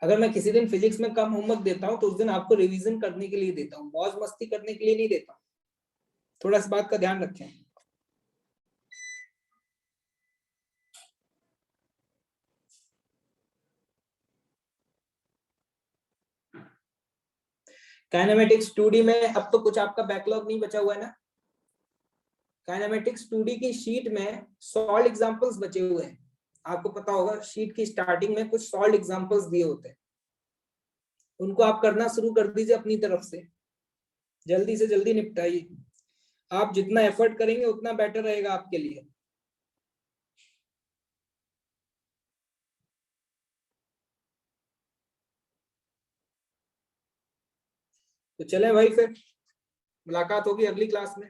अगर मैं किसी दिन फिजिक्स में कम होमवर्क देता हूँ तो उस दिन आपको रिवीजन करने के लिए देता हूँ, मौज मस्ती करने के लिए नहीं देता हूँ। थोड़ा इस बात का ध्यान रखें। काइनेमेटिक्स 2D में अब तो कुछ आपका बैकलॉग नहीं बचा हुआ है ना? काइनेमेटिक्स 2D की शीट में सॉल्व एग्जांपल्स बचे हुए हैं। आपको पता होगा शीट की स्टार्टिंग में कुछ सॉल्व एग्जांपल्स दिए होते हैं, उनको आप करना शुरू कर दीजिए अपनी तरफ से, जल्दी से जल्दी निपटाइए। आप जितना एफर्ट करेंगे उतना बेटर रहेगा आपके लिए। तो चलें भाई, फिर मुलाकात होगी अगली क्लास में।